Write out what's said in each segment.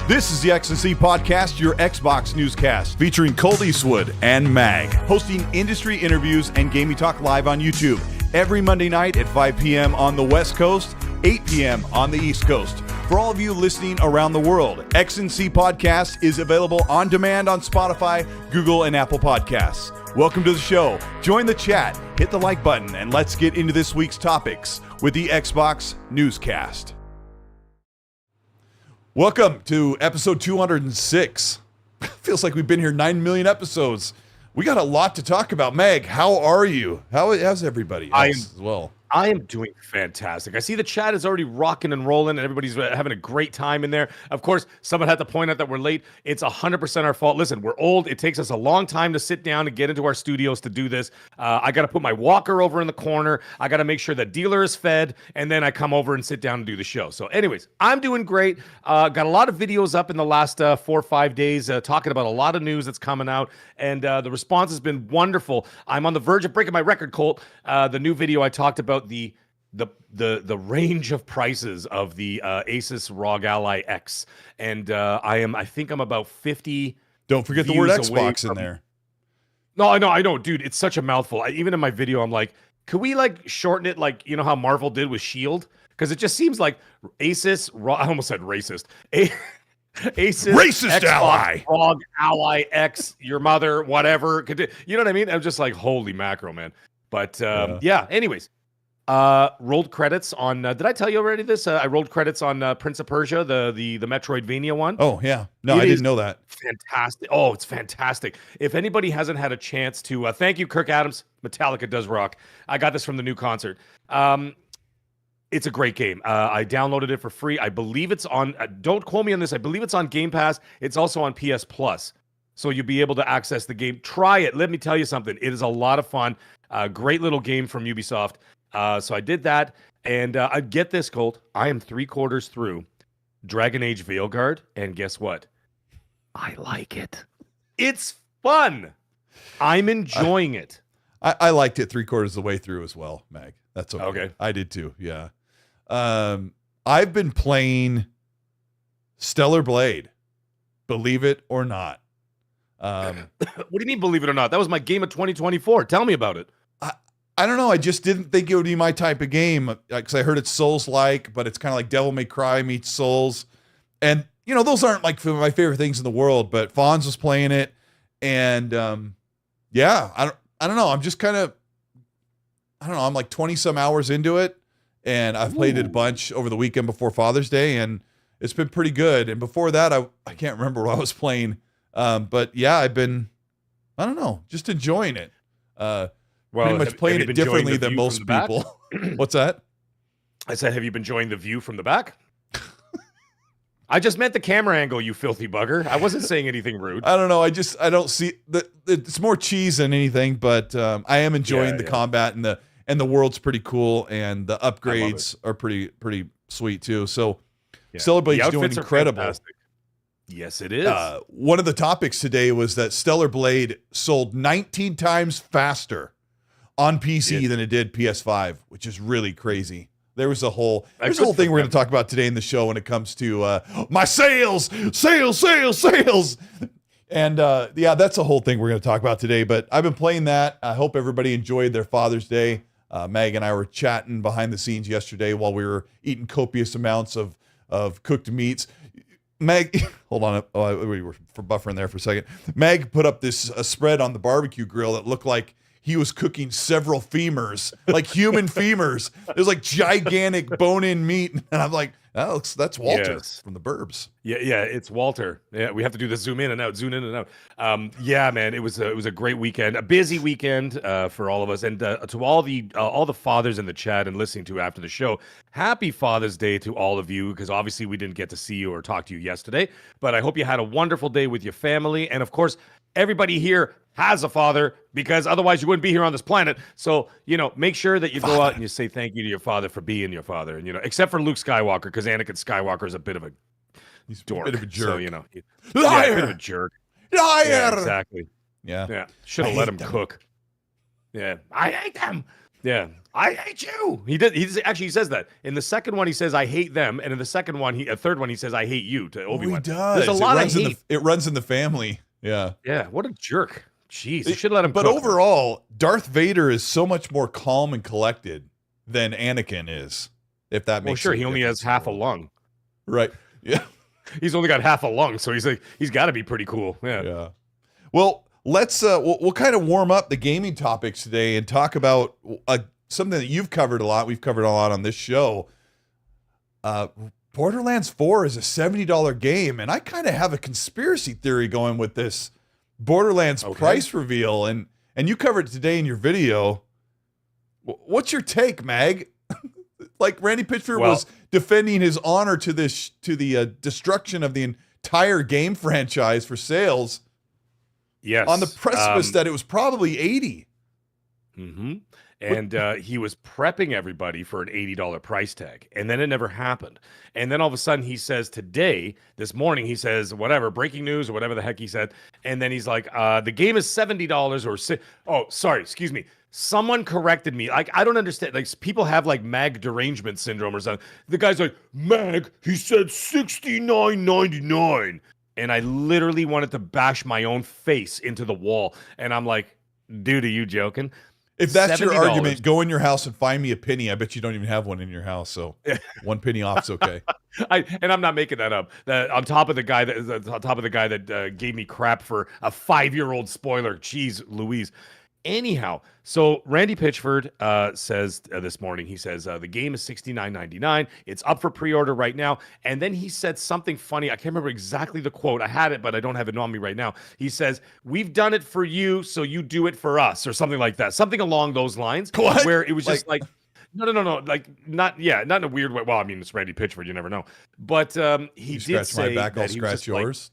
This is the X&C Podcast, your Xbox newscast, featuring Colteastwood and Mag, hosting industry interviews and gaming talk live on YouTube every Monday night at 5 p.m. on the West Coast, 8 p.m. on the East Coast. For all of you listening around the world, X&C Podcast is available on demand on Spotify, Google, and Apple Podcasts. Welcome to the show. Join the chat, hit the like button, and let's get into this week's topics with the Xbox Newscast. Welcome to episode 206. Feels like we've been here 9 million episodes. We got a lot to talk about. Meg, how are you? How's everybody else as well? I am doing fantastic. I see the chat is already rocking and rolling, and everybody's having a great time in there. Of course, someone had to point out that we're late. It's 100% our fault. Listen, we're old. It takes us a long time to sit down and get into our studios to do this. I got to put my walker over in the corner. I got to make sure that dealer is fed, and then I come over and sit down and do the show. So anyways, I'm doing great. Got a lot of videos up in the last 4 or 5 days talking about a lot of news that's coming out, and the response has been wonderful. I'm on the verge of breaking my record, Colt. The new video I talked about the range of prices of the Asus ROG Ally X, and I think I'm about 50. Don't forget the word Xbox in there. No, I know, dude. It's such a mouthful. Even in my video, I'm like, could we like shorten it, like you know how Marvel did with Shield? Because it just seems like Asus. I almost said racist. Asus racist Xbox, Ally, ROG Ally X, your mother, whatever. You know what I mean? I'm just like, holy mackerel, man. But yeah. Anyways. Rolled credits on. Did I tell you already this? I rolled credits on Prince of Persia, the Metroidvania one. Oh yeah, no, I didn't know that. Fantastic! Oh, it's fantastic. If anybody hasn't had a chance to, thank you, Kirk Adams. Metallica does rock. I got this from the new concert. It's a great game. I downloaded it for free. I believe it's on. Don't quote me on this. I believe it's on Game Pass. It's also on PS Plus, so you'll be able to access the game. Try it. Let me tell you something. It is a lot of fun. Great little game from Ubisoft. So I did that, and I get this, Colt. I am 3/4 through Dragon Age Veilguard, and guess what? I like it. It's fun. I'm enjoying it. I liked it 3/4 of the way through as well, Mag. That's okay. Okay. I did too. Yeah. I've been playing Stellar Blade, believe it or not. What do you mean, believe it or not? That was my game of 2024. Tell me about it. I don't know. I just didn't think it would be my type of game because I heard it's Souls-like, but it's kind of like Devil May Cry meets Souls. And, you know, those aren't like my favorite things in the world, but Fonz was playing it. And, yeah, I don't know. I'm just kind of, I don't know. I'm like 20 some hours into it, and I've played it a bunch over the weekend before Father's Day, and it's been pretty good. And before that, I can't remember what I was playing. But yeah, I've been, I don't know, just enjoying it. Well, pretty much playing it differently than most people. What's that? I said, have you been enjoying the view from the back? I just meant the camera angle, you filthy bugger. I wasn't saying anything rude. I don't know. I don't see that. It's more cheese than anything, but I am enjoying the combat, and the world's pretty cool, and the upgrades are pretty sweet too. So Stellar Blade's doing incredible. Yes, it is. One of the topics today was that Stellar Blade sold 19 times faster on PC than it did PS5, which is really crazy. There's a whole thing we're going to talk about today in the show when it comes to my sales. And yeah, that's a whole thing we're going to talk about today. But I've been playing that. I hope everybody enjoyed their Father's Day. Meg and I were chatting behind the scenes yesterday while we were eating copious amounts of cooked meats. Meg, hold on. We were buffering there for a second. Meg put up this spread on the barbecue grill that looked like he was cooking several femurs, like human femurs. It was like gigantic bone-in meat. And I'm like, oh, that's Walter from the Burbs. Yeah, it's Walter. Yeah, we have to do the zoom in and out. Yeah, man, it was a great weekend, a busy weekend for all of us, and to all the fathers in the chat and listening to after the show. Happy Father's Day to all of you, because obviously we didn't get to see you or talk to you yesterday, but I hope you had a wonderful day with your family, and of course, everybody here has a father, because otherwise you wouldn't be here on this planet. So, you know, make sure that you go out and you say thank you to your father for being your father. And, you know, except for Luke Skywalker, because Anakin Skywalker is a bit of a dork. A bit of a jerk. So, you know, liar. A bit of a jerk. Liar. Yeah, exactly. Yeah. Should have let him cook. Yeah. I hate them. Yeah. I hate you. He says that. In the second one, he says, I hate them. And in the second one, third one, he says, I hate you to Obi-Wan. He does. There's a lot of hate. It runs in the family. Yeah. Yeah. What a jerk. Jeez. You should let him But cook. overall, Darth Vader is so much more calm and collected than Anakin is. If that makes He only has half a lung. Right. Yeah. He's only got half a lung, so he's got to be pretty cool. Yeah. Yeah. Well, let's we'll kind of warm up the gaming topics today and talk about something that you've covered a lot. We've covered a lot on this show. Borderlands 4 is a $70 game, and I kind of have a conspiracy theory going with this Borderlands price reveal, and you covered it today in your video. What's your take, Mag? Like Randy Pitchford was defending his honor to the destruction of the entire game franchise for sales. Yes. On the precipice that it was probably 80. Mm-hmm. And he was prepping everybody for an $80 price tag. And then it never happened. And then all of a sudden he says this morning, he says, whatever, breaking news or whatever the heck he said. And then he's like, the game is $70 excuse me. Someone corrected me. Like, I don't understand. Like, people have like mag derangement syndrome or something. The guy's like, Mag, he said $69.99. And I literally wanted to bash my own face into the wall. And I'm like, dude, are you joking? If that's your argument, go in your house and find me a penny. I bet you don't even have one in your house. So 1 penny off's okay. I'm not making that up. On top of the guy that gave me crap for a 5-year-old spoiler. Jeez Louise. Anyhow, so Randy Pitchford says this morning, he says, the game is $69.99. It's up for pre-order right now. And then he said something funny. I can't remember exactly the quote. I had it, but I don't have it on me right now. He says, we've done it for you, so you do it for us, or something like that. Something along those lines. What? Where it was just like no. Like, not in a weird way. Well, I mean, it's Randy Pitchford. You never know. But he did say my back, that I'll scratch yours.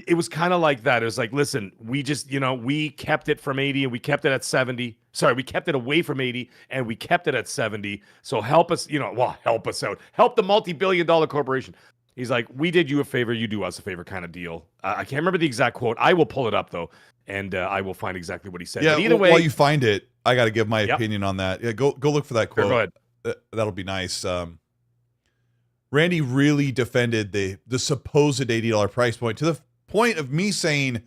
It was kind of like that. It was like, listen, we just, we kept it from 80 and we kept it at 70. Sorry, we kept it away from 80 and we kept it at 70. So help us, help us out. Help the multi-billion-dollar corporation. He's like, we did you a favor, you do us a favor kind of deal. I can't remember the exact quote. I will pull it up, though, and I will find exactly what he said. Yeah, but either way, while you find it, I got to give my opinion on that. Yeah, go look for that quote. Sure, go ahead. That'll be nice. Randy really defended the supposed $80 price point to the point of me saying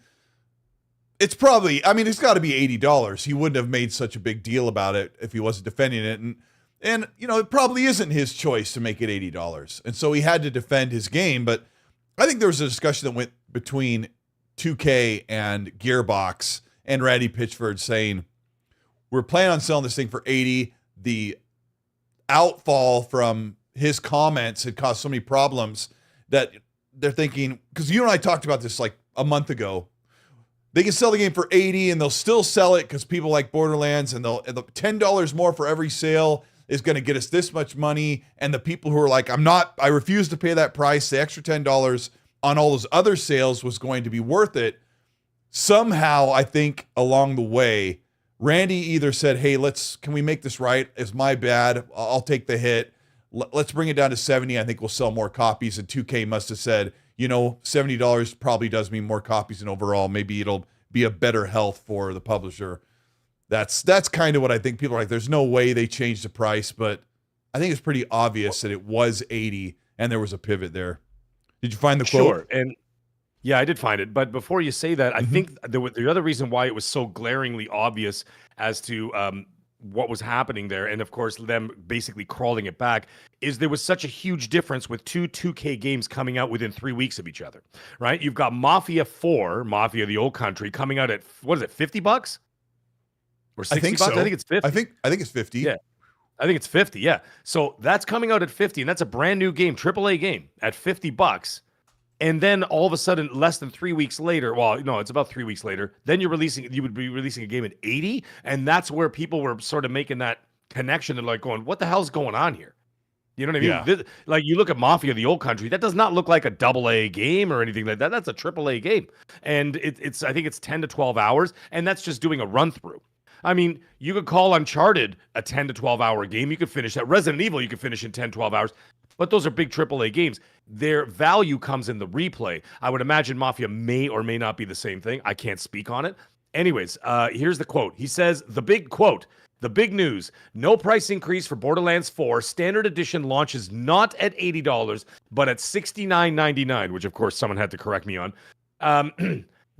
it's probably, it's got to be $80. He wouldn't have made such a big deal about it if he wasn't defending it. And it probably isn't his choice to make it $80. And so he had to defend his game. But I think there was a discussion that went between 2K and Gearbox and Randy Pitchford saying, we're planning on selling this thing for 80. The outfall from his comments had caused so many problems that they're thinking, because you and I talked about this like a month ago, they can sell the game for 80 and they'll still sell it because people like Borderlands, and the $10 more for every sale is going to get us this much money. And the people who are like, I refuse to pay that price, the extra $10 on all those other sales was going to be worth it. Somehow, I think along the way, Randy either said, hey, can we make this right? It's my bad. I'll take the hit. Let's bring it down to 70. I think we'll sell more copies. And 2K must have said, $70 probably does mean more copies, and overall, maybe it'll be a better health for the publisher. That's kind of what I think. People are like, there's no way they changed the price, but I think it's pretty obvious that it was 80 and there was a pivot there. Did you find the quote? Sure. And yeah, I did find it. But before you say that, I think the other reason why it was so glaringly obvious as to what was happening there, and of course them basically crawling it back, is there was such a huge difference with two 2K games coming out within 3 weeks of each other, right? You've got Mafia 4, Mafia the Old Country, coming out at, what is it, $50? Or $60? I think so. I think it's 50. I think it's 50. Yeah. I think it's 50, yeah. So that's coming out at 50, and that's a brand new game, AAA game, at $50. And then all of a sudden, less than 3 weeks later, well, no, it's about 3 weeks later, then you would be releasing a game at 80, and that's where people were sort of making that connection and like going, what the hell's going on here? You know what I mean? Yeah. Like, you look at Mafia the Old Country, that does not look like a AA game or anything like that. That's a AAA game. And it's I think it's 10 to 12 hours, and that's just doing a run through. I mean, you could call Uncharted a 10 to 12 hour game. You could finish that. Resident Evil, you could finish in 10, 12 hours. But those are big AAA games. Their value comes in the replay. I would imagine Mafia may or may not be the same thing. I can't speak on it. Anyways, here's the quote. He says, the big quote, The big news, no price increase for Borderlands 4. Standard Edition launches not at $80, but at $69.99, which of course someone had to correct me on.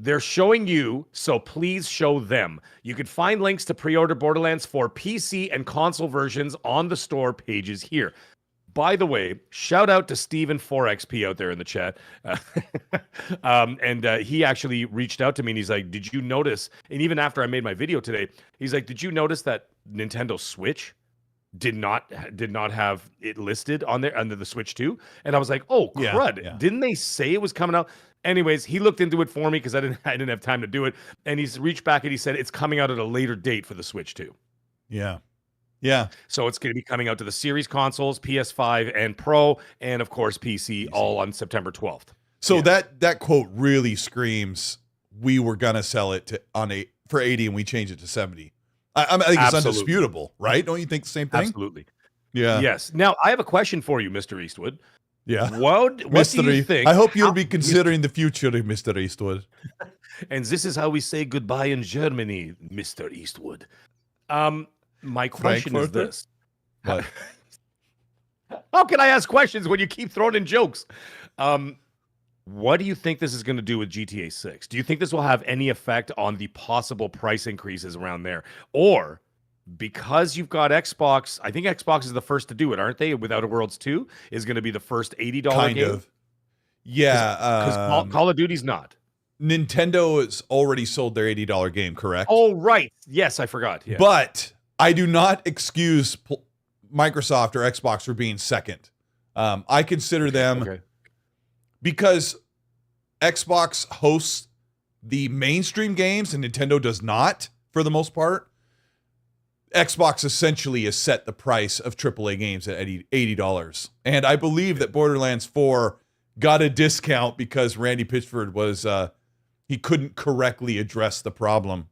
They're showing you, so please show them. You can find links to pre-order Borderlands 4 PC and console versions on the store pages here. By the way, shout out to Steven4XP out there in the chat. He actually reached out to me and he's like, did you notice? And even after I made my video today, he's like, did you notice that Nintendo Switch did not have it listed on there under the Switch 2? And I was like, oh, crud. Yeah. Didn't they say it was coming out? Anyways, he looked into it for me because I didn't have time to do it. And he's reached back and he said it's coming out at a later date for the Switch 2. Yeah. Yeah. So it's going to be coming out to the Series consoles, PS5 and Pro, and of course PC, all on September 12th. So that quote really screams we were gonna sell it for 80 and we changed it to 70. I think it's undisputable, right? Don't you think the same thing? Absolutely. Yeah. Yes. Now I have a question for you, Mr. Eastwood. Yeah. What do you think? I hope you'll be considering the future, Mr. Eastwood. And this is how we say goodbye in Germany, Mr. Eastwood. My question is this. What? How can I ask questions when you keep throwing in jokes? What do you think this is going to do with GTA 6? Do you think this will have any effect on the possible price increases around there? Or because you've got Xbox, I think Xbox is the first to do it, aren't they? With Outer Worlds 2 is going to be the first $80 game. Kind of. Yeah. Because Call of Duty's not. Nintendo has already sold their $80 game, correct? Oh, right. Yes, I forgot. Yeah. But I do not excuse Microsoft or Xbox for being second. I consider them because Xbox hosts the mainstream games and Nintendo does not, for the most part. Xbox essentially has set the price of AAA games at $80. And I believe that Borderlands 4 got a discount because Randy Pitchford was he couldn't correctly address the problem.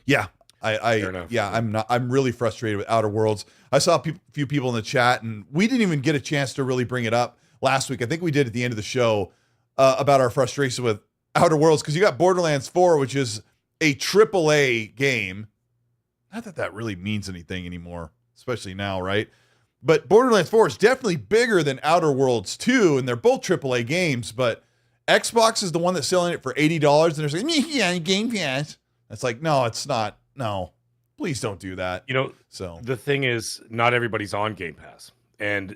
Yeah. I'm really frustrated with Outer Worlds. I saw a few people in the chat and we didn't even get a chance to really bring it up last week. I think we did at the end of the show about our frustration with Outer Worlds because you got Borderlands 4, which is a AAA game. Not that that really means anything anymore, especially now, right? But Borderlands 4 is definitely bigger than Outer Worlds 2, and they're both AAA games, but Xbox is the one that's selling it for $80, and they're saying, yeah, Game Pass. It's like, no, it's not. No, please don't do that. You know, so the thing is, not everybody's on Game Pass. And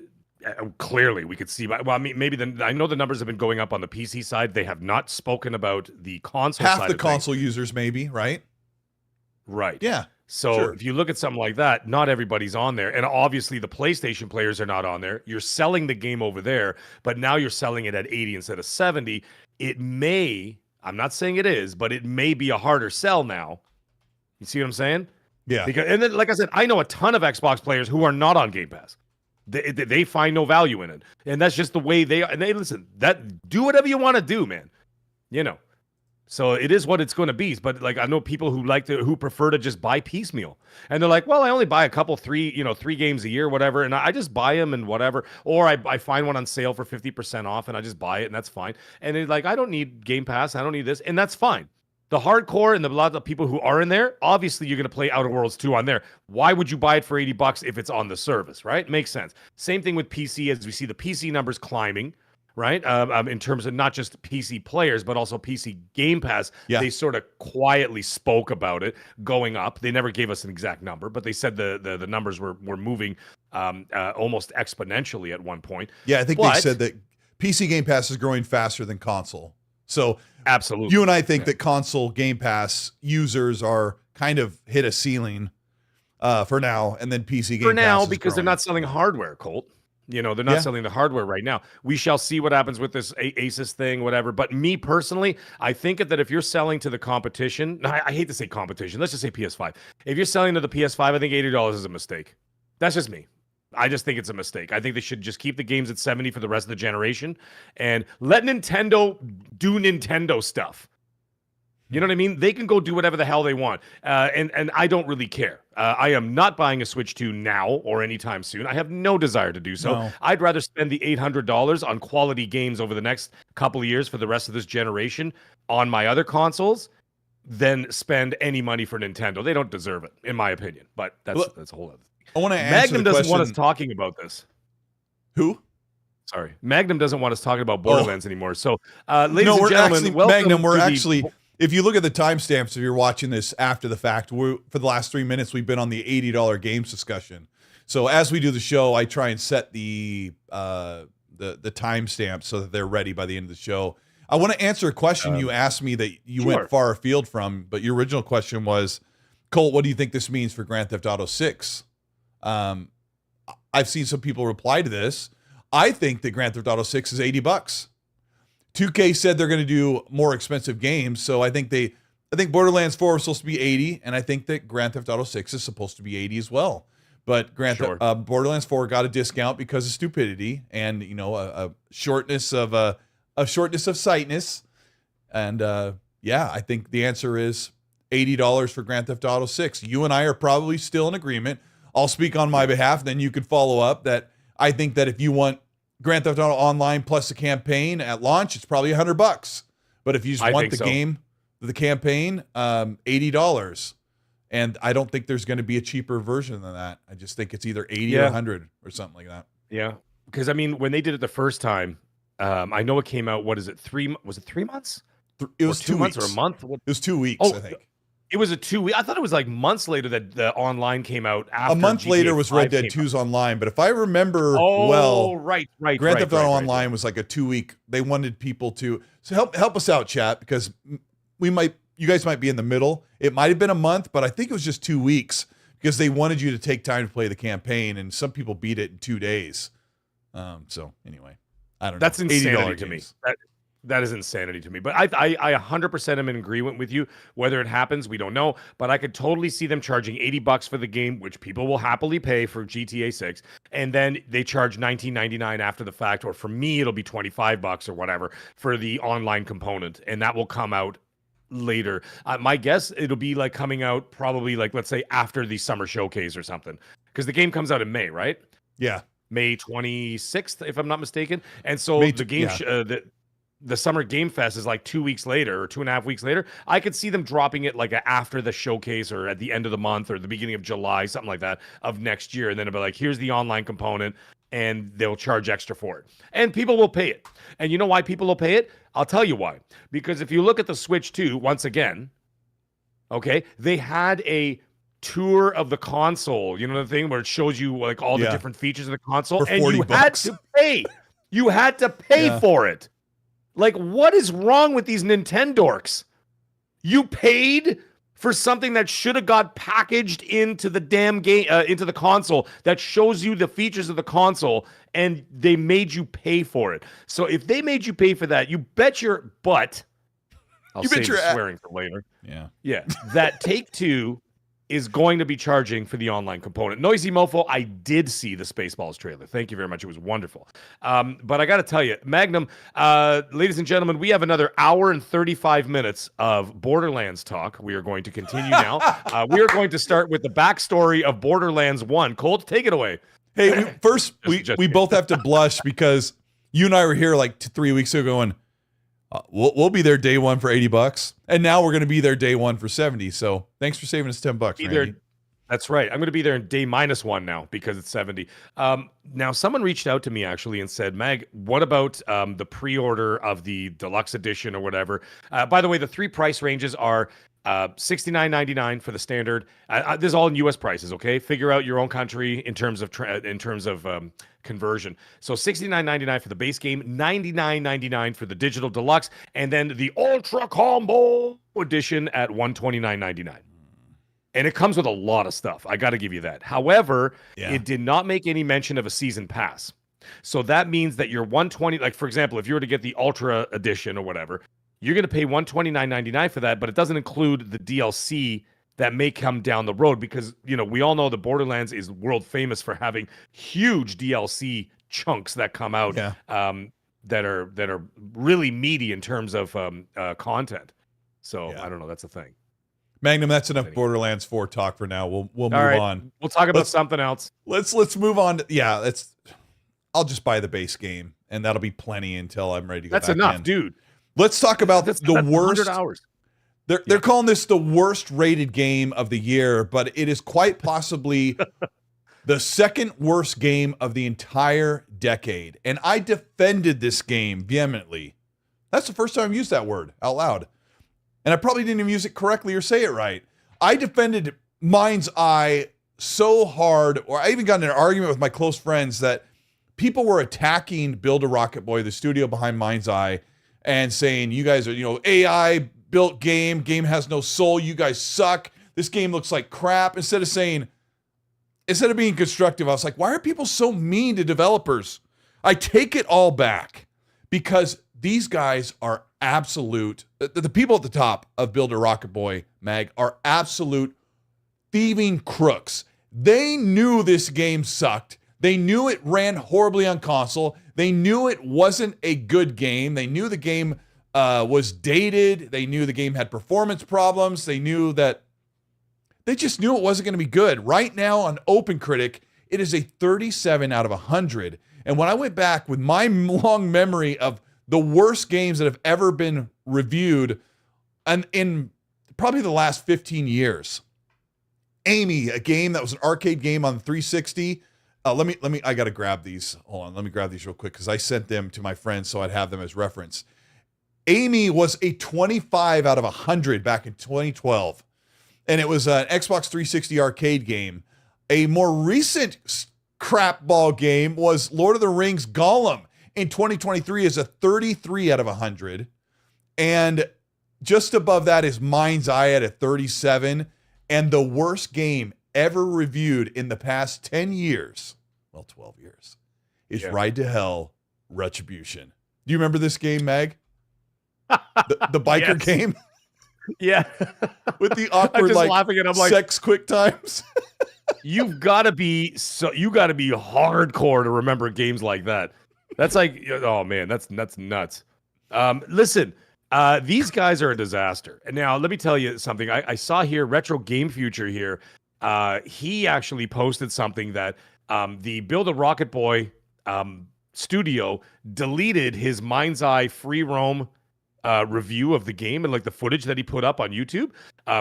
clearly we could see, well, I mean, I know the numbers have been going up on the PC side. They have not spoken about the console side. Half the console users, maybe, right? Right. Yeah. So if you look at something like that, not everybody's on there. And obviously the PlayStation players are not on there. You're selling the game over there, but now you're selling it at 80 instead of 70. It may, I'm not saying it is, but it may be a harder sell now. You see what I'm saying? Yeah. And then, like I said, I know a ton of Xbox players who are not on Game Pass. They find no value in it. And that's just the way they are. And they listen, do whatever you want to do, man. You know. So it is what it's going to be. But like I know people who prefer to just buy piecemeal. And they're like, well, I only buy a couple, three games a year, whatever. And I just buy them and whatever. Or I find one on sale for 50% off and I just buy it and that's fine. And they're like, I don't need Game Pass. I don't need this. And that's fine. The hardcore and a lot of people who are in there, obviously you're going to play Outer Worlds 2 on there. Why would you buy it for $80 if it's on the service, right? Makes sense. Same thing with PC as we see the PC numbers climbing. Right? In terms of not just PC players, but also PC Game Pass. Yeah. They sort of quietly spoke about it going up. They never gave us an exact number, but they said the numbers were moving almost exponentially at one point. Yeah, I think they said that PC Game Pass is growing faster than console. So absolutely, you and I think that console Game Pass users are kind of hit a ceiling for now, and then PC Game Pass for now because they're not selling hardware, Colt. You know, they're not selling the hardware right now. We shall see what happens with this Asus thing, whatever. But me personally, I think that if you're selling to the competition, I hate to say competition. Let's just say PS5. If you're selling to the PS5, I think $80 is a mistake. That's just me. I just think it's a mistake. I think they should just keep the games at 70 for the rest of the generation and let Nintendo do Nintendo stuff. You know what I mean? They can go do whatever the hell they want. And I don't really care. I am not buying a Switch 2 now or anytime soon. I have no desire to do so. No. I'd rather spend the $800 on quality games over the next couple of years for the rest of this generation on my other consoles than spend any money for Nintendo. They don't deserve it, in my opinion. But that's a whole other thing. I want to answer Magnum the doesn't question. want us talking about this. Who? Sorry, Magnum doesn't want us talking about Borderlands anymore. So, ladies and gentlemen, actually, welcome Magnum, we're to actually, if you look at the timestamps, if you're watching this after the fact, for the last 3 minutes, we've been on the $80 games discussion. So as we do the show, I try and set the timestamps so that they're ready by the end of the show. I want to answer a question you asked me that you went far afield from, but your original question was, Colt, what do you think this means for Grand Theft Auto 6? I've seen some people reply to this. I think that Grand Theft Auto 6 is $80. 2K said they're going to do more expensive games, so I think Borderlands 4 is supposed to be 80, and I think that Grand Theft Auto 6 is supposed to be 80 as well. But Borderlands 4 got a discount because of stupidity and a shortness of sightness, and I think the answer is $80 for Grand Theft Auto 6. You and I are probably still in agreement. I'll speak on my behalf, then you can follow up that. I think that if you want Grand Theft Auto Online plus the campaign at launch, it's probably $100. But if you just want the campaign, $80. And I don't think there's going to be a cheaper version than that. I just think it's either 80 or 100 or something like that. Yeah, because I mean, when they did it the first time, I know it came out. What is it? Was it 3 months? It was 2 months weeks. or a month. It was 2 weeks, I think. It was a 2 week. I thought it was like months later that the online came out. After a month GTA later was Red 5 Dead 2's online, but if I remember right. Grand Theft Auto Online was like a 2 week. They wanted people to help us out, chat, because you guys might be in the middle. It might have been a month, but I think it was just 2 weeks because they wanted you to take time to play the campaign, and some people beat it in 2 days. So anyway, I don't know. That's insanity to me. That is insanity to me. But I 100% am in agreement with you. Whether it happens, we don't know. But I could totally see them charging $80 for the game, which people will happily pay for GTA 6. And then they charge $19.99 after the fact. Or for me, it'll be $25 or whatever for the online component. And that will come out later. My guess, it'll be like coming out probably like, let's say, after the summer showcase or something. Because the game comes out in May, right? Yeah. May 26th, if I'm not mistaken. And so the game... the Summer Game Fest is like 2 weeks later or 2.5 weeks later. I could see them dropping it like after the showcase or at the end of the month or the beginning of July, something like that, of next year. And then it'll be like, here's the online component, and they'll charge extra for it. And people will pay it. And you know why people will pay it? I'll tell you why. Because if you look at the Switch 2, once again, okay, they had a tour of the console, you know the thing where it shows you like all the different features of the console, for and you $40. had to pay. You had to pay for it. Like, what is wrong with these Nintendorks? You paid for something that should have got packaged into the damn game, into the console that shows you the features of the console, and they made you pay for it. So if they made you pay for that, you bet your butt. I'll save the swearing for later. Yeah. That Take-Two is going to be charging for the online component. Noisy Mofo, I did see the Spaceballs trailer. Thank you very much. It was wonderful. But I got to tell you, Magnum, ladies and gentlemen, we have another hour and 35 minutes of Borderlands talk. We are going to continue now. We are going to start with the backstory of Borderlands 1. Colt, take it away. Hey, we both have to blush because you and I were here like 3 weeks ago going, we'll be there day one for $80, and now we're going to be there day one for 70. So thanks for saving us $10, Randy. That's right. I'm going to be there in day -1 now because it's 70. Now, someone reached out to me actually and said, Mag, what about the pre-order of the deluxe edition or whatever? By the way, the 3 price ranges are $69.99 for the standard. This is all in U.S. prices, okay? Figure out your own country in terms of conversion. So $69.99 for the base game, $99.99 for the digital deluxe, and then the Ultra Combo edition at $129.99. And it comes with a lot of stuff. I got to give you that. However, it did not make any mention of a season pass. So that means that your $120, like for example, if you were to get the Ultra edition or whatever, you're going to pay $129.99 for that, but it doesn't include the DLC that may come down the road because, you know, we all know that Borderlands is world famous for having huge DLC chunks that come out that are really meaty in terms of content. So I don't know. That's a thing. Magnum, that's enough Borderlands 4 talk for now. We'll move on. We'll talk about something else. Let's move on. I'll just buy the base game, and that'll be plenty until I'm ready to go. That's back enough, in. dude. Let's talk about the worst 100 hours. They're calling this the worst rated game of the year, but it is quite possibly the second worst game of the entire decade. And I defended this game vehemently. That's the first time I've used that word out loud. And I probably didn't even use it correctly or say it right. I defended Mindseye so hard, or I even got in an argument with my close friends that people were attacking Build a Rocket Boy, the studio behind Mindseye, and saying, you guys are, AI built game has no soul, you guys suck, this game looks like crap. Instead of being constructive, I was like, why are people so mean to developers? I take it all back, because these guys are absolute, the people at the top of Build a Rocket Boy, Mag, are absolute thieving crooks. They knew this game sucked. They knew it ran horribly on console. They knew it wasn't a good game. They knew the game was dated. They knew the game had performance problems. They just knew it wasn't going to be good. Right now on OpenCritic, it is a 37 out of 100. And when I went back with my long memory of the worst games that have ever been reviewed and in probably the last 15 years, Amy, a game that was an arcade game on the 360. I got to grab these. Hold on. Let me grab these real quick because I sent them to my friends so I'd have them as reference. Amy was a 25 out of 100 back in 2012. And it was an Xbox 360 arcade game. A more recent crap ball game was Lord of the Rings Gollum in 2023 is a 33 out of 100. And just above that is Mindseye at a 37. And the worst game ever reviewed in the past 10 years, well, 12 years, is Ride to Hell Retribution. Do you remember this game, Mag? The biker game? Yeah. With the awkward, laughing and I'm like, sex quick times. you gotta be hardcore to remember games like that. That's like, oh man, that's nuts. Listen, these guys are a disaster. And now let me tell you something. I saw here Retro Game Future here. He actually posted something that the Build a Rocket Boy studio deleted his Mindseye free roam review of the game and like the footage that he put up on YouTube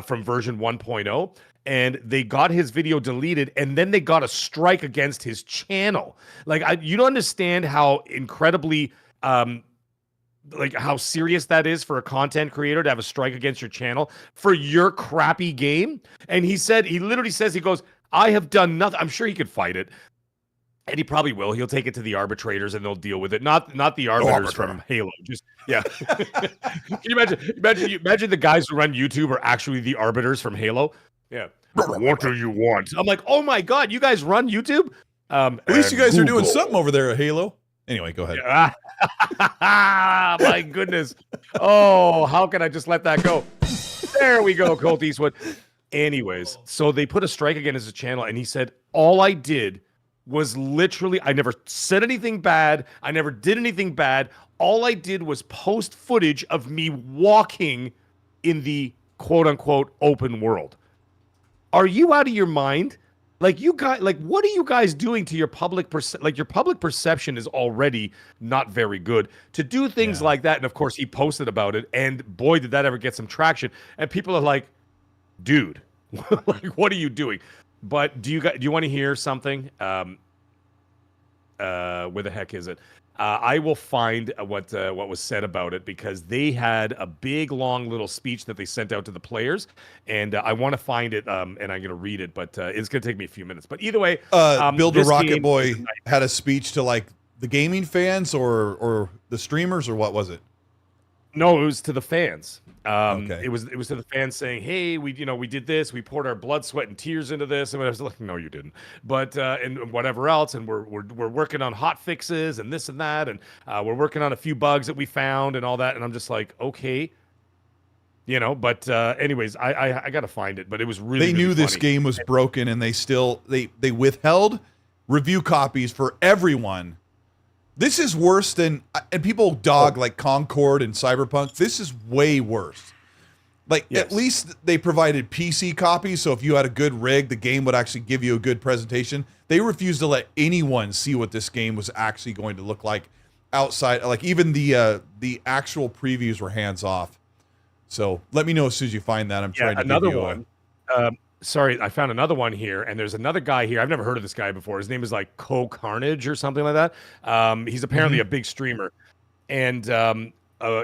from version 1.0. And they got his video deleted, and then they got a strike against his channel. Like, you don't understand how incredibly, like how serious that is for a content creator to have a strike against your channel for your crappy game. And he literally says, he goes, I have done nothing. I'm sure he could fight it. And he probably will. He'll take it to the arbitrators and they'll deal with it. Not the arbiters from Halo. Just, yeah. Can you imagine the guys who run YouTube are actually the arbiters from Halo? Yeah. What do you want? I'm like, oh my God, you guys run YouTube? At least you guys are doing something over there at Halo. Anyway, go ahead. My goodness. Oh, how can I just let that go? There we go, Colteastwood. Anyways, so they put a strike against his channel, and he said, all I did was literally, I never said anything bad. I never did anything bad. All I did was post footage of me walking in the quote unquote open world. Are you out of your mind? Like, you guys, like, what are you guys doing to your public your public perception is already not very good to do things like that. And of course he posted about it, and boy, did that ever get some traction. And people are like, dude, like, what are you doing? But do you want to hear something? Where the heck is it? I will find what was said about it, because they had a big, long little speech that they sent out to the players, and I want to find it, and I'm going to read it, but it's going to take me a few minutes. But either way, Build a Rocket Boy had a speech to like the gaming fans or the streamers, or what was it? No, it was to the fans. Okay. It was to the fans saying, "Hey, we did this. We poured our blood, sweat, and tears into this." And I was like, "No, you didn't." But and whatever else, and we're working on hot fixes and this and that, and we're working on a few bugs that we found and all that. And I'm just like, okay, But anyways, I got to find it. But it was really they knew really this game was broken, and they still they withheld review copies for everyone. This is worse than, and people dog like Concord and Cyberpunk. This is way worse. Like, at least they provided PC copies, so if you had a good rig, the game would actually give you a good presentation. They refused to let anyone see what this game was actually going to look like outside. Like, even the actual previews were hands off. So let me know as soon as you find that. I'm trying to another give you one. Sorry, I found another one here, and there's another guy here. I've never heard of this guy before. His name is like Carnage or something like that. He's apparently a big streamer, and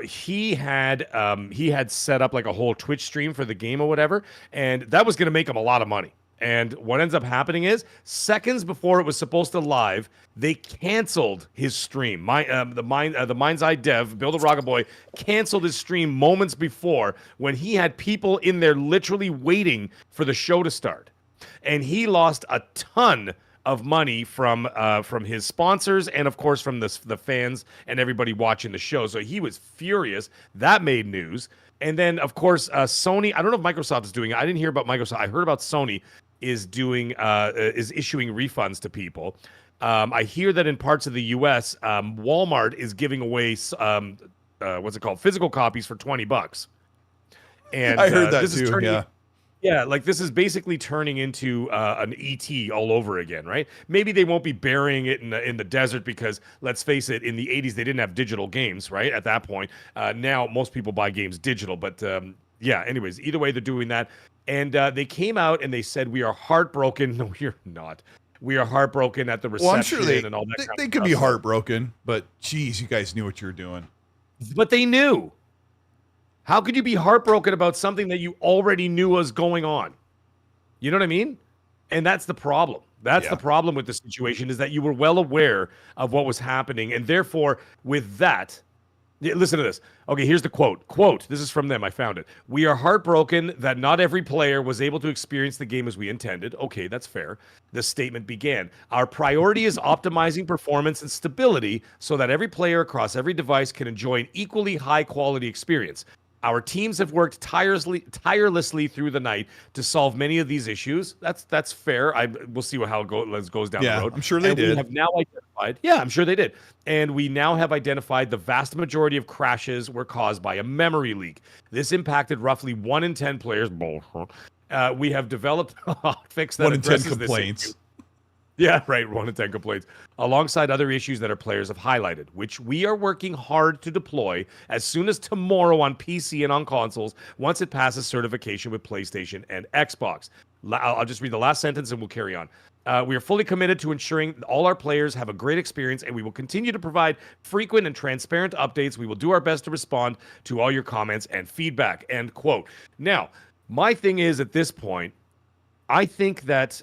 he had set up like a whole Twitch stream for the game or whatever, and that was going to make him a lot of money. And what ends up happening is, seconds before it was supposed to live, they canceled his stream. The Mindseye dev, Build a Rocket Boy, canceled his stream moments before, when he had people in there literally waiting for the show to start. And he lost a ton of money from his sponsors, and of course from the fans and everybody watching the show. So he was furious. That made news. And then of course Sony, I don't know if Microsoft is doing it. I didn't hear about Microsoft. I heard about Sony is issuing refunds to people. I hear that in parts of the US, Walmart is giving away physical copies for $20. And I heard that this too. Is turning, yeah. Yeah, like this is basically turning into an ET all over again, right? Maybe they won't be burying it in the desert, because let's face it, in the 80s they didn't have digital games, right? At that point, now most people buy games digital, but yeah. Anyways, either way, they're doing that, and they came out and they said, "We are heartbroken." No, you're not. We are heartbroken at the reception. Well, I'm sure and all that. they could be heartbroken, but geez, you guys knew what you were doing. But they knew. How could you be heartbroken about something that you already knew was going on? You know what I mean? And that's the problem. That's the problem with the situation, is that you were well aware of what was happening. And therefore, with that, listen to this. Okay, here's the quote. Quote, this is from them. I found it. "We are heartbroken that not every player was able to experience the game as we intended." Okay, that's fair. The statement began. "Our priority is optimizing performance and stability so that every player across every device can enjoy an equally high quality experience. Our teams have worked tirelessly through the night to solve many of these issues." That's fair. We'll see how it goes down the road. I'm sure they did. We have now identified. Yeah, I'm sure they did. And we now have identified the vast majority of crashes were caused by a memory leak. This impacted roughly 1 in 10 players. We have developed a hotfix that 1 in 10 addresses this complaints. issue. Yeah, right. 1 in 10 complaints, alongside other issues that our players have highlighted, which we are working hard to deploy as soon as tomorrow on PC and on consoles, once it passes certification with PlayStation and Xbox. I'll just read the last sentence and we'll carry on. "We are fully committed to ensuring all our players have a great experience, and we will continue to provide frequent and transparent updates. We will do our best to respond to all your comments and feedback." End quote. Now, my thing is, at this point, I think that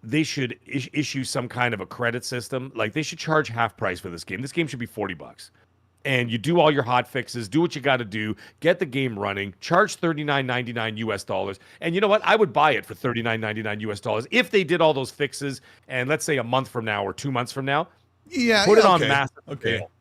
they should issue some kind of a credit system. Like, they should charge half price for this game. This game should be $40. And you do all your hot fixes, do what you got to do, get the game running, charge $39.99 US. And you know what? I would buy it for $39.99 US if they did all those fixes. And let's say a month from now or 2 months from now, put it on massive sale.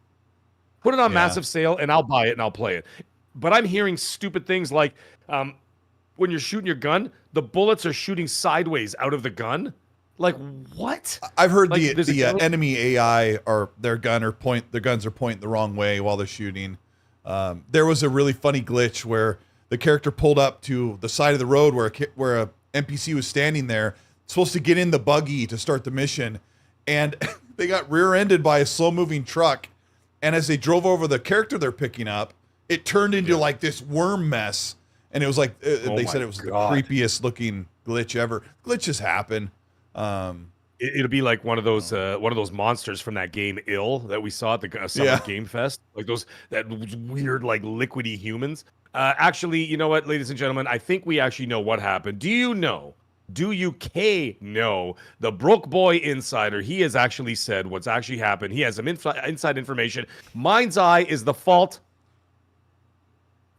Put it on massive sale, and I'll buy it and I'll play it. But I'm hearing stupid things like, when you're shooting your gun, the bullets are shooting sideways out of the gun. Like, what? I've heard like, the enemy AI or their guns are pointing the wrong way while they're shooting. There was a really funny glitch where the character pulled up to the side of the road where a NPC was standing there, supposed to get in the buggy to start the mission, and they got rear-ended by a slow-moving truck. And as they drove over the character they're picking up, it turned into like this worm mess. And it was like they said it was the creepiest looking glitch ever. Glitches happen. It'll be like one of those monsters from that game Ill that we saw at the Summer Game Fest, like that weird like liquidy humans. Actually, you know what, ladies and gentlemen, I think we actually know what happened. Do you know the Broke Boy Insider? He has actually said what's actually happened. He has some inside information. Mindseye is the fault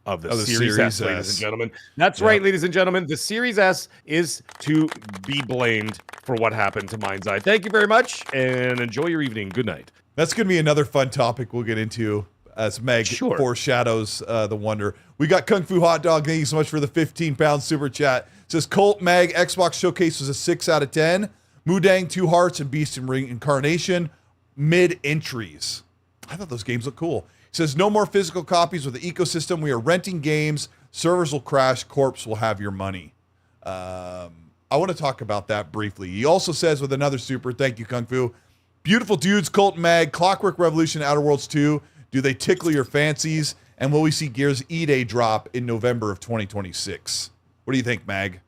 of the Series S, ladies and gentlemen. That's right, ladies and gentlemen. The Series S is to be blamed for what happened to Mindseye. Thank you very much, and enjoy your evening. Good night. That's going to be another fun topic we'll get into as Meg foreshadows the wonder. We got Kung Fu Hot Dog. Thank you so much for the 15-pound super chat. It says, Colt Mag, Xbox Showcase was a 6 out of 10. Mudang, 2 Hearts, and Beast and Reincarnation, mid entries. I thought those games look cool. He says, no more physical copies with the ecosystem. We are renting games. Servers will crash. Corpse will have your money. I want to talk about that briefly. He also says with another super, thank you, Kung Fu. Beautiful dudes, Cult Mag, Clockwork Revolution, Outer Worlds 2, Do they tickle your fancies? And will we see Gears E-Day drop in November of 2026? What do you think, Mag?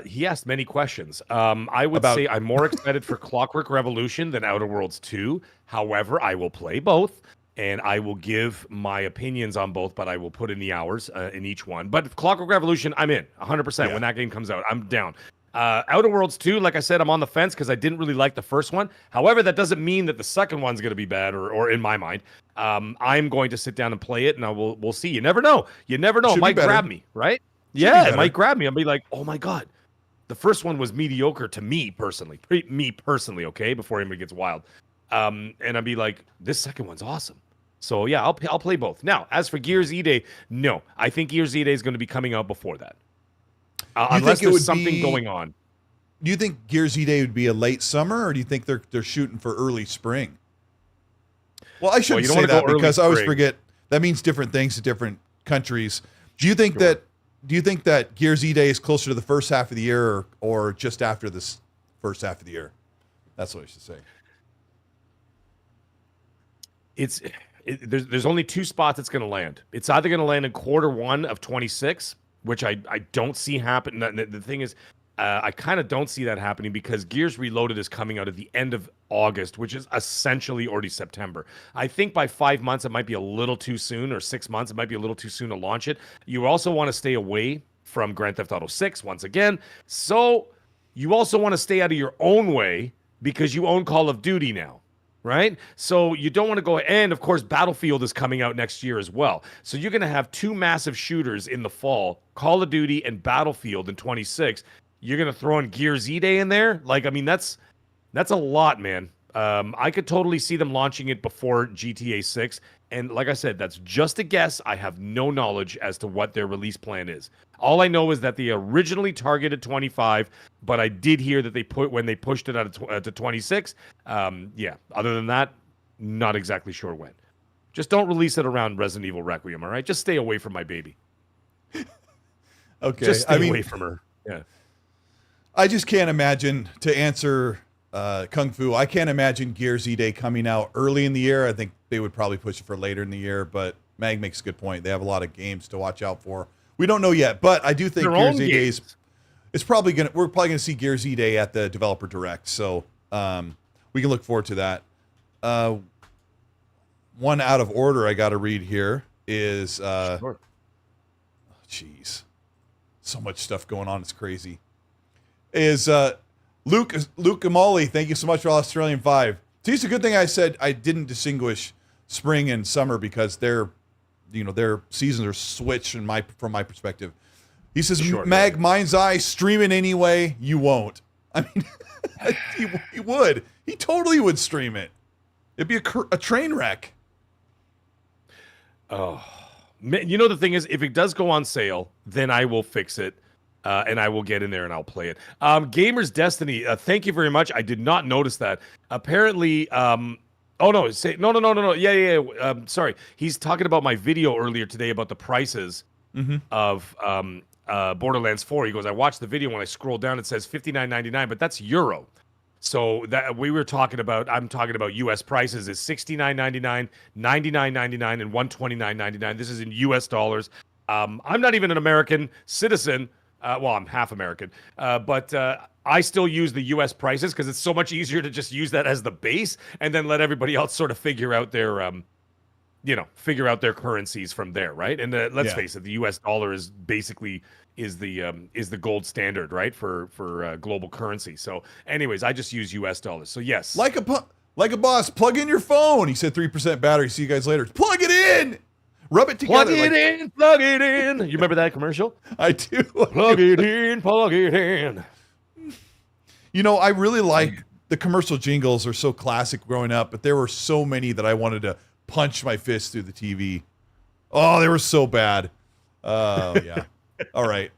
He asked many questions. I would say I'm more excited for Clockwork Revolution than Outer Worlds 2. However, I will play both, and I will give my opinions on both, but I will put in the hours in each one. But Clockwork Revolution, I'm in 100%. When that game comes out, I'm down. Outer Worlds 2, like I said, I'm on the fence because I didn't really like the first one. However, that doesn't mean that the second one's going to be bad, or in my mind. I'm going to sit down and play it, and we'll see. You never know. You never know. It might grab me, right? Yeah, it might grab me. I'll be like, oh my God. The first one was mediocre to me personally. Okay, before anybody gets wild. And I'd be like, this second one's awesome. So yeah, I'll play both. Now, as for Gears E-Day, no. I think Gears E-Day is going to be coming out before that. Unless there's something going on. Do you think Gears E-Day would be a late summer, or do you think they're shooting for early spring? Well, I shouldn't say that because I always forget that means different things to different countries. Do you think that Gears E-Day is closer to the first half of the year or just after this first half of the year? That's what I should say. There's only two spots it's going to land. It's either going to land in Q1 of 26, which I don't see happen. The thing is, I kind of don't see that happening because Gears Reloaded is coming out at the end of August, which is essentially already September. I think by 5 months, it might be a little too soon, or 6 months, it might be a little too soon to launch it. You also want to stay away from Grand Theft Auto 6 once again. So you also want to stay out of your own way because you own Call of Duty now, right? So you don't want to go, and of course, Battlefield is coming out next year as well. So you're going to have two massive shooters in the fall, Call of Duty and Battlefield in 26. You're going to throw in Gears E-Day in there? Like, I mean, that's a lot, man. I could totally see them launching it before GTA 6. And like I said, that's just a guess. I have no knowledge as to what their release plan is. All I know is that they originally targeted 25, but I did hear that when they pushed it out to 26. Yeah, other than that, not exactly sure when. Just don't release it around Resident Evil Requiem, all right? Just stay away from my baby. Okay. Just stay away from her. Yeah. I just can't imagine, to answer Kung Fu, I can't imagine Gears E-Day coming out early in the year. I think they would probably push it for later in the year, but Mag makes a good point. They have a lot of games to watch out for. We don't know yet, but I do think Gears E-Day we're probably gonna see Gears E-Day at the Developer Direct, so we can look forward to that. One out of order I got to read here is Sure. Jeez, so much stuff going on, it's crazy. Is Luke Amali, thank you so much for Australian 5. See, it's a good thing I said I didn't distinguish spring and summer because their seasons are switched from my perspective. He says, Sure, Mag, Mindseye, stream it anyway. You won't. I mean, he would. He totally would stream it. It'd be a train wreck. Oh, man, you know, the thing is, if it does go on sale, then I will fix it. And I will get in there and I'll play it. Gamer's Destiny, thank you very much. I did not notice that. Apparently, no. Yeah. Sorry. He's talking about my video earlier today about the prices of Borderlands 4. He goes, I watched the video. When I scroll down, it says $59.99, but that's euro. So that I'm talking about US prices is $69.99, $99.99, and $129.99. This is in US dollars. I'm not even an American citizen. Well, I'm half American, but I still use the U.S. prices because it's so much easier to just use that as the base and then let everybody else sort of figure out their currencies from there, right? And let's face it, the U.S. dollar is basically is the gold standard, right, for global currency. So, anyways, I just use U.S. dollars. So yes, like a boss, plug in your phone. He said 3% battery. See you guys later. Plug it in. Rub it together. Plug it in. You remember that commercial? I do. Plug it in. You know, I really like the commercial jingles are so classic growing up, but there were so many that I wanted to punch my fist through the TV. Oh, they were so bad. Yeah. All right.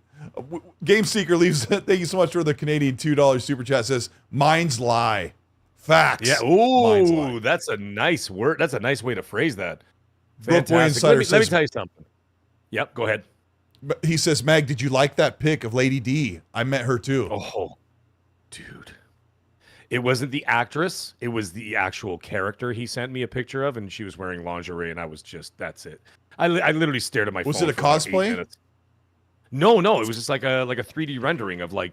Game Seeker leaves. Thank you so much for the Canadian $2 super chat. Says, minds lie. Facts. Yeah. Ooh, that's a nice word. That's a nice way to phrase that. Fantastic. Let me tell you something. Yep, go ahead. He says, Mag, did you like that pic of Lady D? I met her too. Oh, dude. It wasn't the actress. It was the actual character he sent me a picture of, and she was wearing lingerie, and I was just, that's it. I literally stared at my phone. Was it a for about 8 cosplay? minutes. No, it was just like a 3D rendering of like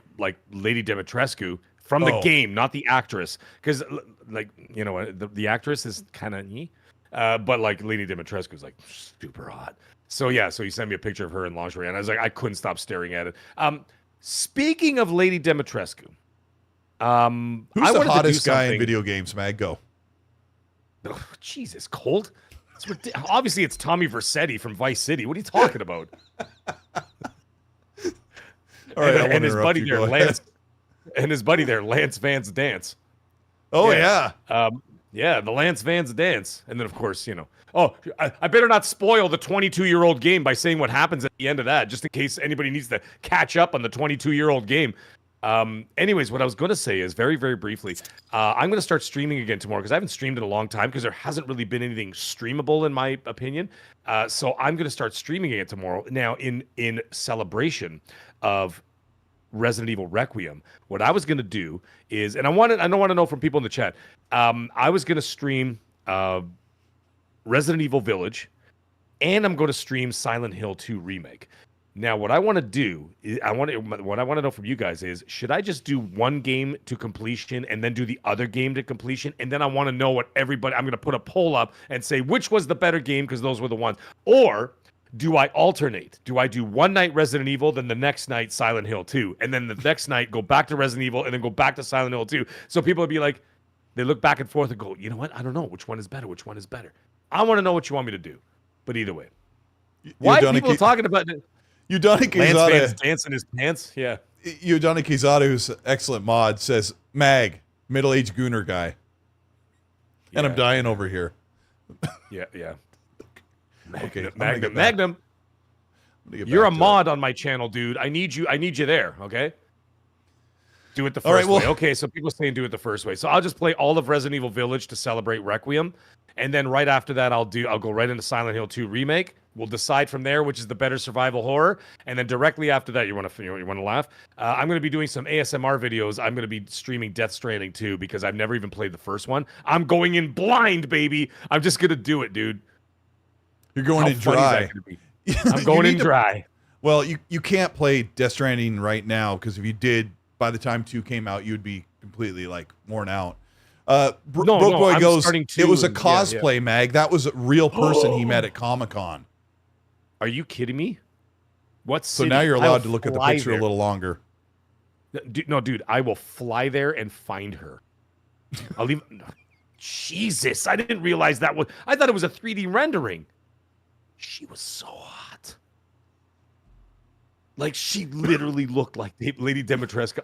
Lady Dimitrescu from the game, not the actress. Because the actress is kind of but like Lady Dimitrescu is like super hot. So yeah, so he sent me a picture of her in lingerie, and I was like, I couldn't stop staring at it. Speaking of Lady Dimitrescu, who's the hottest guy in video games, Mag? Go. Oh, Jesus, Colt. Obviously, it's Tommy Vercetti from Vice City. What are you talking about? All right, and his buddy there, Lance, Lance Van's Dance. Oh yeah. The Lance Van's Dance, and then of course, I better not spoil the 22-year-old game by saying what happens at the end of that, just in case anybody needs to catch up on the 22-year-old game. Anyways, what I was going to say is very, very briefly, I'm going to start streaming again tomorrow because I haven't streamed in a long time because there hasn't really been anything streamable in my opinion. So I'm going to start streaming again tomorrow. Now, in celebration of Resident Evil Requiem, what I was going to do is, and I want to know from people in the chat, I was going to stream Resident Evil Village, and I'm going to stream Silent Hill 2 Remake. Now, what I want to do is, what I want to know from you guys is, should I just do one game to completion and then do the other game to completion? And then I want to know what everybody, I'm going to put a poll up and say which was the better game because those were the ones. Or do I alternate? Do I do one night Resident Evil, then the next night Silent Hill 2, and then the next night go back to Resident Evil and then go back to Silent Hill 2? So people would be like, they look back and forth and go, you know what? I don't know. Which one is better? Which one is better? I want to know what you want me to do. But either way. Why are people talking about it? Udani Quezada dancing his pants. Yeah. Udani Quezada, who's an excellent mod, says Mag, middle-aged gooner guy. And I'm dying over here. Yeah. Okay. Magnum. You're a mod on my channel, dude. I need you there, okay? Do it the first way. Okay, so people saying do it the first way. So I'll just play all of Resident Evil Village to celebrate Requiem. And then right after that, I'll go right into Silent Hill 2 Remake. We'll decide from there which is the better survival horror. And then directly after that, you want to laugh? I'm going to be doing some ASMR videos. I'm going to be streaming Death Stranding 2 because I've never even played the first one. I'm going in blind, baby. I'm just going to do it, dude. You're going in dry. I'm going in dry. Well, you can't play Death Stranding right now because if you did, by the time 2 came out, you'd be completely like worn out. Broke goes, it was a cosplay, Mag. That was a real person he met at Comic-Con. Are you kidding me? What So city? now you're allowed to look at the picture there. a little longer. No, dude, I will fly there and find her. I'll leave. Jesus, I didn't realize that was. I thought it was a 3D rendering. She was so hot. Like, she literally looked like Lady Dimitrescu.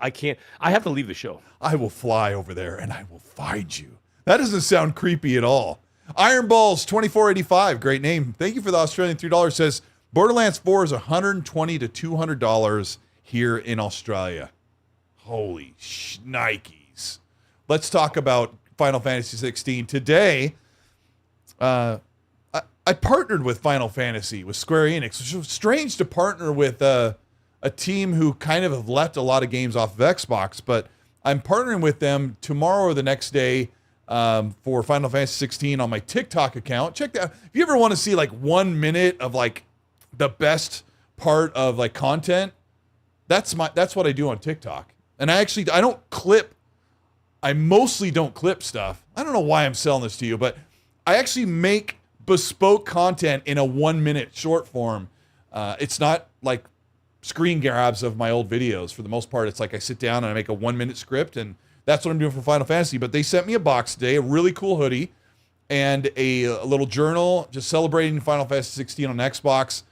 I have to leave the show. I will fly over there and I will find you. That doesn't sound creepy at all. Iron Balls 2485, great name. Thank you for the Australian $3. Says Borderlands 4 is $120 to $200 here in Australia. Holy shnikes. Let's talk about Final Fantasy 16. Today, I partnered with Final Fantasy, with Square Enix, which was strange to partner with a team who kind of have left a lot of games off of Xbox, but I'm partnering with them tomorrow or the next day for Final Fantasy 16 on my TikTok account. Check that out. If you ever want to see like 1 minute of like the best part of like content, that's what I do on TikTok. And I mostly don't clip stuff. I don't know why I'm selling this to you, but I actually make bespoke content in a 1 minute short form. It's not like screen grabs of my old videos. For the most part, it's like I sit down and I make a 1 minute script, and that's what I'm doing for Final Fantasy. But they sent me a box today, a really cool hoodie, and a little journal just celebrating Final Fantasy 16 on Xbox.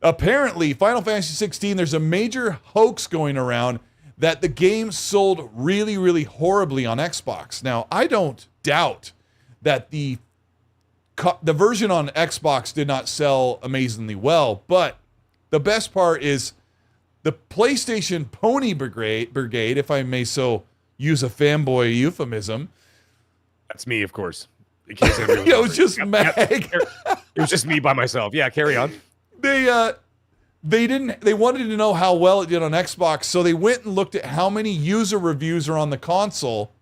Apparently, Final Fantasy 16, there's a major hoax going around that the game sold really, really horribly on Xbox. Now, I don't doubt that the version on Xbox did not sell amazingly well, but the best part is the PlayStation Pony Brigade, if I may so use a fanboy euphemism. That's me, of course. In case it was just Mag. It was just me by myself. Yeah, carry on. They wanted to know how well it did on Xbox, so they went and looked at how many user reviews are on the console,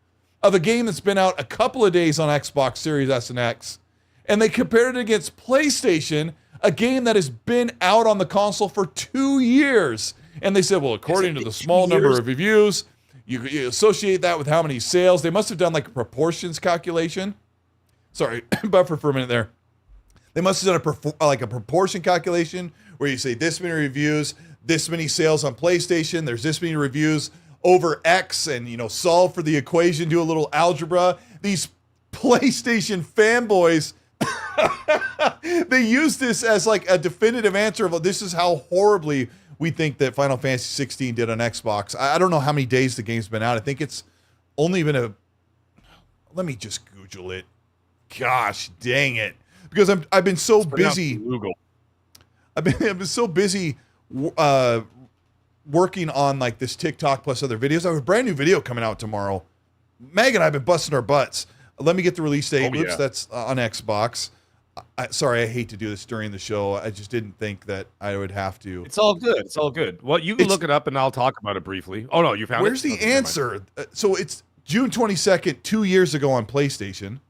of a game that's been out a couple of days on Xbox Series S and X, and they compared it against PlayStation, a game that has been out on the console for 2 years. And they said, well, according to the small number of reviews, you associate that with how many sales. They must have done like a proportions calculation. Sorry, buffer for a minute there. They must have done a proportion calculation where you say this many reviews, this many sales on PlayStation, there's this many reviews over X, and solve for the equation, do a little algebra. These PlayStation fanboys, they use this as like a definitive answer of this is how horribly we think that Final Fantasy 16 did on Xbox. I don't know how many days the game's been out. I think it's only been let me just Google it. Gosh dang it. Because I've been so busy. Google. I've been so busy working on like this TikTok plus other videos. I have a brand new video coming out tomorrow. Meg and I have been busting our butts. Let me get the release date. Oops, that's on Xbox. Sorry, I hate to do this during the show. I just didn't think that I would have to. It's all good. It's all good. Well, you can look it up and I'll talk about it briefly. Oh, no, you found Where's the answer? So it's June 22nd, 2 years ago on PlayStation.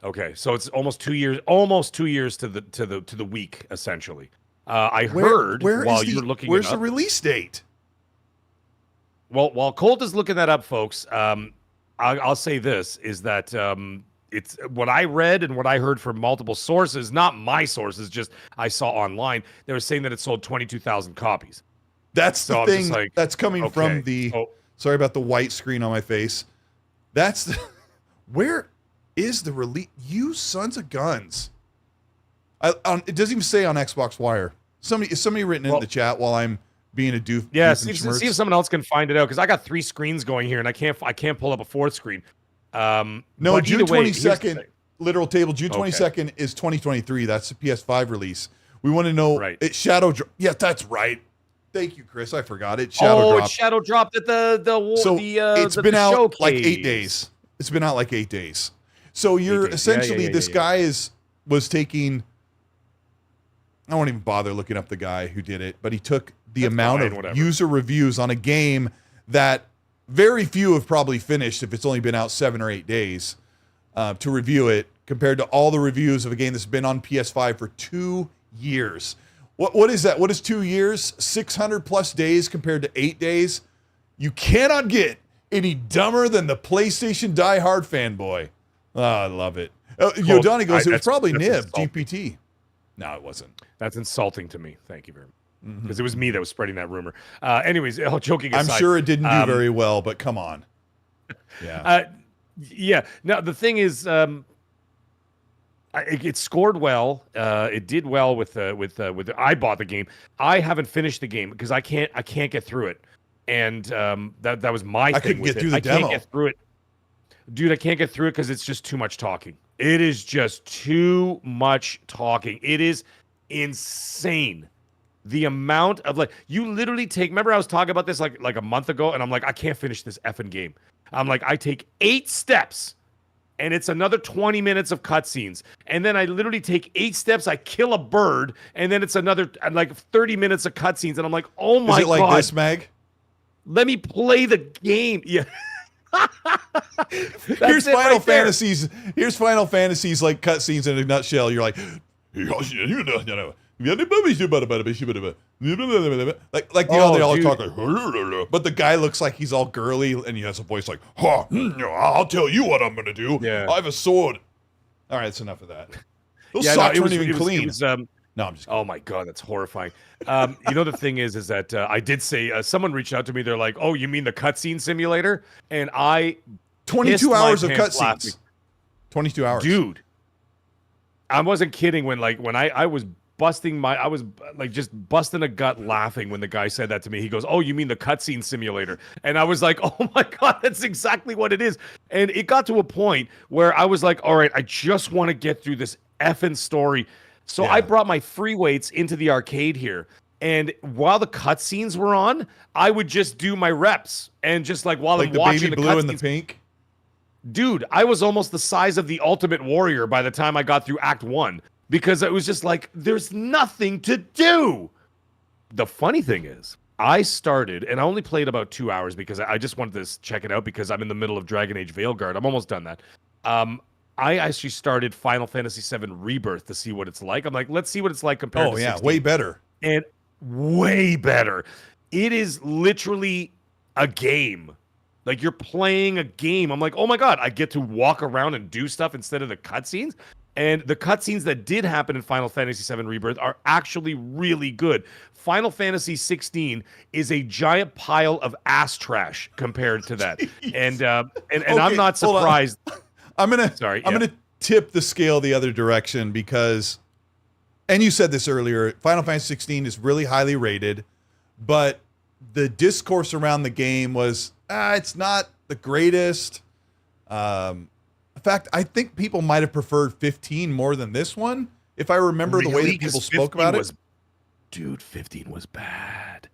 Okay, so it's almost 2 years to the week, essentially. I heard while you're looking where's the release date? Well, while Colt is looking that up, folks, I'll say this, is that it's what I read and what I heard from multiple sources, not my sources, just I saw online. They were saying that it sold 22,000 copies. That's the thing that's coming from the... Sorry about the white screen on my face. That's... Where is the release? You sons of guns. It doesn't even say on Xbox Wire. Is somebody written in the chat while I'm being a doof? Yeah, see if someone else can find it out, because I got 3 screens going here and I can't pull up a 4th screen. No, June 22nd, literal table. June 22nd is 2023. That's the PS5 release. We want to know. Right. It shadow. Yeah, that's right. Thank you, Chris. I forgot it. Shadow dropped. It shadow dropped at it's been out showcase. like 8 days. It's been out like 8 days. So you're essentially this guy was taking. I won't even bother looking up the guy who did it, but he took the amount of user reviews on a game that very few have probably finished if it's only been out 7 or 8 days to review it, compared to all the reviews of a game that's been on PS5 for 2 years. What is that? What is 2 years? 600 plus days compared to 8 days? You cannot get any dumber than the PlayStation diehard fanboy. Oh, I love it. Yodani goes, it was probably Nib, GPT. No, it wasn't. That's insulting to me. Thank you very much. Because it was me that was spreading that rumor. Anyways, joking aside. I'm sure it didn't do very well, but come on. Yeah. Yeah. Now, the thing is, it scored well. It did well with I bought the game. I haven't finished the game because I can't get through it. And that was my thing. I couldn't get through the demo. Can't get through it. Dude, I can't get through it because it's just too much talking. It is just too much talking. It is insane. The amount of you literally take. Remember, I was talking about this like a month ago, and I'm like, I can't finish this effing game. I'm like, I take 8 steps, and it's another 20 minutes of cutscenes, and then I literally take 8 steps. I kill a bird, and then it's another 30 minutes of cutscenes, and I'm like, oh my god. Is it like this, Mag? Let me play the game. Yeah. Here's Final Fantasies. Here's Final Fantasies like cutscenes in a nutshell. You're like, like the other all talk like, but the guy looks like he's all girly and he has a voice like, I'll tell you what I'm gonna do. Yeah. I have a sword. All right, that's enough of that. Those socks weren't even clean. No, I'm just kidding. Oh my god, that's horrifying. The thing is that I did say someone reached out to me. They're like, "Oh, you mean the cutscene simulator?" And 22 hours of cutscenes. 22 hours, dude. I wasn't kidding when I was busting just busting a gut laughing when the guy said that to me. He goes, "Oh, you mean the cutscene simulator?" And I was like, "Oh my god, that's exactly what it is." And it got to a point where I was like, "All right, I just want to get through this effing story." So I brought my free weights into the arcade here, and while the cutscenes were on, I would just do my reps and just while I'm watching the baby blue and the pink. Dude, I was almost the size of the Ultimate Warrior by the time I got through Act 1 because it was just there's nothing to do. The funny thing is I started, and I only played about 2 hours because I just wanted to check it out because I'm in the middle of Dragon Age Veilguard. I'm almost done that. I actually started Final Fantasy VII Rebirth to see what it's like. I'm like, let's see what it's like compared to 16. Way better. And way better. It is literally a game. Like you're playing a game. I'm like, oh my God, I get to walk around and do stuff instead of the cutscenes. And the cutscenes that did happen in Final Fantasy VII Rebirth are actually really good. Final Fantasy 16 is a giant pile of ass trash compared to that. And okay, I'm not surprised. I'm gonna tip the scale the other direction because, and you said this earlier, Final Fantasy 16 is really highly rated, but the discourse around the game was it's not the greatest. In fact, I think people might have preferred 15 more than this one, if I remember the way that people spoke about it. Dude, 15 was bad.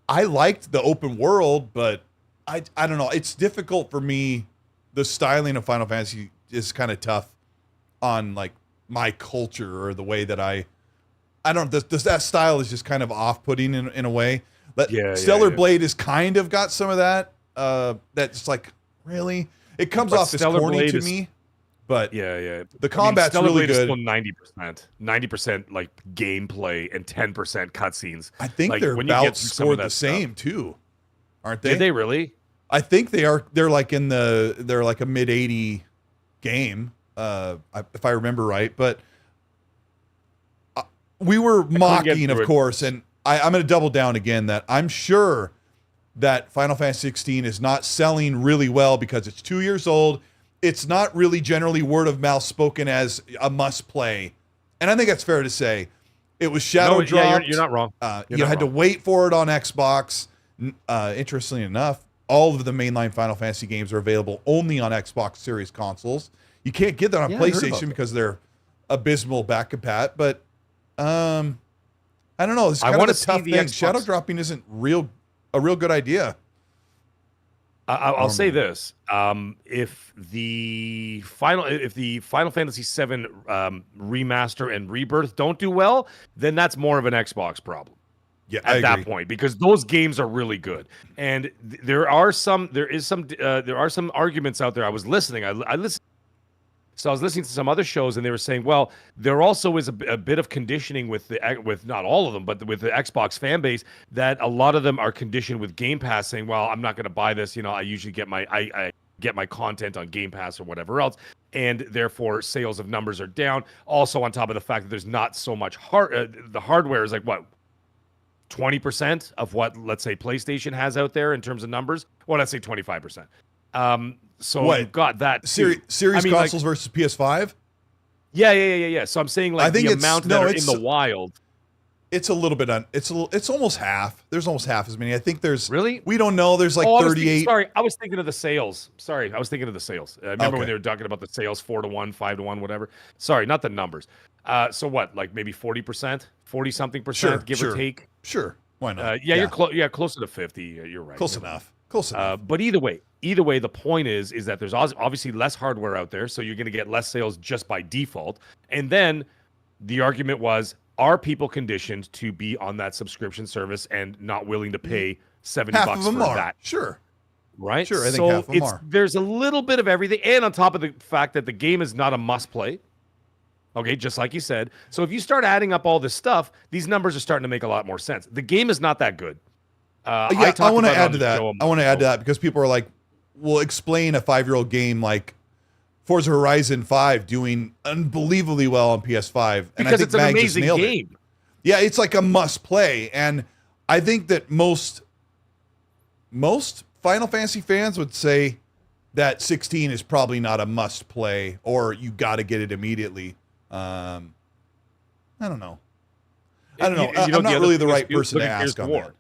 I liked the open world, but I don't know. It's difficult for me. The styling of Final Fantasy is kind of tough on like my culture or the way that I don't. That style is just kind of off-putting in a way. Stellar Blade has kind of got some of that. That's like really. It comes off as corny to me, but the combat's really good. Still 90% like gameplay and 10% cutscenes. I think like, their bouts scored the same too, aren't they? Did they really? I think they are. They're like they're like a mid 80 game, if I remember right. But we were mocking, of course, and I'm going to double down again that I'm sure that Final Fantasy 16 is not selling really well because it's 2 years old. It's not really generally word of mouth spoken as a must play. And I think that's fair to say. It was shadow dropped. Yeah, you're not wrong. You had to wait for it on Xbox. Interestingly enough, all of the mainline Final Fantasy games are available only on Xbox Series consoles. You can't get that on PlayStation because they're abysmal back compat. But I don't know. It's kind of a tough thing. Shadow dropping isn't a real good idea. I'll say this: if the Final Fantasy VII remaster and rebirth don't do well, then that's more of an Xbox problem. Yeah, at that point, because those games are really good, and there are some arguments out there. I was listening. I listened. So I was listening to some other shows, and they were saying, well, there also is a bit of conditioning with not all of them, but with the Xbox fan base, that a lot of them are conditioned with Game Pass, saying, well, I'm not going to buy this. You know, I usually get I get my content on Game Pass or whatever else, and therefore sales of numbers are down. Also, on top of the fact that there's not so much the hardware is like what 20% of what, let's say, PlayStation has out there in terms of numbers. Well, let's say 25%. So you've got that series consoles versus PS5. Yeah. So I'm saying like the amount that are in the wild. It's a little bit it's almost half. There's almost half as many. I think there's really. We don't know. There's like 38. I was thinking of the sales. I was thinking of the sales. I remember when they were talking about the sales 4-1, 5-1, whatever. Sorry, not the numbers. So what? Like maybe 40%, 40-something%, give or take. Sure. Why not? You're closer to 50. You're right. Close enough. But either way, the point is that there's obviously less hardware out there, so you're going to get less sales just by default. And then the argument was, are people conditioned to be on that subscription service and not willing to pay $70 for that? Sure. Right? Sure, I think half of them are. There's a little bit of everything, and on top of the fact that the game is not a must-play. Okay, just like you said. So if you start adding up all this stuff, these numbers are starting to make a lot more sense. The game is not that good. I want to add to that because people are like, well, explain a 5-year-old game like Forza Horizon 5 doing unbelievably well on PS5. And because it's an amazing game. Yeah, it's like a must play. And I think that most Final Fantasy fans would say that 16 is probably not a must play or you got to get it immediately. I don't know. I'm not really the right person to ask on that.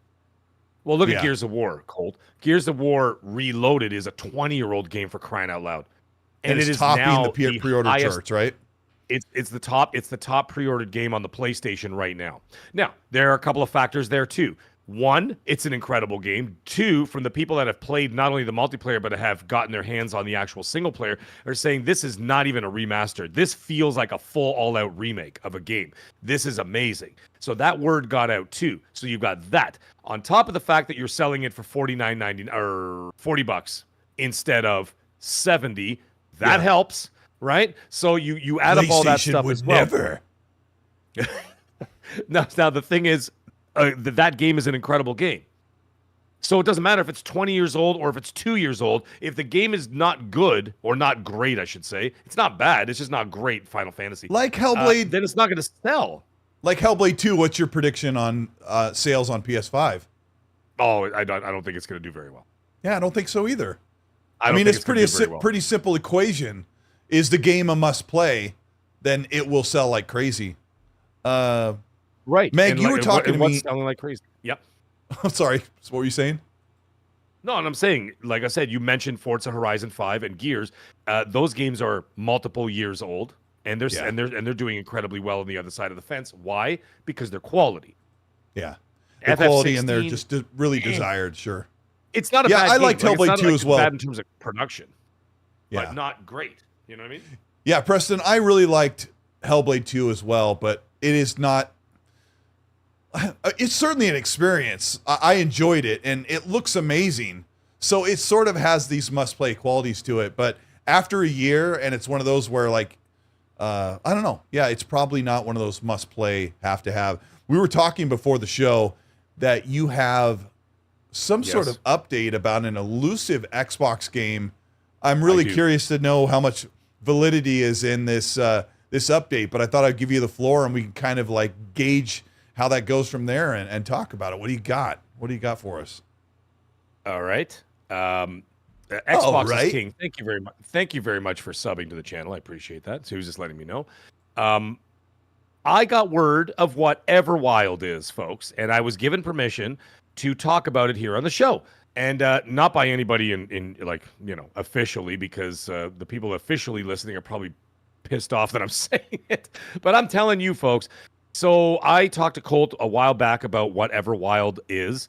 Well, look at Gears of War, Colt. Gears of War Reloaded is a 20-year-old game for crying out loud, and it is topping now the pre-order charts, right? It's the top pre-ordered game on the PlayStation right now. Now there are a couple of factors there too. One, it's an incredible game. Two, from the people that have played not only the multiplayer but have gotten their hands on the actual single player, are saying this is not even a remaster. This feels like a full all-out remake of a game. This is amazing. So that word got out too. So you've got that on top of the fact that you're selling it for $49.99 or $40 instead of $70. That helps, right? So you add up all that stuff as well. Never. Now the thing is, that game is an incredible game. So it doesn't matter if it's 20 years old or if it's 2 years old. If the game is not good, or not great, I should say, it's not bad. It's just not great, Final Fantasy. Like Hellblade. Then it's not going to sell. Like Hellblade 2, what's your prediction on sales on PS5? Oh, I don't think it's going to do very well. Yeah, I don't think so either. I mean, it's pretty pretty simple equation. Is the game a must play? Then it will sell like crazy. Right. Meg, and you were talking to me. What's selling like crazy? Yep. I'm sorry. What were you saying? No, and I'm saying, like I said, you mentioned Forza Horizon 5 and Gears. Those games are multiple years old, and they're doing incredibly well on the other side of the fence. Why? Because they're quality. Yeah. The quality, and they're just really desired, sure. It's not a bad game. I liked Hellblade 2 as well. Bad in terms of production, yeah, but not great. You know what I mean? Yeah, Preston, I really liked Hellblade 2 as well, but it is not. It's certainly an experience. I enjoyed it, and it looks amazing. So it sort of has these must-play qualities to it. But after a year, and it's one of those where, like, I don't know. Yeah, it's probably not one of those must-play, have-to-have. We were talking before the show that you have some sort of update about an elusive Xbox game. I'm really curious to know how much validity is in this this update, but I thought I'd give you the floor, and we can kind of like gauge how that goes from there and talk about it. What do you got? What do you got for us? All right. Xbox is king. Thank you very much. Thank you very much for subbing to the channel. I appreciate that. So he was just letting me know. I got word of what Everwild is, folks, and I was given permission to talk about it here on the show. And not by anybody in like, officially, because the people officially listening are probably pissed off that I'm saying it. But I'm telling you, folks. So I talked to Colt a while back about what Everwild is.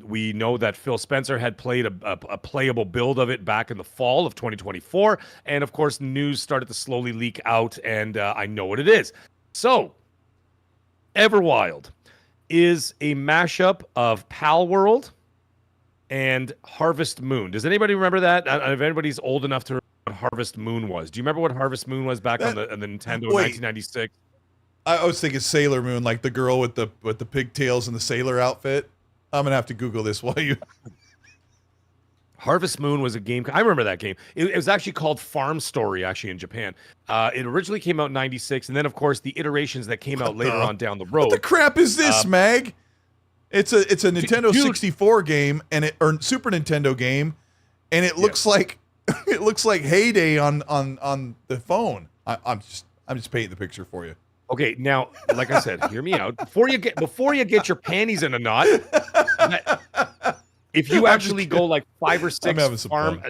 We know that Phil Spencer had played a playable build of it back in the fall of 2024. And of course, news started to slowly leak out, and I know what it is. So Everwild is a mashup of Pal World and Harvest Moon. Does anybody remember that? If anybody's old enough to remember what Harvest Moon was. Do you remember what Harvest Moon was back on the Nintendo in 1996? I was thinking Sailor Moon, like the girl with the pigtails and the sailor outfit. I'm gonna have to Google this while you. Harvest Moon was a game. I remember that game. It was actually called Farm Story, actually, in Japan. It originally came out in 96, and then, of course, the iterations that came out later on down the road. What the crap is this, Mag? It's a Nintendo 64 game or Super Nintendo game, and it looks like it looks like Heyday on the phone. I'm just painting the picture for you. Okay, now, like I said, hear me out. Before you get your panties in a knot, if you actually go like 5 or 6 farm,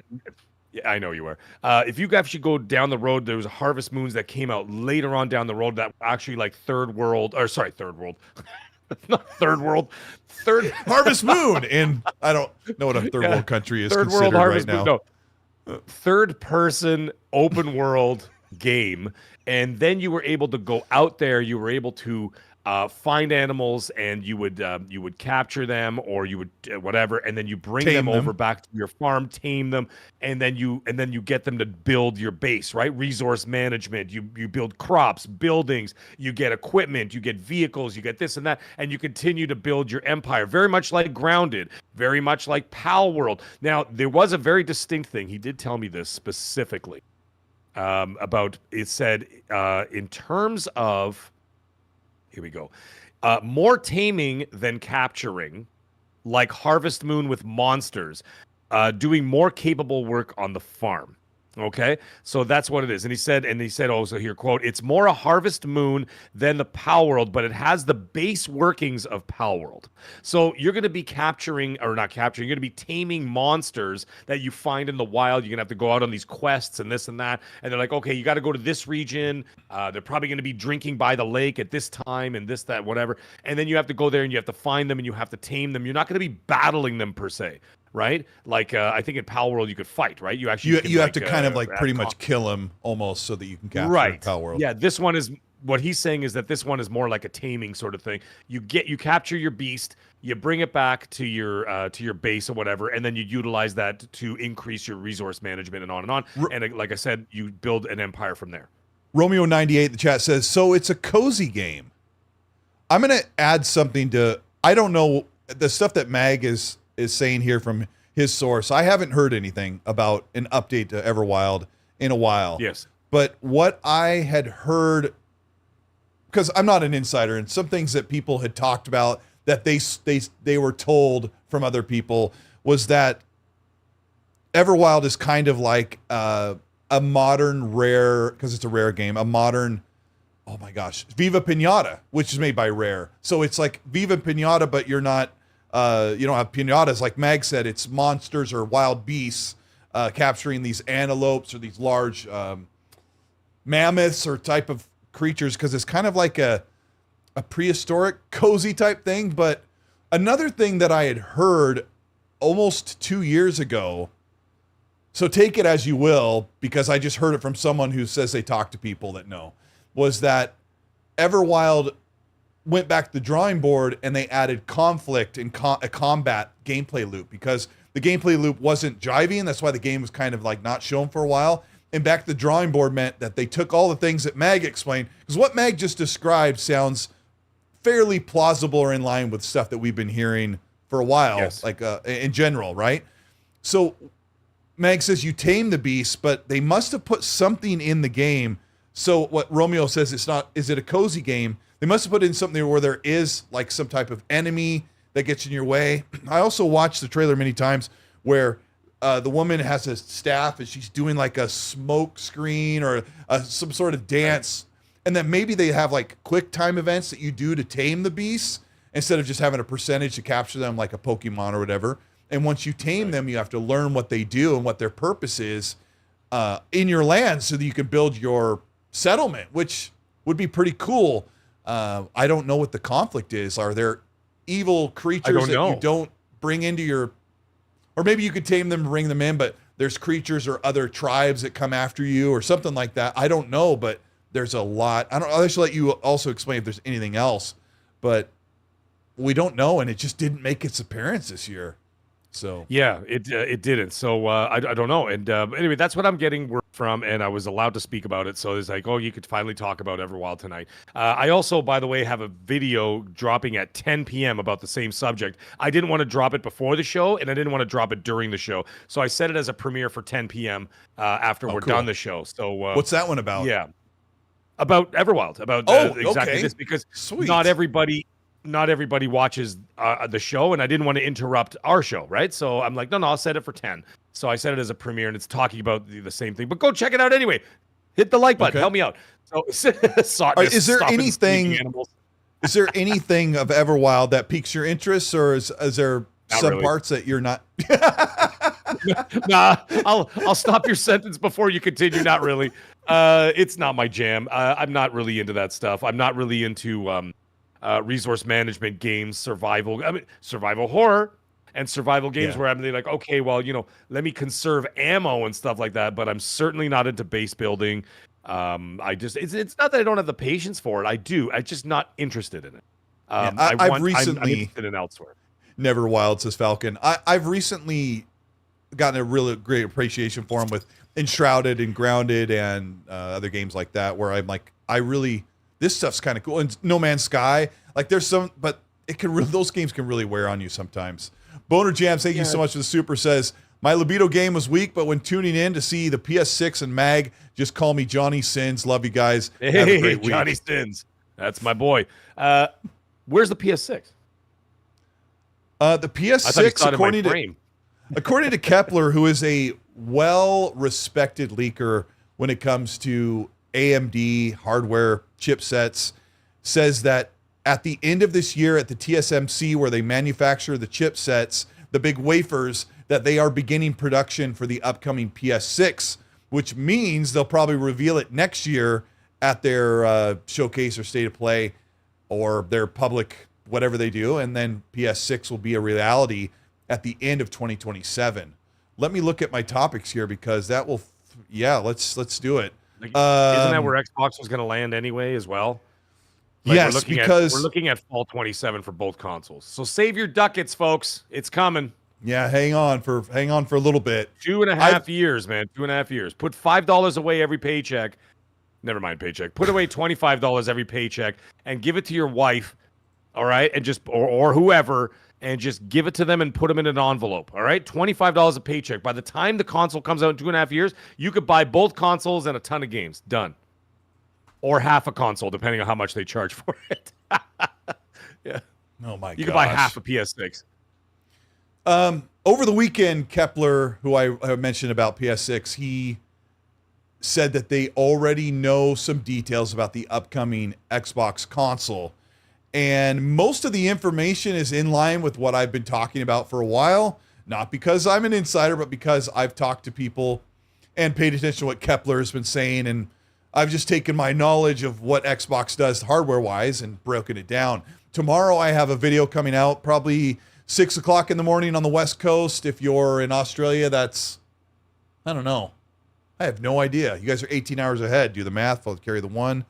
yeah, I know you are. If you actually go down the road, there was Harvest Moons that came out later on down the road that were actually like third world, not third world, third Harvest Moon, and I don't know what a third world country is third considered world Harvest right now. Moon, no. Third person open world game. And then you were able to go out there. You were able to find animals, and you would capture them, or you would whatever, and then you bring them over back to your farm, tame them, and then you get them to build your base, right? Resource management. You build crops, buildings. You get equipment. You get vehicles. You get this and that, and you continue to build your empire. Very much like Grounded. Very much like Pal World. Now there was a very distinct thing. He did tell me this specifically. About it said in terms of here we go, more taming than capturing, like Harvest Moon with monsters, doing more capable work on the farm. Okay, so that's what it is. And he said also here, quote, it's more a Harvest Moon than the Power World, but it has the base workings of Power World. So you're going to be capturing, or not capturing, you're going to be taming monsters that you find in the wild. You're going to have to go out on these quests and this and that. And they're like, okay, you got to go to this region. They're probably going to be drinking by the lake at this time and this, that, whatever. And then you have to go there and you have to find them and you have to tame them. You're not going to be battling them per se. Right, like I think in Power World you could fight, right? You actually you have to kind of like pretty much kill him almost so that you can capture Power World. Yeah, this one is what he's saying is that this one is more like a taming sort of thing. You capture your beast, you bring it back to your base or whatever, and then you utilize that to increase your resource management and on and on. And like I said, you build an empire from there. Romeo98 in the chat says, so it's a cozy game. I'm gonna add something to, I don't know the stuff that Mag is saying here from his source. I haven't heard anything about an update to Everwild in a while. Yes. But what I had heard, because I'm not an insider, and some things that people had talked about that they were told from other people was that Everwild is kind of like a modern Rare, because it's a Rare game, a modern, oh my gosh, Viva Pinata, which is made by Rare. So it's like Viva Pinata, but you're not, you don't have pinatas. Like Mag said, it's monsters or wild beasts capturing these antelopes or these large mammoths or type of creatures, because it's kind of like a prehistoric cozy type thing. But another thing that I had heard almost 2 years ago, so take it as you will, because I just heard it from someone who says they talk to people that know, was that Everwild went back to the drawing board and they added conflict and a combat gameplay loop, because the gameplay loop wasn't jiving. That's why the game was kind of like not shown for a while. And back to the drawing board meant that they took all the things that Mag explained, because what Mag just described sounds fairly plausible or in line with stuff that we've been hearing for a while, yes, like in general, right? So Mag says you tame the beast, but they must have put something in the game. So what Romeo says, it's not, is it a cozy game? They must have put in something where there is like some type of enemy that gets in your way. I also watched the trailer many times where the woman has a staff and she's doing like a smoke screen or some sort of dance. And then maybe they have like quick time events that you do to tame the beasts instead of just having a percentage to capture them like a Pokemon or whatever. And once you tame them, you have to learn what they do and what their purpose is in your land so that you can build your settlement, which would be pretty cool. I don't know what the conflict is. Are there evil creatures that you don't bring into your, or maybe you could tame them and bring them in, but there's creatures or other tribes that come after you or something like that. I don't know, but there's a lot. I'll just let you also explain if there's anything else, but we don't know. And it just didn't make its appearance this year. So yeah, it didn't. So I don't know. And anyway, that's what I'm getting word from, and I was allowed to speak about it. So it's like, oh, you could finally talk about Everwild tonight. I also, by the way, have a video dropping at 10 p.m. about the same subject. I didn't want to drop it before the show, and I didn't want to drop it during the show. So I set it as a premiere for 10 p.m. After we're done the show. So what's that one about? Yeah, about Everwild, about exactly this, because not everybody watches the show, and I didn't want to interrupt our show, right? So I'm like, no, I'll set it for 10. So I set it as a premiere, and it's talking about the same thing. But go check it out anyway. Hit the like button. Help me out. So, is there anything? Is there anything of Everwild that piques your interest, or is there not some really parts that you're not? Nah, I'll stop your sentence before you continue. Not really. It's not my jam. I'm not really into that stuff. I'm not really into resource management games, survival horror and survival games where I'm like, okay, well, let me conserve ammo and stuff like that, but I'm certainly not into base building. It's not that I don't have the patience for it. I do. I'm just not interested in it. I've recently I'm interested in elsewhere. Neverwild, says Falcon. I've recently gotten a really great appreciation for them with Enshrouded and Grounded and other games like that, where I'm like, this stuff's kind of cool. And No Man's Sky, like there's some, but those games can really wear on you sometimes. Boner Jams, thank you so much for the super, says, my libido game was weak, but when tuning in to see the PS6 and Mag, just call me Johnny Sins. Love you guys. Have a great week. Johnny Sins. That's my boy. Where's the PS6? The PS6, according to, according to Kepler, who is a well-respected leaker when it comes to AMD hardware chipsets, says that at the end of this year at the TSMC, where they manufacture the chipsets, the big wafers, that they are beginning production for the upcoming PS6, which means they'll probably reveal it next year at their showcase or state of play or their public, whatever they do. And then PS6 will be a reality at the end of 2027. Let me look at my topics here because that will, let's do it. Like, isn't that where Xbox was going to land anyway as well? Like, yes, because we're looking at fall 27 for both consoles. So save your ducats, folks. It's coming. Yeah, hang on for a little bit. 2.5 years, man. 2.5 years. Put $5 away every paycheck. Never mind paycheck. Put away $25 every paycheck and give it to your wife, all right? And just or whoever, and just give it to them and put them in an envelope, all right? $25 a paycheck. By the time the console comes out in 2.5 years, you could buy both consoles and a ton of games. Done. Or half a console, depending on how much they charge for it. Yeah. Oh my god. You could buy half a PS6. Over the weekend, Kepler, who I mentioned about PS6, he said that they already know some details about the upcoming Xbox console. And most of the information is in line with what I've been talking about for a while. Not because I'm an insider, but because I've talked to people and paid attention to what Kepler has been saying. And I've just taken my knowledge of what Xbox does hardware-wise and broken it down. Tomorrow I have a video coming out, probably 6 o'clock in the morning on the West Coast. If you're in Australia, that's, I don't know. I have no idea. You guys are 18 hours ahead. Do the math. I'll carry the one.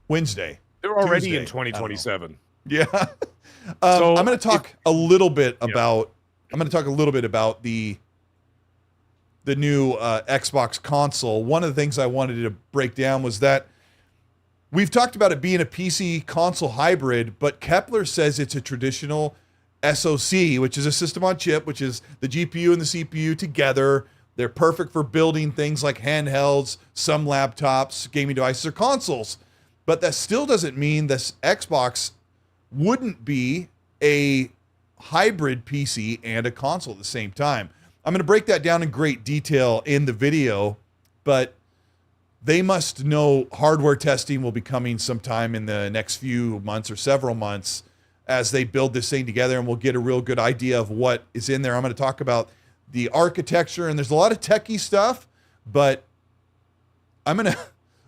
Wednesday. They're already Tuesday. in 2027. Yeah. So I'm going to talk a little bit about. I'm going to talk a little bit about the new Xbox console. One of the things I wanted to break down was that we've talked about it being a PC console hybrid, but Kepler says it's a traditional SoC, which is a system on chip, which is the GPU and the CPU together. They're perfect for building things like handhelds, some laptops, gaming devices, or consoles. But that still doesn't mean this Xbox wouldn't be a hybrid PC and a console at the same time. I'm going to break that down in great detail in the video, but they must know hardware testing will be coming sometime in the next few months or several months as they build this thing together, and we'll get a real good idea of what is in there. I'm going to talk about the architecture, and there's a lot of techie stuff, but I'm going to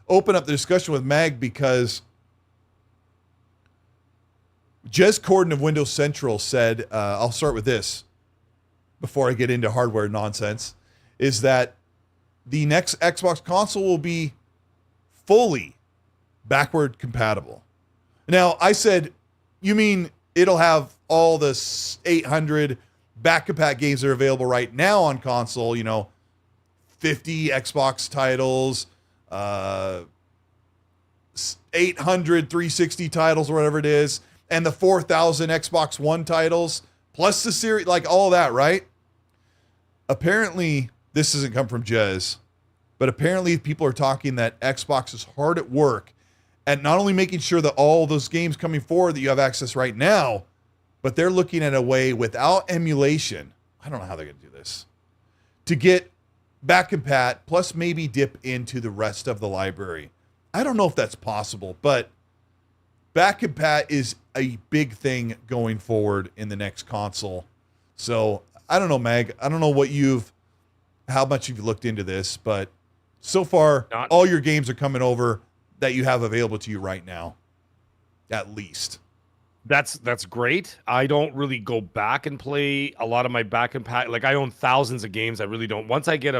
open up the discussion with Mag because Jez Corden of Windows Central said, I'll start with this before I get into hardware nonsense, is that the next Xbox console will be fully backward compatible. Now, I said, you mean it'll have all the 800 back-to-back games that are available right now on console, 50 Xbox titles, 800 360 titles or whatever it is, and the 4,000 Xbox One titles, plus the series, like all that, right? Apparently, this doesn't come from Jez, but apparently people are talking that Xbox is hard at work at not only making sure that all those games coming forward that you have access right now, but they're looking at a way without emulation. I don't know how they're going to do this. To get back compat, plus maybe dip into the rest of the library. I don't know if that's possible, but back compat is a big thing going forward in the next console. So I don't know, Mag. I don't know how much you've looked into this, but so far, all your games are coming over that you have available to you right now, at least. That's great. I don't really go back and play a lot of my back and pack. Like, I own thousands of games. I really don't. Once I get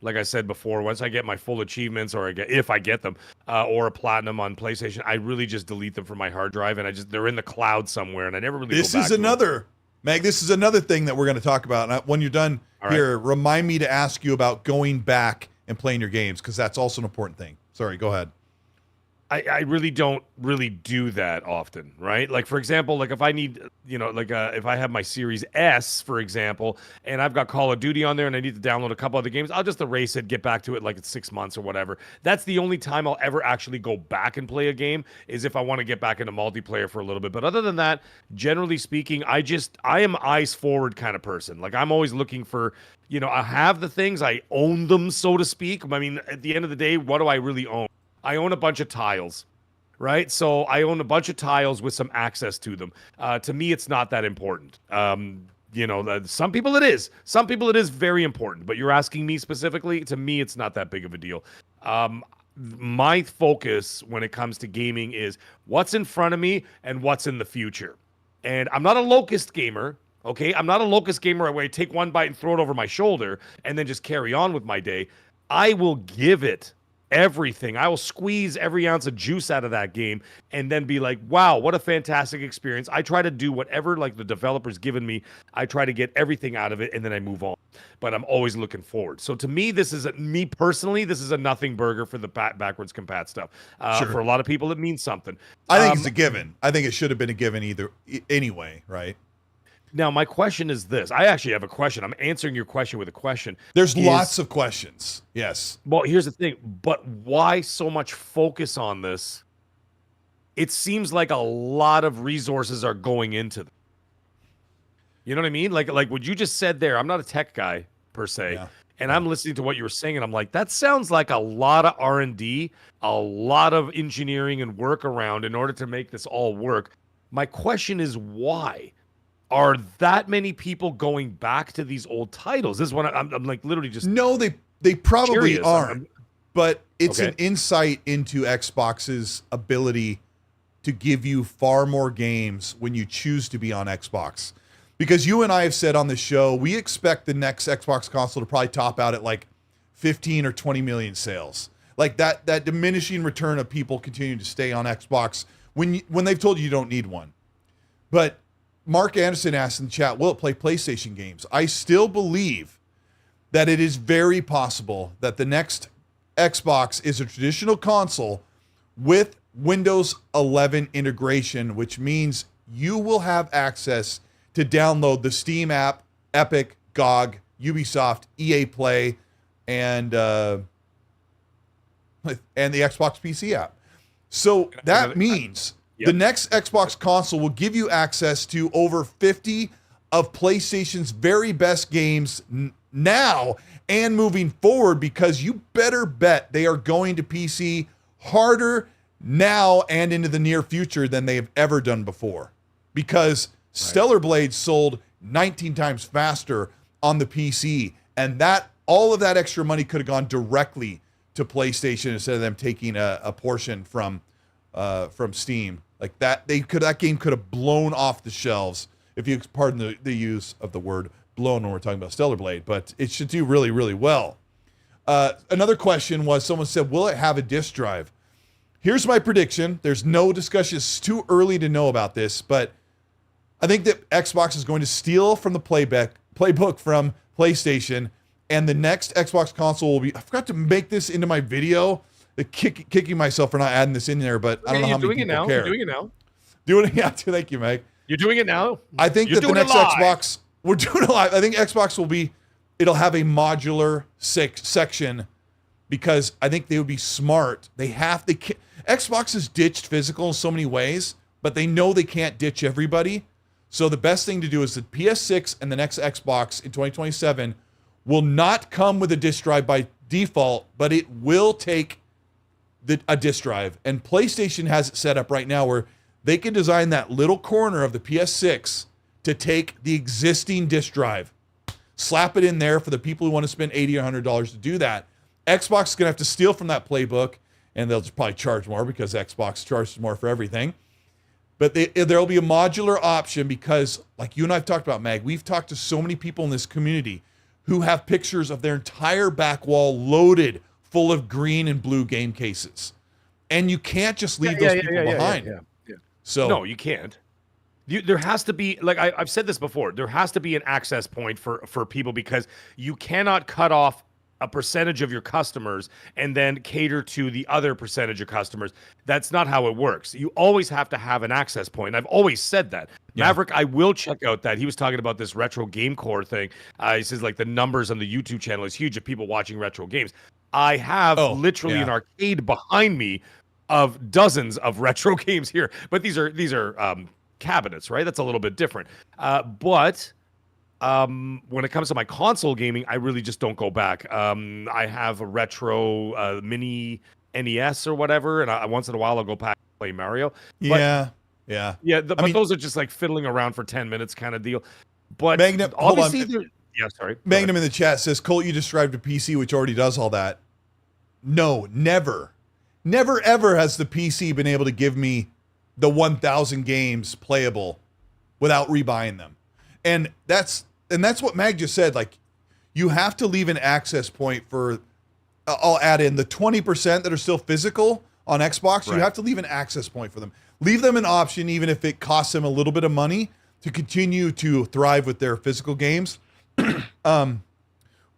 like I said before, once I get my full achievements, or if I get them, or a platinum on PlayStation, I really just delete them from my hard drive, and they're in the cloud somewhere, and I never really. This is another, Mag. This is another thing that we're going to talk about. And when you're done here, remind me to ask you about going back and playing your games, because that's also an important thing. Sorry, go ahead. I really don't really do that often, right? Like for example, like if I need, like if I have my Series S, for example, and I've got Call of Duty on there and I need to download a couple other games, I'll just erase it, get back to it like it's 6 months or whatever. That's the only time I'll ever actually go back and play a game is if I want to get back into multiplayer for a little bit. But other than that, generally speaking, I am eyes forward kind of person. Like I'm always looking for, I have the things, I own them, so to speak. I mean, at the end of the day, what do I really own? I own a bunch of tiles, right? So I own a bunch of tiles with some access to them. To me, it's not that important. Some people it is. Some people it is very important. But you're asking me specifically. To me, it's not that big of a deal. My focus when it comes to gaming is what's in front of me and what's in the future. And I'm not a locust gamer. Okay, I'm not a locust gamer where I take one bite and throw it over my shoulder and then just carry on with my day. I will give it everything. I will squeeze every ounce of juice out of that game and then be like, wow, what a fantastic experience. I try to do whatever like the developer's given me. I try to get everything out of it and then I move on. But I'm always looking forward. So to me, this is me personally, this is a nothing burger for the backwards compat stuff. Sure. For a lot of people, it means something. I think it's a given. I think it should have been a given anyway, right? Now, my question is this. I actually have a question. I'm answering your question with a question. There's lots of questions. Yes. Well, here's the thing. But why so much focus on this? It seems like a lot of resources are going into them. You know what I mean? Like what you just said there. I'm not a tech guy per se. Yeah. And I'm listening to what you were saying, and I'm like, that sounds like a lot of R&D, a lot of engineering and work around in order to make this all work. My question is why? Are that many people going back to these old titles? This is what I'm like literally just no, they probably curious. aren't, but it's an insight into Xbox's ability to give you far more games when you choose to be on Xbox. Because you and I have said on the show, we expect the next Xbox console to probably top out at like 15 or 20 million sales. Like that diminishing return of people continuing to stay on Xbox when they've told you don't need one. But Mark Anderson asked in the chat, will it play PlayStation games? I still believe that it is very possible that the next Xbox is a traditional console with Windows 11 integration, which means you will have access to download the Steam app, Epic, GOG, Ubisoft, EA Play, and the Xbox PC app. So that means the next Xbox console will give you access to over 50 of PlayStation's very best games now and moving forward, because you better bet they are going to PC harder now and into the near future than they have ever done before. Because Stellar Blade sold 19 times faster on the PC, and that all of that extra money could have gone directly to PlayStation instead of them taking a portion from Steam. Like that game could have blown off the shelves, if you pardon the use of the word blown when we're talking about Stellar Blade, but it should do really, really well. Another question was, someone said, will it have a disk drive? Here's my prediction. There's no discussion. It's too early to know about this, but I think that Xbox is going to steal from the playbook from PlayStation, and the next Xbox console will be, I forgot to make this into my video, kicking myself for not adding this in there, but I don't know how many people care. You're doing it now. Thank you, Meg. You're doing it now. I think that the next Xbox, we're doing it live. I think Xbox it'll have a modular section, because I think they would be smart. Xbox has ditched physical in so many ways, but they know they can't ditch everybody. So the best thing to do is the PS6 and the next Xbox in 2027 will not come with a disk drive by default, but it will take a disk drive. And PlayStation has it set up right now where they can design that little corner of the PS6 to take the existing disk drive, slap it in there for the people who want to spend $80 or $100 to do that. Xbox is going to have to steal from that playbook, and they'll just probably charge more because Xbox charges more for everything. But there'll be a modular option, because like you and I have talked about, Mag, we've talked to so many people in this community who have pictures of their entire back wall loaded full of green and blue game cases. And you can't just leave those people behind. So no, you can't. There has to be, like I've said this before, there has to be an access point for people, because you cannot cut off a percentage of your customers and then cater to the other percentage of customers. That's not how it works. You always have to have an access point. I've always said that. Yeah. Maverick, I will check out that. He was talking about this retro game core thing. He says like the numbers on the YouTube channel is huge of people watching retro games. I have literally an arcade behind me of dozens of retro games here, but these are cabinets, right? That's a little bit different. But when it comes to my console gaming, I really just don't go back. I have a retro mini NES or whatever, and once in a while I'll go back and play Mario. But, yeah. But those are just like fiddling around for 10 minutes kind of deal. But Magnum, obviously, sorry. Magnum in the chat says, Colt, you described a PC which already does all that. No, never. Never ever has the PC been able to give me the 1,000 games playable without rebuying them. And that's what Mag just said. Like, you have to leave an access point for, I'll add in the 20% that are still physical on Xbox. Right. You have to leave an access point for them. Leave them an option, even if it costs them a little bit of money, to continue to thrive with their physical games.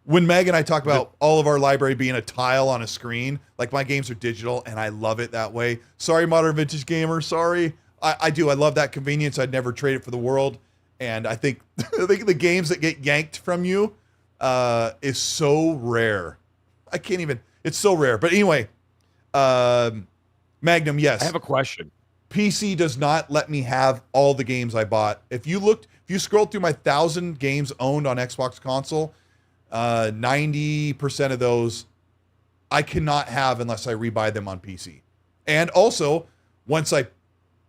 When Meg and I talk about all of our library being a tile on a screen, like my games are digital and I love it that way. Sorry, Modern Vintage Gamer. Sorry. I do. I love that convenience. I'd never trade it for the world. And I think the games that get yanked from you is so rare. I can't even, it's so rare. But anyway, Magnum, yes. I have a question. PC does not let me have all the games I bought. If you scrolled through my 1,000 games owned on Xbox console, 90% of those I cannot have unless I rebuy them on PC. And also, once I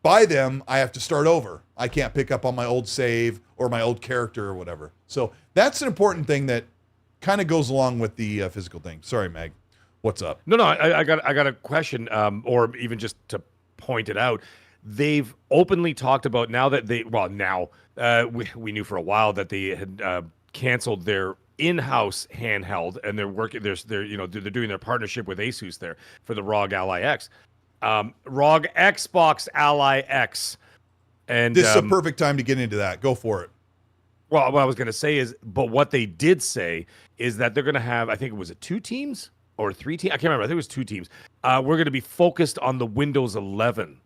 buy them, I have to start over. I can't pick up on my old save or my old character or whatever. So that's an important thing that kind of goes along with the physical thing. Sorry, Meg. What's up? No, I got a question, or even just to point it out. They've openly talked about we knew for a while that they had canceled their in-house handheld, and they're doing their partnership with Asus there for the ROG Ally X. ROG Xbox Ally X. And this is a perfect time to get into that. Go for it. Well, what I was going to say is, but what they did say is that they're going to have, I think it was 2 teams or 3 teams. I can't remember. I think it was 2 teams. We're going to be focused on the Windows 11.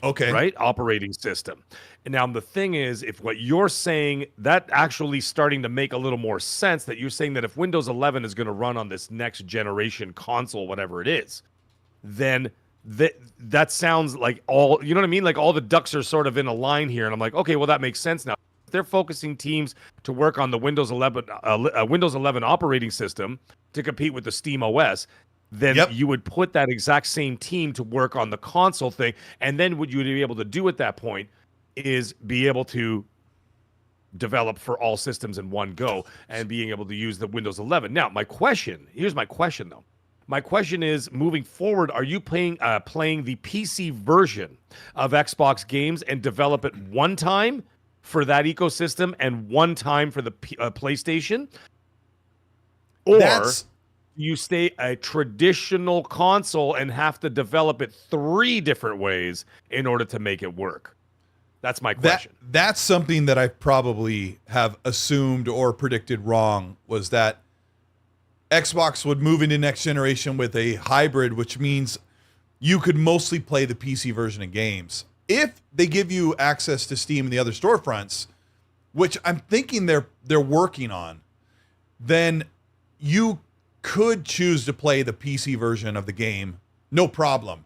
Okay. Right? Operating system. And now the thing is, if what you're saying, that actually starting to make a little more sense, that you're saying that if Windows 11 is going to run on this next generation console, whatever it is, then that sounds like all, you know what I mean? Like all the ducks are sort of in a line here. And I'm like, okay, well, that makes sense now. If they're focusing teams to work on the Windows 11 operating system to compete with the Steam OS, then you would put that exact same team to work on the console thing. And then what you would be able to do at that point is be able to develop for all systems in one go and being able to use the Windows 11. Now, here's my question though. My question is, moving forward, are you playing the PC version of Xbox games and develop it one time for that ecosystem and one time for the PlayStation? Or you stay a traditional console and have to develop it 3 different ways in order to make it work? That's my question. That's something that I probably have assumed or predicted wrong, was that Xbox would move into next generation with a hybrid, which means you could mostly play the PC version of games. If they give you access to Steam and the other storefronts, which I'm thinking they're working on, then you could choose to play the PC version of the game, no problem.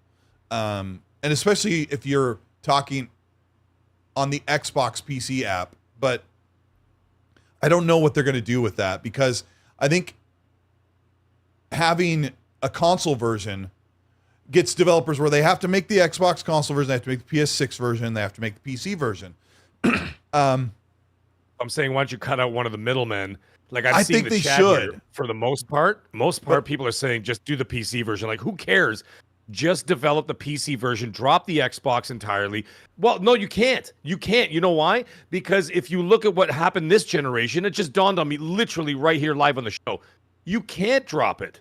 And especially if you're talking on the Xbox PC app. But I don't know what they're going to do with that, because I think having a console version gets developers where they have to make the Xbox console version, they have to make the PS6 version, they have to make the PC version. I'm saying, why don't you cut out one of the middlemen? Like, I think they should. Here, for the most part, people are saying just do the PC version. Like, who cares? Just develop the PC version, drop the Xbox entirely. Well, no, you can't. You can't. You know why? Because if you look at what happened this generation, it just dawned on me literally right here live on the show. You can't drop it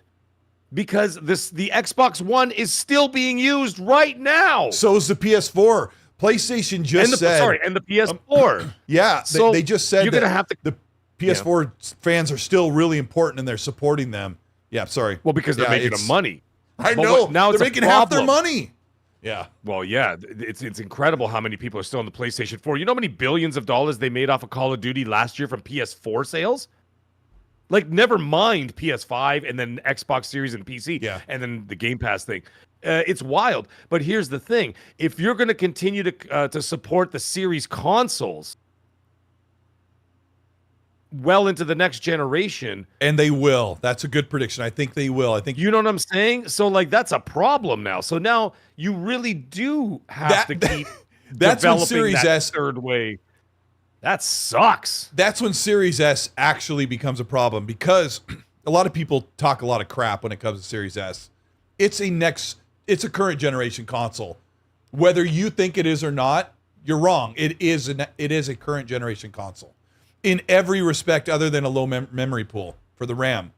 because the Xbox One is still being used right now. So is the PS4. PlayStation just said... and the PS4. Yeah, so they just said you're going to have to... PS4 fans are still really important and they're supporting them. Yeah, sorry. Well, because they're making them money. I know. Now they're making half their money. Yeah. Well, yeah, it's incredible how many people are still on the PlayStation 4. You know how many billions of dollars they made off of Call of Duty last year from PS4 sales? Like, never mind PS5 and then Xbox Series and PC, and then the Game Pass thing. It's wild. But here's the thing: if you're going to continue to support the Series consoles well into the next generation, and they will. That's a good prediction. I think they will. I think you know what I'm saying. So, like, that's a problem now. So now you really do have to keep that's when developing Series that S third way. That sucks. That's when Series S actually becomes a problem, because a lot of people talk a lot of crap when it comes to Series S. It's a current generation console. Whether you think it is or not, you're wrong. It is a current generation console in every respect other than a low memory pool for the RAM.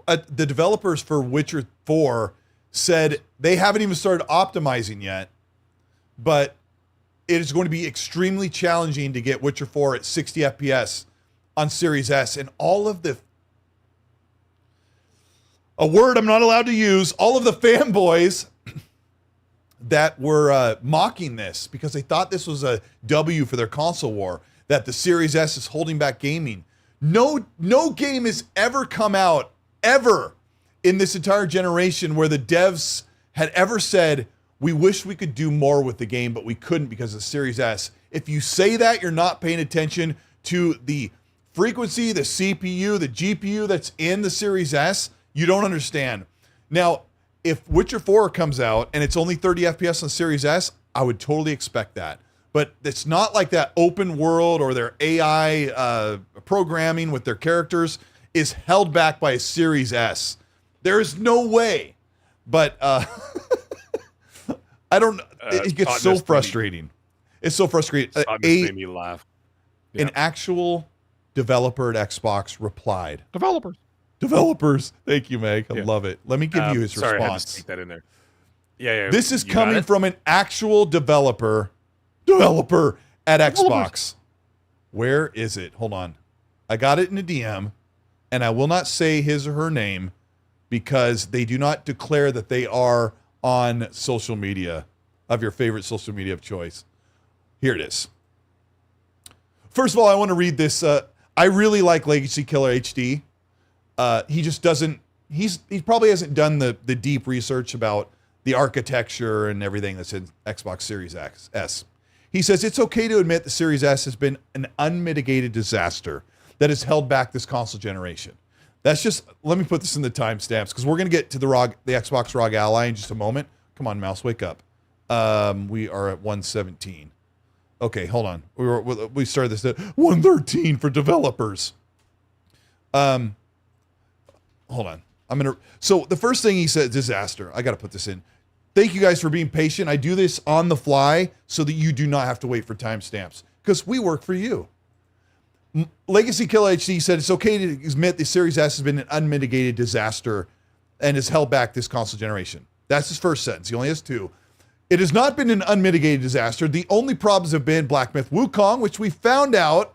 The developers for Witcher 4 said they haven't even started optimizing yet, but it is going to be extremely challenging to get Witcher 4 at 60 FPS on Series S, and all of the a word I'm not allowed to use, all of the fanboys that were mocking this because they thought this was a W for their console war, that the Series S is holding back gaming. No game has ever come out, ever, in this entire generation where the devs had ever said, we wish we could do more with the game, but we couldn't because of the Series S. If you say that, you're not paying attention to the frequency, the CPU, the GPU that's in the Series S. You don't understand. Now, if Witcher 4 comes out and it's only 30 FPS on Series S, I would totally expect that. But it's not like that open world or their AI programming with their characters is held back by a Series S. There is no way. But I don't. It gets so frustrating. It's so frustrating. Made me laugh. Yeah. An actual developer at Xbox replied. Developers. Thank you, Meg. I love it. Let me give you his response. I had to stick that in there. Yeah. This is coming from an actual developer at Xbox. Where is it? Hold on. I got it in a DM, and I will not say his or her name because they do not declare that they are on social media of your favorite social media of choice. Here it is. First of all, I want to read this. I really like Legacy Killer HD. He just doesn't, he probably hasn't done the deep research about the architecture and everything that's in Xbox Series S. He says, it's okay to admit the Series S has been an unmitigated disaster that has held back this console generation. That's just, let me put this in the timestamps because we're going to get to the Xbox ROG Ally in just a moment. Come on, mouse, wake up. We are at 117. Okay, hold on. We started this at 113 for developers. Hold on. So the first thing he said, disaster. I got to put this in. Thank you guys for being patient. I do this on the fly so that you do not have to wait for timestamps because we work for you. Legacy Killer HD said it's okay to admit the Series S has been an unmitigated disaster and has held back this console generation. That's his first sentence. He only has two. It has not been an unmitigated disaster. The only problems have been Black Myth Wukong, which we found out,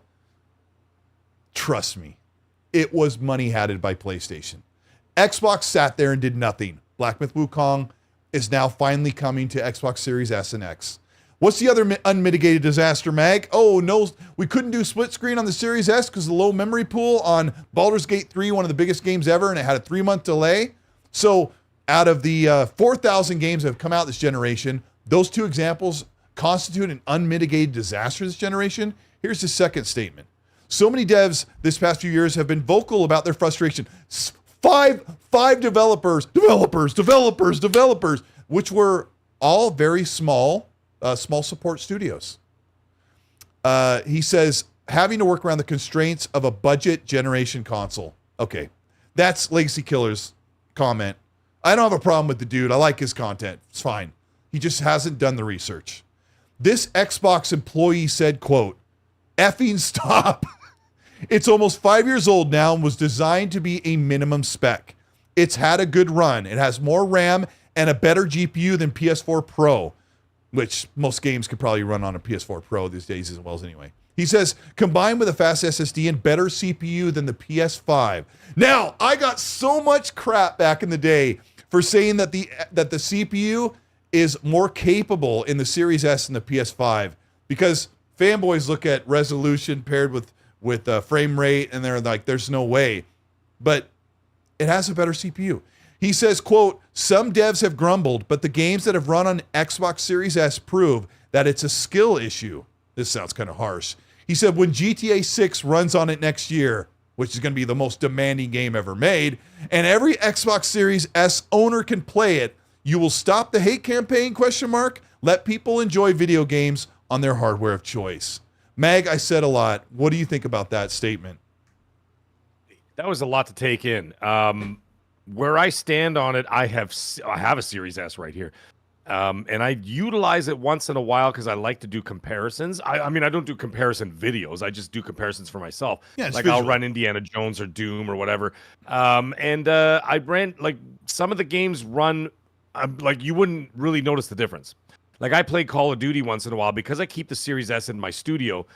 trust me, it was money hatted by PlayStation. Xbox sat there and did nothing. Black Myth Wukong is now finally coming to Xbox Series S and X. What's the other unmitigated disaster, Mag? Oh, no, we couldn't do split screen on the Series S because of the low memory pool on Baldur's Gate 3, one of the biggest games ever, and it had a 3-month delay. So out of the 4,000 games that have come out this generation, those two examples constitute an unmitigated disaster this generation. Here's the second statement. So many devs this past few years have been vocal about their frustration. Five developers, which were all very small support studios. He says, having to work around the constraints of a budget generation console. Okay, that's Legacy Killer's comment. I don't have a problem with the dude. I like his content. It's fine. He just hasn't done the research. This Xbox employee said, quote, effing stop. It's almost 5 years old now and was designed to be a minimum spec. It's had a good run. It has more RAM and a better GPU than PS4 Pro, which most games could probably run on a PS4 Pro these days as well as anyway. He says, combined with a fast SSD and better CPU than the PS5. Now, I got so much crap back in the day for saying that the CPU is more capable in the Series S than the PS5 because fanboys look at resolution paired with frame rate and they're like, there's no way. But it has a better CPU. He says, quote, some devs have grumbled, but the games that have run on Xbox Series S prove that it's a skill issue. This sounds kind of harsh. He said, when GTA 6 runs on it next year, which is going to be the most demanding game ever made, and every Xbox Series S owner can play it, you will stop the hate campaign, ? Let people enjoy video games on their hardware of choice. Mag, I said a lot. What do you think about that statement? That was a lot to take in. Where I stand on it, I have a Series S right here. And I utilize it once in a while because I like to do comparisons. I mean, I don't do comparison videos. I just do comparisons for myself. Yeah, like visual. I'll run Indiana Jones or Doom or whatever. I ran, like, some of the games run, like, you wouldn't really notice the difference. Like, I play Call of Duty once in a while because I keep the Series S in my studio,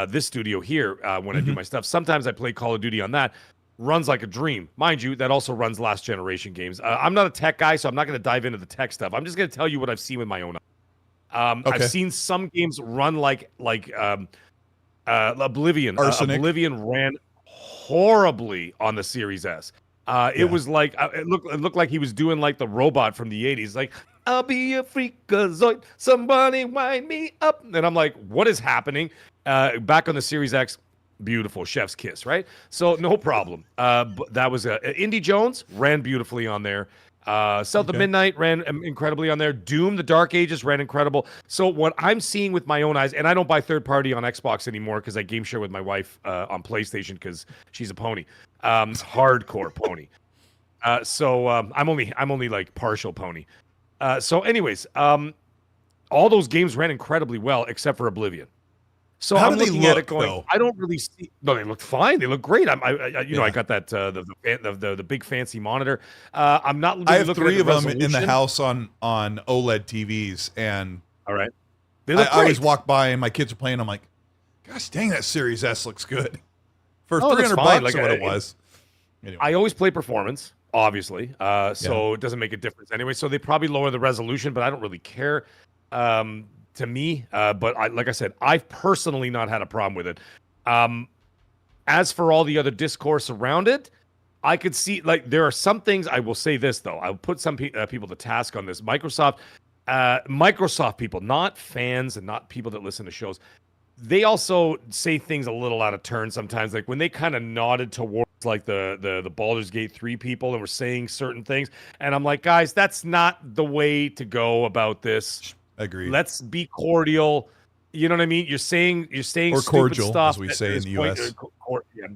this studio here, when I do my stuff. Sometimes I play Call of Duty on that. Runs like a dream. Mind you, that also runs last generation games. I'm not a tech guy, so I'm not going to dive into the tech stuff. I'm just going to tell you what I've seen with my own eyes. Okay. I've seen some games run like Oblivion. Arsenic. Oblivion ran horribly on the Series S. It was like, it looked like he was doing like the robot from the 80s. Like, I'll be a freakazoid, somebody wind me up. And I'm like, what is happening? Back on the Series X, beautiful, chef's kiss, right? So no problem. But that was Indy Jones ran beautifully on there. South of Midnight ran incredibly on there. Doom, The Dark Ages ran incredible. So what I'm seeing with my own eyes, and I don't buy third party on Xbox anymore because I game share with my wife on PlayStation because she's a pony, hardcore pony. So I'm only like partial pony. So anyways, all those games ran incredibly well except for Oblivion. So How I'm do they looking at it look, going, though? I don't really see. No, they look fine. They look great. I got that the big fancy monitor. I'm not. Really I have looking 3 at of the them in the resolution. house on OLED TVs, and All right, they I look always great. walk by and my kids are playing. I'm like, gosh dang, that Series S looks good for Oh, it looks $300 fine. bucks Like, or what it was. Anyway. I always play performance, obviously. So it doesn't make a difference anyway. So they probably lower the resolution, but I don't really care. To me, but like I said, I've personally not had a problem with it. As for all the other discourse around it, I could see, like, there are some things. I will say this though, I'll put some people to task on this. Microsoft people, not fans and not people that listen to shows, they also say things a little out of turn sometimes. Like when they kind of nodded towards like the Baldur's Gate 3 people and were saying certain things, and I'm like, guys, that's not the way to go about this. Agreed. Let's be cordial. You know what I mean? You're saying Or stupid cordial, stuff, as we at say in this the point. US.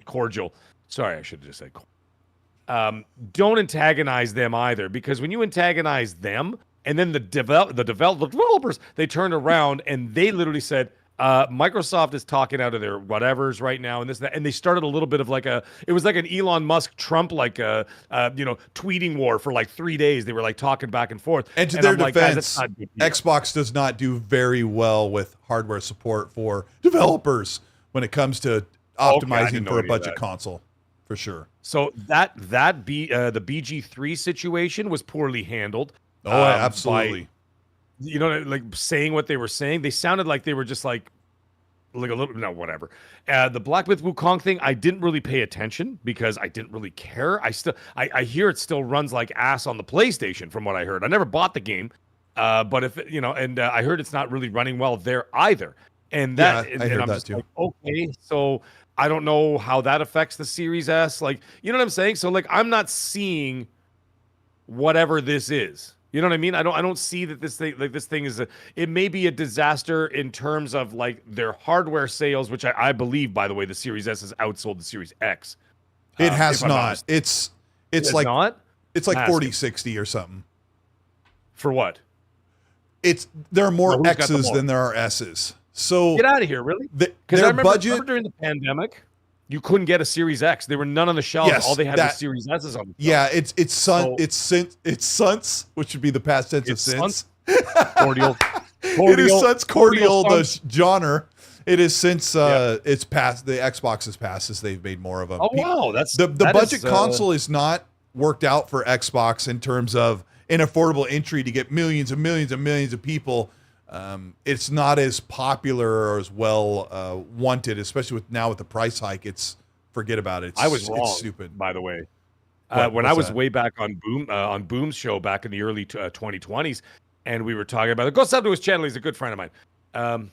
Cordial. Sorry, I should have just said cordial. Don't antagonize them either, because when you antagonize them, and then the developers, they turned around and they literally said, Microsoft is talking out of their whatevers right now, and this and that, and they started a little bit of like it was like an Elon Musk Trump tweeting war for like 3 days. They were like talking back and forth. And to I'm their like, guys, defense, that's not a big deal. Xbox does not do very well with hardware support for developers when it comes to optimizing didn't know for a any of budget that. console, for sure. So the BG3 situation was poorly handled. Oh, absolutely. You know, like saying what they were saying, they sounded like they were just like a little, no, whatever. The Black Myth Wukong thing, I didn't really pay attention because I didn't really care. I hear it still runs like ass on the PlayStation from what I heard. I never bought the game, but if I heard it's not really running well there either. And that, I heard I'm that just too. like, okay, so I don't know how that affects the Series S. Like, you know what I'm saying? So like, I'm not seeing whatever this is. You know what I mean? I don't see that this thing is it may be a disaster in terms of like their hardware sales, which I believe, by the way, the Series S has outsold the Series X. It has if I'm not. It's like not? it's like Massive. 40-60 or something. For what? There are more Well, who's got the X's more? than there are S's. So Get out of here, really? Because Because I their remember budget, during the pandemic, you couldn't get a Series X. There were none on the shelves. Yes, All they had that- was Series S's on the shelves. yeah, it's So- Sunts, which would be the past tense of It's since. Cordial. It is Sunts cordial, Sunts. the genre. It is since it's passed. The Xbox has passed as they've made more of them. Oh wow, the budget console is not worked out for Xbox in terms of an affordable entry to get millions and millions and millions of people. It's not as popular or as well wanted, especially with the price hike. Forget about it. I was wrong. It's stupid, by the way. When I was way back on Boom's show back in the early 2020s, and we were talking about it. Go sub to his channel. He's a good friend of mine.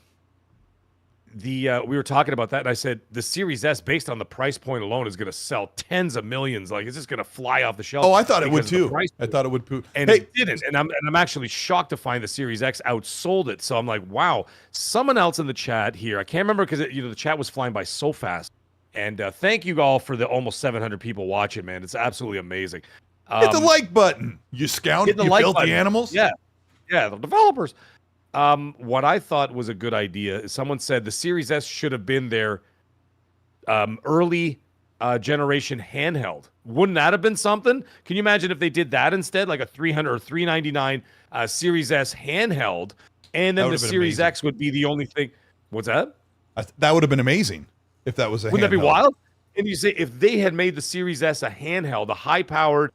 We were talking about that, and I said the Series S, based on the price point alone, is going to sell tens of millions. Like, it's just going to fly off the shelf. Oh, I thought it would too. I thought it would too. And it didn't. And I'm actually shocked to find the Series X outsold it. So I'm like, wow. Someone else in the chat here, I can't remember because the chat was flying by so fast. And thank you all for the almost 700 people watching, man. It's absolutely amazing. Hit the like button, you scoundrel. You built the animals. Yeah, the developers. What I thought was a good idea is someone said the Series S should have been their early generation handheld. Wouldn't that have been something? Can you imagine if they did that instead, like a $300 or $399 Series S handheld, and then the Series X would be the only thing? What's that? That would have been amazing. If that was wouldn't that be wild? And you say if they had made the Series S a handheld, a high-powered,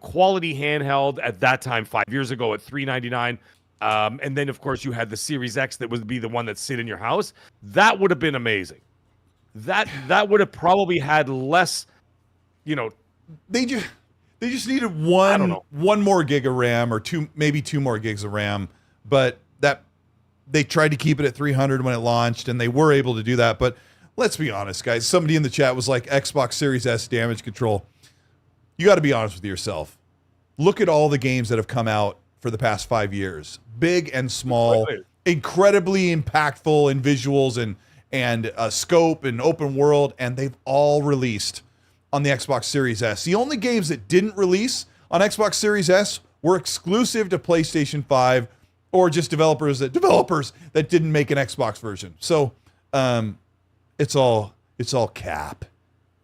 quality handheld at that time 5 years ago at $399, and then of course you had the Series X that would be the one that sit in your house, that would have been amazing. That would have probably had less, They just needed one more gig of RAM or maybe two more gigs of RAM, but that they tried to keep it at 300 when it launched, and they were able to do that, but. Let's be honest, guys. Somebody in the chat was like, Xbox Series S damage control. You got to be honest with yourself. Look at all the games that have come out for the past 5 years. Big and small, incredibly impactful in visuals and scope and open world, and they've all released on the Xbox Series S. The only games that didn't release on Xbox Series S were exclusive to PlayStation 5 or just developers that didn't make an Xbox version. So, it's all cap,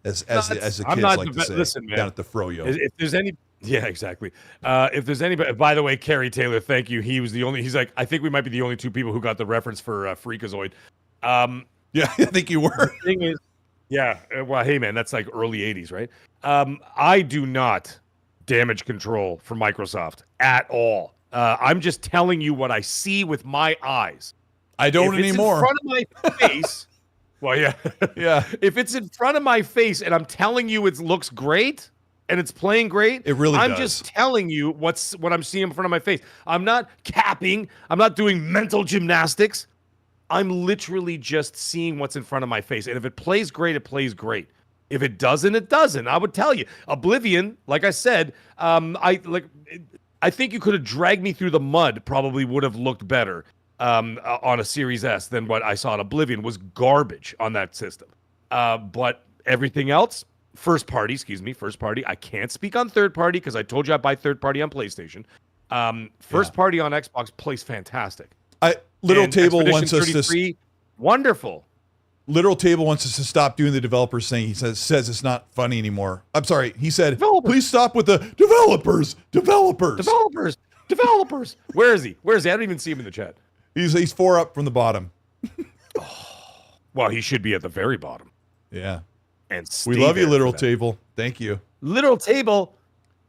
as the kids like to say. Listen, man, down at the Froyo. If there's any, yeah, exactly. If there's anybody, by the way, Kerry Taylor, thank you. He was the only. He's like, I think we might be the only two people who got the reference for Freakazoid. Yeah, I think you were. The thing is, yeah. Well, hey, man, that's like early '80s, right? I do not damage control for Microsoft at all. I'm just telling you what I see with my eyes. I don't anymore. In front of my face. Well, yeah. Yeah. If it's in front of my face and I'm telling you it looks great and it's playing great, it really I'm does. just telling you what I'm seeing in front of my face. I'm not capping. I'm not doing mental gymnastics. I'm literally just seeing what's in front of my face. And if it plays great, it plays great. If it doesn't, it doesn't. I would tell you. Oblivion, like I said, I think you could have dragged me through the mud, probably would have looked better. On a Series S than what I saw at Oblivion was garbage on that system. But everything else, first party. I can't speak on third party because I told you I buy third party on PlayStation. First party on Xbox plays fantastic. Literal Table wants us to wonderful. Literal Table wants us to stop doing the developers thing. He says it's not funny anymore. I'm sorry. He said, please stop with the developers. Where is he? I don't even see him in the chat. He's 4 up from the bottom. Well, he should be at the very bottom. Yeah. And we love you, Literal Table. Thank you. Literal Table.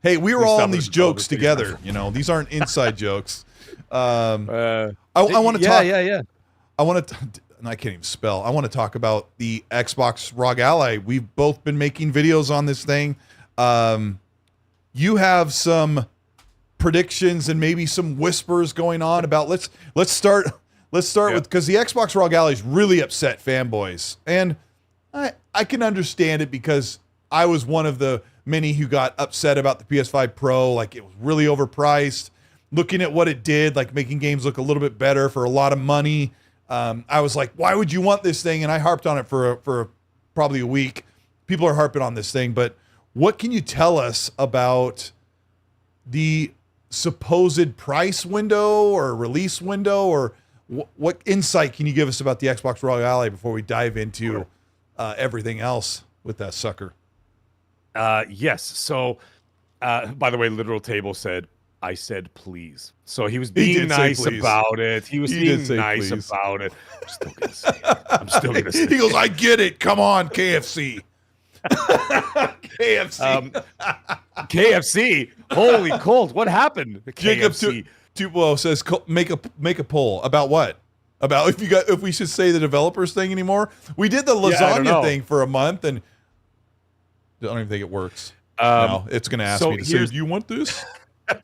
Hey, we were all on these jokes together. These aren't inside jokes. I want to talk. Yeah. I can't even spell. I want to talk about the Xbox ROG Ally. We've both been making videos on this thing. You have some predictions and maybe some whispers going on about let's start with, because the Xbox ROG Ally is really upset fanboys, and I can understand it because I was one of the many who got upset about the PS5 Pro. Like, it was really overpriced. Looking at what it did, like making games look a little bit better for a lot of money, I was like, why would you want this thing? And I harped on it for probably a week. People are harping on this thing, but what can you tell us about the supposed price window or release window, or what insight can you give us about the Xbox ROG Ally before we dive into everything else with that sucker? Yes. So, by the way, Literal Table said, I said, please. So he was He being did say nice please. about it. He was He being did say nice please. about it. I'm still going to say it. I'm still going to say He goes, it. I get it. Come on, KFC. KFC. KFC. Holy Colt. What happened? Jacob KFC. Tupelo says make a poll about what? About if we should say the developers thing anymore. We did the lasagna thing for a month, and I don't even think it works. No, it's going to ask me to say, "Do you want this?"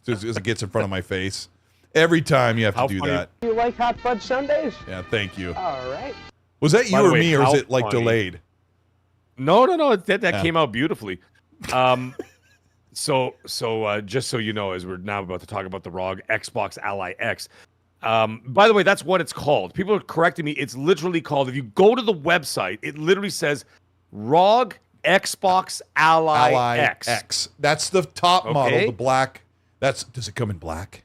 As it gets in front of my face. Every time you have to do that. You like hot fudge sundaes? Yeah, thank you. All right. Was that you or me, or is it like delayed? No. That came out beautifully. So just so you know, as we're now about to talk about the ROG Xbox Ally X. By the way, that's what it's called. People are correcting me. It's literally called, if you go to the website, it literally says ROG Xbox Ally X. That's the top model, the black. Does it come in black?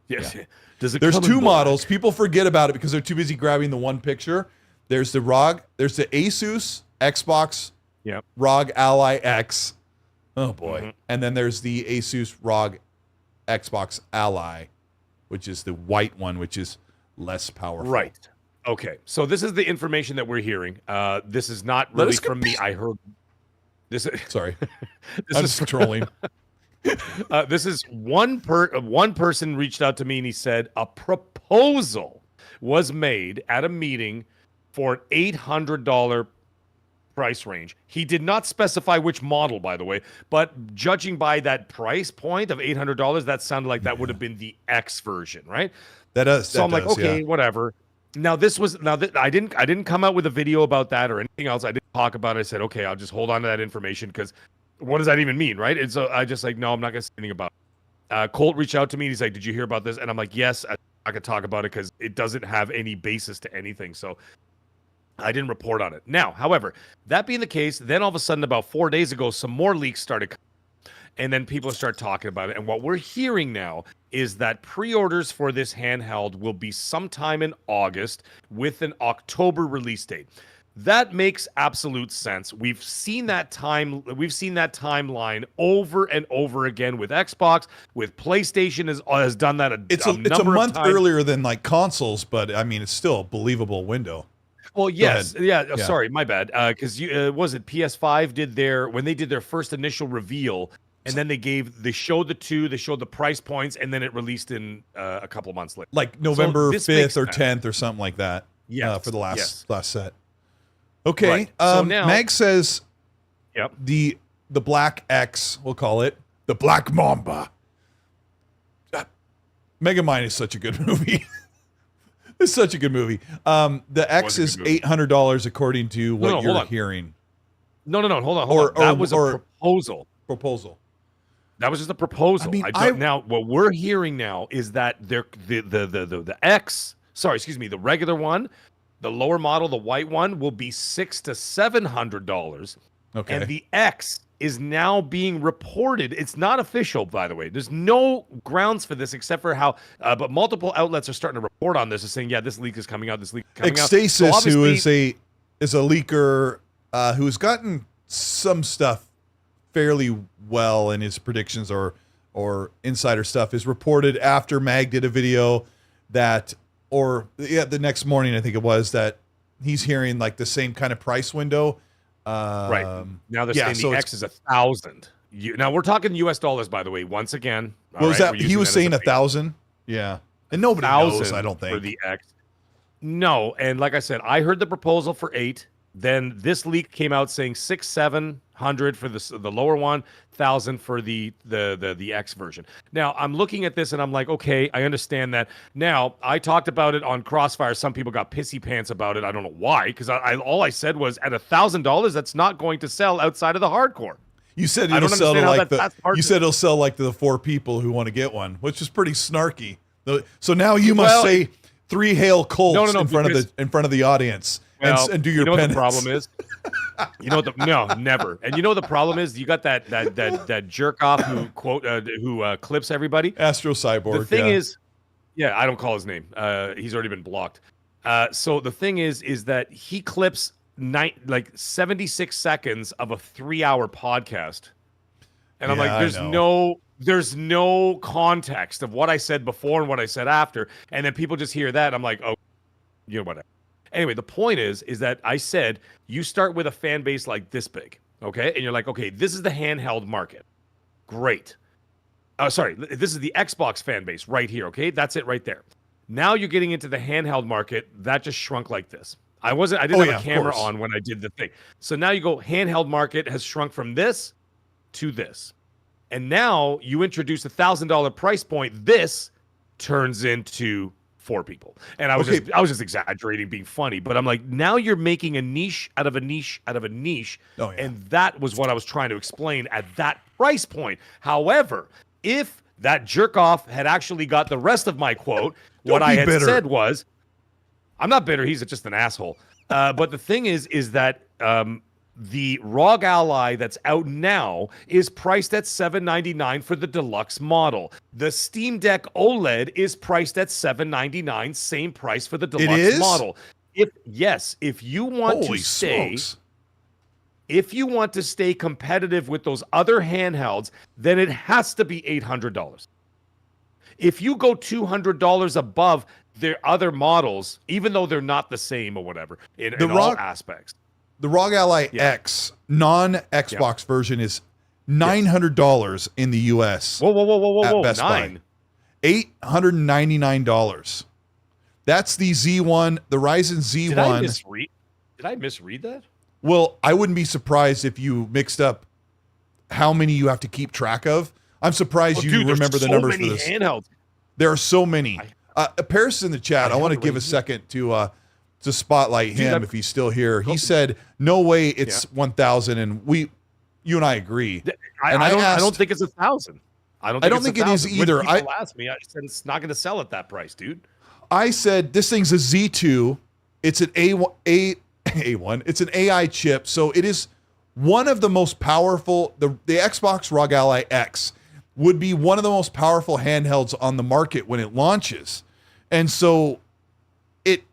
Yes. Yeah. There's two models. People forget about it because they're too busy grabbing the one picture. There's the ROG. There's the Asus Xbox ROG Ally X. Oh boy. Mm-hmm. And then there's the Asus ROG Xbox Ally, which is the white one, which is less powerful. Right. Okay. So this is the information that we're hearing. This is not really from me. I heard this. Sorry. I'm just trolling. This is one person reached out to me and he said a proposal was made at a meeting for an $800 price range. He did not specify which model, by the way, but judging by that price point of $800, that sounded like that would have been the X version, right? That does. So I'm like, okay, whatever. Now I didn't come out with a video about that or anything else. I didn't talk about it. I said, okay, I'll just hold on to that information because what does that even mean, right? And so I just like, no, I'm not gonna say anything about it. Colt reached out to me and he's like, did you hear about this? And I'm like, yes, I could talk about it because it doesn't have any basis to anything. So I didn't report on it. Now, however, that being the case, then all of a sudden about 4 days ago, some more leaks started coming. And then people start talking about it. And what we're hearing now is that pre-orders for this handheld will be sometime in August with an October release date. That makes absolute sense. We've seen that timeline over and over again with Xbox, with PlayStation has done that it's a month earlier than like consoles, but I mean it's still a believable window. Well, yes, yeah. Sorry, my bad. Because was it PS5 when they did their first initial reveal, and then they showed the price points, and then it released in a couple months later, like November 5th or 10th or something like that. Yeah, for the last set. Okay. Right. So now, Mag says, "Yep, the Black X, we'll call it the Black Mamba." Megamind is such a good movie. It's such a good movie. The X is $800 according to what you're hearing. No. Hold on. That was a proposal. That was just a proposal. I mean, now what we're hearing now is that the X, the regular one, the lower model, the white one, will be $600 to $700. Okay. And the X is now being reported. It's not official, by the way. There's no grounds for this except for how, but multiple outlets are starting to report on this and saying, yeah, this leak is coming out. This leak is coming out. Xtasis, who is a leaker who's gotten some stuff fairly well in his predictions or insider stuff, is reported after Mag did a video that. The next morning, I think it was, that he's hearing like the same kind of price window. Right. Now they're saying the X is 1,000. Now we're talking US dollars, by the way, once again. Was that he was saying 1,000? Yeah. And nobody knows, I don't think. For the X. No. And like I said, I heard the proposal for 8. Then this leak came out saying 600-700 for the lower one, 1,000 for the X version. Now I'm looking at this and I'm like, okay, I understand that. Now I talked about it on Crossfire. Some people got pissy pants about it. I don't know why, because all I said was at $1,000, that's not going to sell outside of the hardcore. You said it'll sell to like it'll sell like to the 4 people who want to get one, which is pretty snarky. So now you must say 3 Hail Colts in front of the audience. Well, and do your penance. What the problem is? Never. And you know what the problem is? You got that jerk off who clips everybody. Astro Cyborg. The thing is, I don't call his name. He's already been blocked. So the thing is that he clips 76 seconds of a 3-hour podcast, and I'm like, there's no there's no context of what I said before and what I said after, and then people just hear that. I'm like, oh, you know, whatever. Anyway, the point is that I said you start with a fan base like this big, okay, and you're like, okay, this is the handheld market, great. Sorry, this is the Xbox fan base right here, okay, that's it right there. Now you're getting into the handheld market that just shrunk like this. I didn't have a camera on when I did the thing. So now you go, handheld market has shrunk from this to this. And now you introduce $1,000 price point. This turns into 4 people. And I was just exaggerating, being funny. But I'm like, now you're making a niche out of a niche out of a niche. Oh, yeah. And that was what I was trying to explain at that price point. However, if that jerk off had actually got the rest of my quote, what I had said was, I'm not bitter. He's just an asshole. But the thing is that the ROG Ally that's out now is priced at $799 for the deluxe model. The Steam Deck OLED is priced at $799, same price for the deluxe model. If you want to stay, if you want to stay competitive with those other handhelds, then it has to be $800. If you go $200 above their other models, even though they're not the same or whatever, in all aspects. The ROG Ally X non-Xbox version is $900 in the US. Whoa! Best Buy. $899. That's the Z1, the Ryzen Z1. Did I misread that? Well, I wouldn't be surprised if you mixed up how many you have to keep track of. I'm surprised you remember the numbers for this. Handhelds. There are so many. Paris in the chat. I want to give a second to spotlight him if he's still here. He said, "No way, it's 1,000," and you and I agree. I don't think it's 1,000. I don't think it is either. When people asked me, I said it's not going to sell at that price, dude. I said this thing's a Z2. It's an A1. It's an AI chip, so it is one of the most powerful. The Xbox ROG Ally X would be one of the most powerful handhelds on the market when it launches, and so it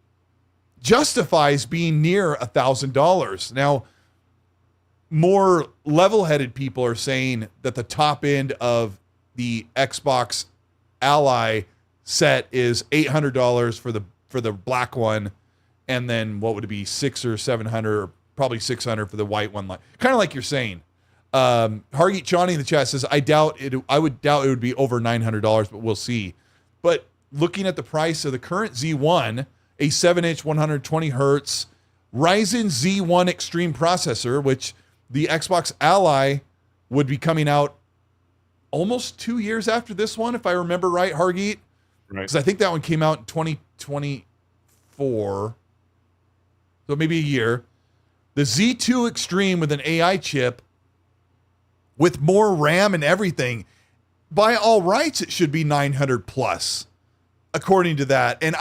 justifies being near $1,000. Now, more level-headed people are saying that the top end of the Xbox Ally set is $800 for the black one, and then what would it be, $600 or $700, or probably $600 for the white one, kind of like you're saying. Hargeet Chani in the chat says, I would doubt it would be over $900, but we'll see. But looking at the price of the current Z1, a 7-inch 120 hertz Ryzen Z1 Extreme processor, which the Xbox Ally would be coming out almost 2 years after this one, if I remember right, Hargeet. Right. Because I think that one came out in 2024. So maybe a year. The Z2 Extreme with an AI chip with more RAM and everything, by all rights, it should be 900 plus, according to that. And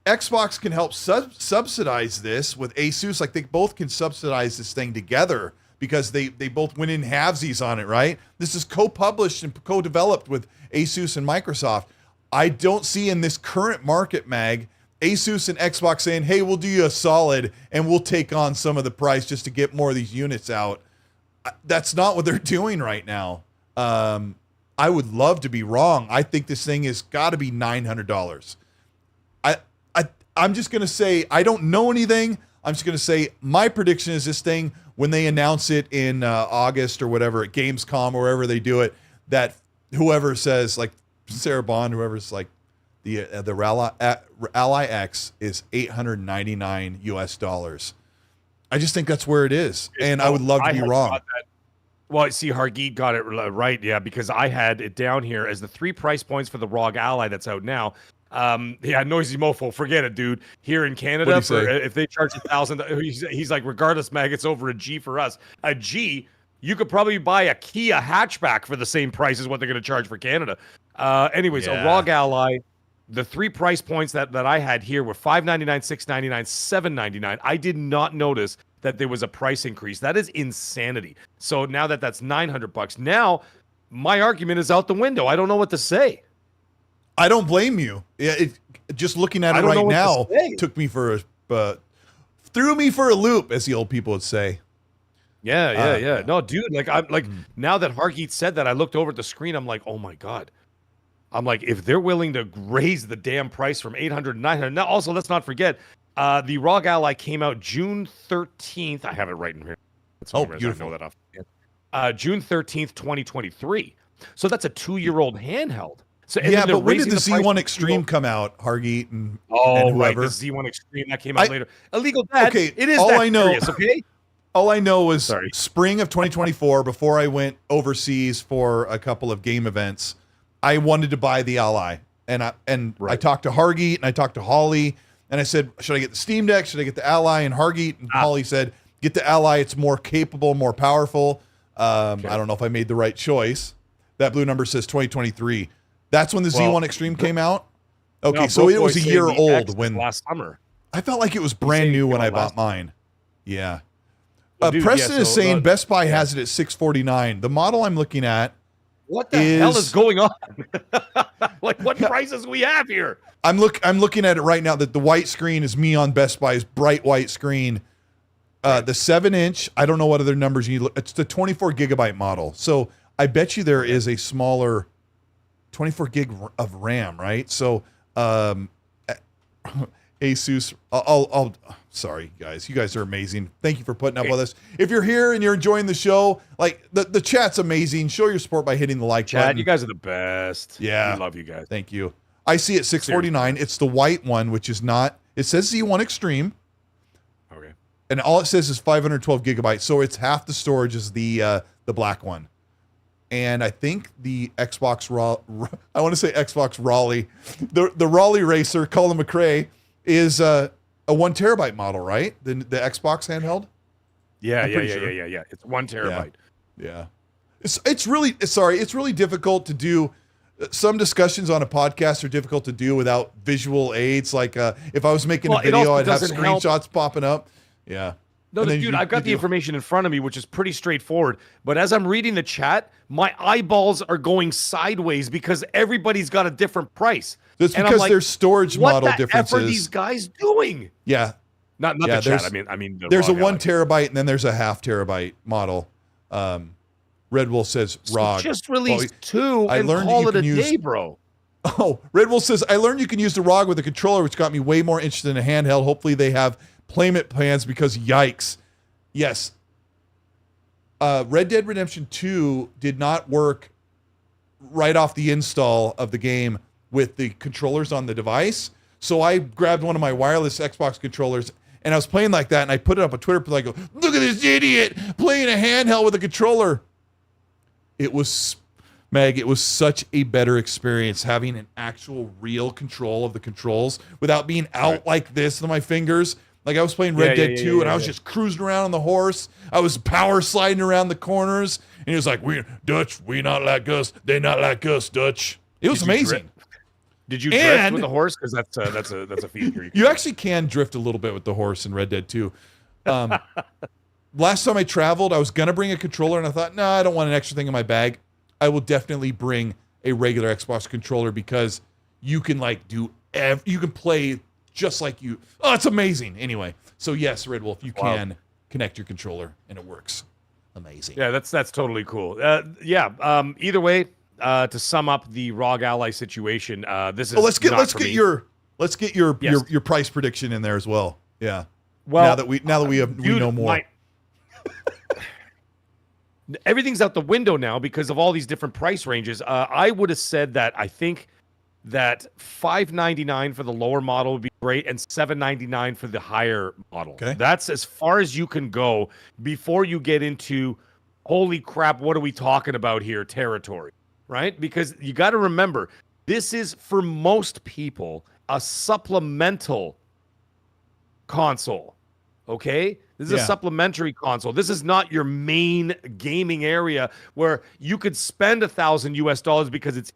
Xbox can help subsidize this with Asus. Like, they both can subsidize this thing together because they both went in halvesies on it, right? This is co-published and co-developed with Asus and Microsoft. I don't see in this current market, Mag, Asus and Xbox saying, hey, we'll do you a solid and we'll take on some of the price just to get more of these units out. That's not what they're doing right now. I would love to be wrong. I think this thing has got to be $900. I'm just going to say, I don't know anything. I'm just going to say my prediction is this thing, when they announce it in August or whatever at Gamescom or wherever they do it, that whoever says, like Sarah Bond, whoever's like the Ally X is $899 US. I just think that's where it is, and I would love to be wrong. Well, see, Hargeet got it right, yeah, because I had it down here as the 3 price points for the ROG Ally that's out now. Noisy Mofo, forget it, dude. Here in Canada, if they charge $1,000, he's like, regardless, Mag, it's over a G for us. A G, you could probably buy a Kia hatchback for the same price as what they're going to charge for Canada. Anyways, a ROG Ally, the 3 price points that I had here were $599, $699, $799. I did not notice that there was a price increase. That is insanity. So now that's $900, now my argument is out the window. I don't know what to say. I don't blame you. Just looking at it right now threw me for a loop, as the old people would say. Yeah. No, dude, like I'm like Mm. now that Hargeet said that, I looked over at the screen. I'm like, oh my god. I'm like, if they're willing to raise the damn price from 800 to 900. Now, also, let's not forget, the ROG Ally came out June 13th. I have it right in here. Beautiful. I know that off. June 13th, 2023. So that's a 2-year-old handheld. So and Yeah, then they're but when did the raising price Z1 to Extreme come out, Hargeet and right, whoever? the Z1 Extreme that came out later. Illegal Dad. Okay, It is all that I know- serious, okay? All I know is Sorry. spring of 2024, before I went overseas for a couple of game events, I wanted to buy the Ally. And I Right. talked to Hargeet and I talked to Holly and I said, should I get the Steam Deck? Should I get the Ally? And Hargeet and Holly said, get the Ally. It's more capable, more powerful. I don't know if I made the right choice. That blue number says 2023. That's when the Z1 Extreme came out. Okay, No, so it Broke was Boy a saying year the old X was when last summer. I felt like it was brand new when I bought last mine. Yeah. Well, dude, Preston yeah, is so, saying Best Buy has it at $649. The model I'm looking at, What the hell is going on? Like, what prices we have here? I'm looking at it right now. That the white screen is me on Best Buy's bright white screen. The 7-inch, I don't know what other numbers you look. It's the 24 gigabyte model. So I bet you there is a smaller 24 gig of RAM, right? So Asus, I'll sorry guys, you guys are amazing. Thank you for putting up with us. If you're here and you're enjoying the show, like the chat's amazing. Show your support by hitting the like button. You guys are the best. Yeah. We love you guys. Thank you. I see it $649. It's the white one, which is not. It says Z1 Extreme. Okay. And all it says is 512 gigabytes, so it's half the storage as the black one. And I think the Xbox I want to say Xbox Raleigh, the Raleigh Racer, Colin McRae, is a 1 terabyte model, right? The Xbox handheld. Yeah. Sure. It's 1 terabyte. Yeah. It's really difficult to do. Some discussions on a podcast are difficult to do without visual aids. Like if I was making a video, I'd have screenshots popping up. Yeah. No, dude, I've got the information in front of me, which is pretty straightforward. But as I'm reading the chat, my eyeballs are going sideways because everybody's got a different price. That's because there's storage model differences. What the F are these guys doing? Yeah. Not the chat. I mean, there's a 1 terabyte and then there's a half terabyte model. Red Wolf says ROG. Just release 2 and call it a day, bro. Oh, Red Wolf says, I learned you can use the ROG with a controller, which got me way more interested in a handheld. Hopefully they have payment plans because yikes. Yes. Red Dead Redemption 2 did not work right off the install of the game with the controllers on the device. So I grabbed one of my wireless Xbox controllers and I was playing like that and I put it up on Twitter, like, look at this idiot playing a handheld with a controller. It was, Meg, it was such a better experience having an actual real control of the controls without being out like this with my fingers. Like I was playing Red Dead 2 and I was just cruising around on the horse. I was power sliding around the corners. And he was like, Dutch, we not like us. They not like us, Dutch. It was amazing. Did you drift with the horse? Because that's a feature. You actually can drift a little bit with the horse in Red Dead 2. Last time I traveled, I was going to bring a controller, and I thought, no, I don't want an extra thing in my bag. I will definitely bring a regular Xbox controller because you can you can play just like you. Oh, it's amazing. Anyway, so yes, Red Wolf, you can connect your controller, and it works. Amazing. Yeah, that's totally cool. Either way, to sum up the ROG Ally situation, this is let's get your price prediction in there as well. Yeah. Well, now that we know more. Everything's out the window now because of all these different price ranges. I would have said that I think that $599 for the lower model would be great and $799 for the higher model. Okay. That's as far as you can go before you get into holy crap, what are we talking about here territory, right? Because you got to remember, this is for most people a supplemental console. Okay? This is a supplementary console. This is not your main gaming area where you could spend $1,000 US because it's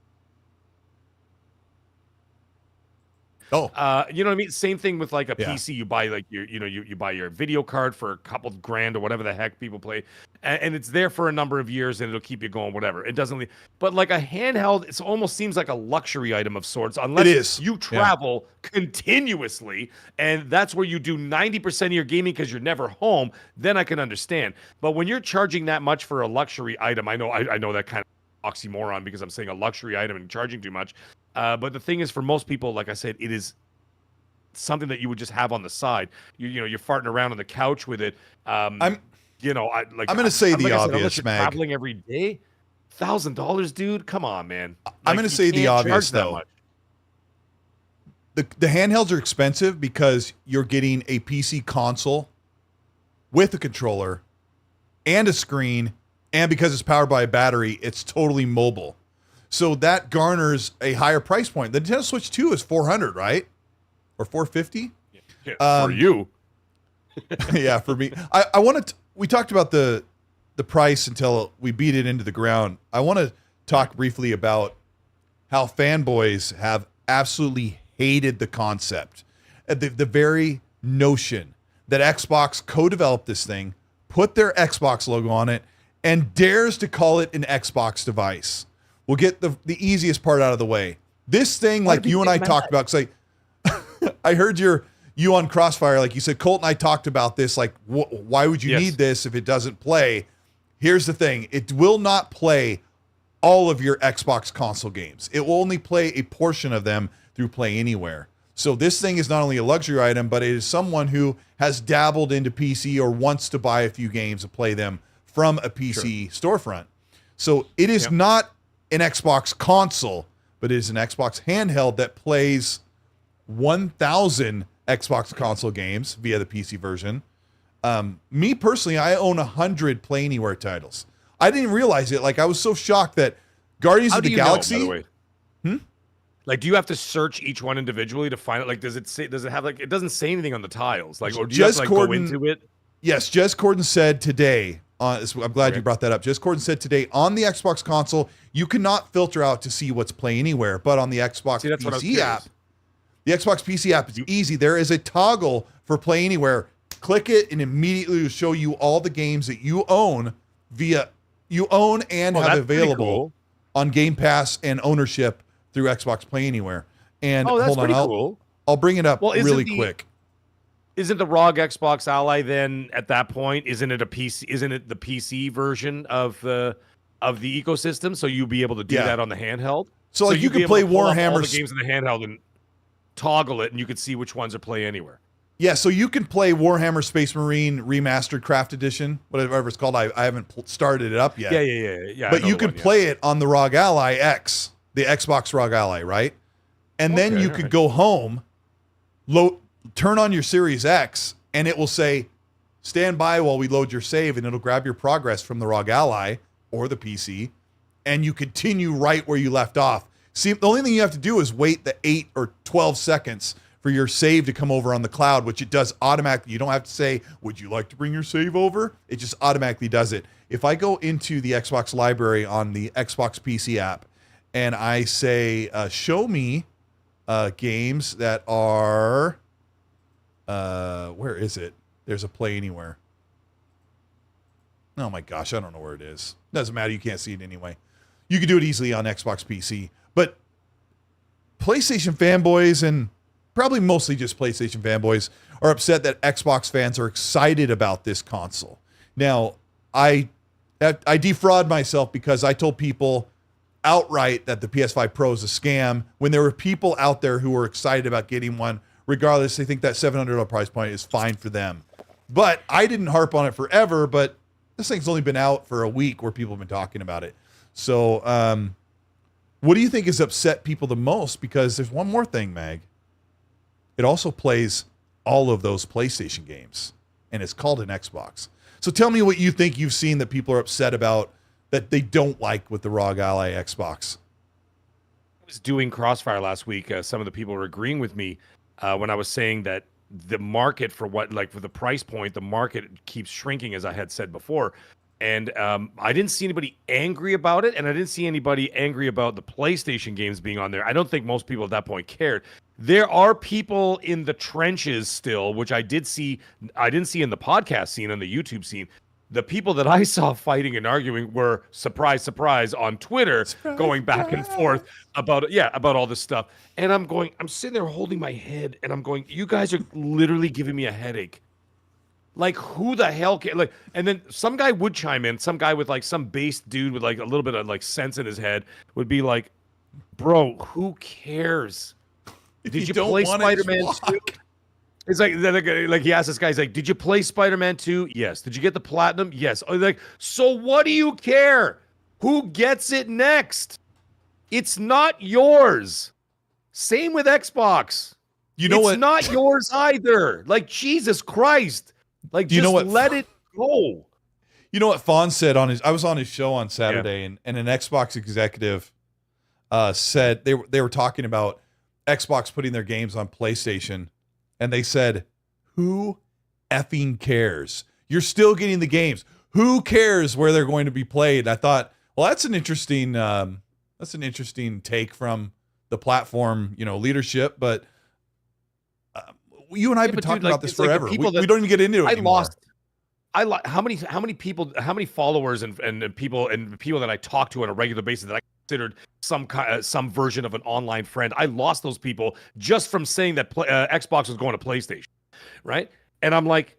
Oh. You know what I mean? Same thing with like a Yeah. PC. You buy like you buy your video card for a couple of grand or whatever the heck people play, and it's there for a number of years and it'll keep you going. Whatever. It doesn't. But like a handheld, it almost seems like a luxury item of sorts, unless It is. you travel continuously, and that's where you do 90% of your gaming because you're never home. Then I can understand. But when you're charging that much for a luxury item, I know that kind of oxymoron because I'm saying a luxury item and charging too much. But the thing is, for most people, like I said, it is something that you would just have on the side. You're farting around on the couch with it. I'm going to say the obvious, Mag. Traveling every day, $1,000, dude. Come on, man. I'm going to say the obvious though. The handhelds are expensive because you're getting a PC console with a controller and a screen, and because it's powered by a battery, it's totally mobile. So that garners a higher price point. The Nintendo Switch 2 is $400, right? Or $450? Yeah, for you. Yeah, for me. I want to. We talked about the price until we beat it into the ground. I want to talk briefly about how fanboys have absolutely hated the concept, the very notion that Xbox co-developed this thing, put their Xbox logo on it, and dares to call it an Xbox device. We'll get the easiest part out of the way. This thing, like you and I talked about, because I heard you on Crossfire, like you said, Colt and I talked about this, like why would you need this if it doesn't play? Here's the thing. It will not play all of your Xbox console games. It will only play a portion of them through Play Anywhere. So this thing is not only a luxury item, but it is someone who has dabbled into PC or wants to buy a few games and play them from a PC storefront. So it is not an Xbox console, but it is an Xbox handheld that plays 1,000 Xbox console games via the PC version. Me personally, I own 100 Play Anywhere titles. I didn't realize it. Like, I was so shocked that Guardians of the Galaxy. Know, by the way? Like, do you have to search each one individually to find it? Like, does it have like, it doesn't say anything on the tiles? Like, or do you have to like go into it? Yes, Jez Corden said today. I'm glad you brought that up. Jez Corden said today on the Xbox console, you cannot filter out to see what's Play Anywhere, but on the Xbox PC app, the Xbox PC app is easy. There is a toggle for Play Anywhere. Click it, and immediately will show you all the games that you own and have available on Game Pass and ownership through Xbox Play Anywhere. And that's hold on, cool. I'll bring it up really quick. Isn't the ROG Xbox Ally then at that point? Isn't it a PC? Isn't it the PC version of the ecosystem? So you'll be able to do that on the handheld. So like you can play Warhammer, all the games in the handheld and toggle it, and you can see which ones are Play Anywhere. Yeah, so you can play Warhammer Space Marine Remastered Craft Edition, whatever it's called. I haven't started it up yet. Yeah. But you could play it on the ROG Ally X, the Xbox ROG Ally, right? And then you could go home, turn on your Series X, and it will say, stand by while we load your save, and it'll grab your progress from the ROG Ally or the PC, and you continue right where you left off. See, the only thing you have to do is wait the 8 or 12 seconds for your save to come over on the cloud, which it does automatically. You don't have to say, would you like to bring your save over? It just automatically does it. If I go into the Xbox library on the Xbox PC app and I say, show me games that are, where is it? There's a Play Anywhere. Oh my gosh, I don't know where it is. Doesn't matter. You can't see it anyway. You can do it easily on Xbox PC. But PlayStation fanboys, and probably mostly just PlayStation fanboys, are upset that Xbox fans are excited about this console. Now, I defraud myself because I told people outright that the PS5 Pro is a scam when there were people out there who were excited about getting one. Regardless, they think that $700 price point is fine for them. But I didn't harp on it forever, but this thing's only been out for a week where people have been talking about it. So, what do you think has upset people the most? Because there's one more thing, Mag. It also plays all of those PlayStation games, and it's called an Xbox. So tell me what you think you've seen that people are upset about that they don't like with the ROG Ally Xbox. I was doing Crossfire last week. Some of the people were agreeing with me when I was saying that the market for the price point, the market keeps shrinking, as I had said before. And I didn't see anybody angry about it, and I didn't see anybody angry about the PlayStation games being on there. I don't think most people at that point cared. There are people in the trenches still, which I didn't see in the podcast scene, on the YouTube scene. The people that I saw fighting and arguing were, surprise, surprise, on Twitter, going back and forth about all this stuff. And I'm sitting there holding my head, and I'm going, you guys are literally giving me a headache. Like, who the hell can, like, and then some guy would chime in, some guy with like some base dude with like a little bit of like sense in his head would be like, bro, who cares? Did you play Spider-Man 2? It's like he asked this guy, he's like, did you play Spider-Man 2? Yes. Did you get the platinum? Yes. Like, so what do you care? Who gets it next? It's not yours. Same with Xbox. It's not yours either. Like, Jesus Christ. Like, just let it go. You know what Fawn said I was on his show on Saturday, and an Xbox executive said they were talking about Xbox putting their games on PlayStation, and they said, who effing cares? You're still getting the games. Who cares where they're going to be played? I thought, well, that's an interesting take from the platform, leadership, but you and I have been talking about this forever. We don't even get into it anymore. How many people, how many followers and people that I talk to on a regular basis that I considered some version of an online friend, I lost those people just from saying that Xbox was going to PlayStation, right? And I'm like,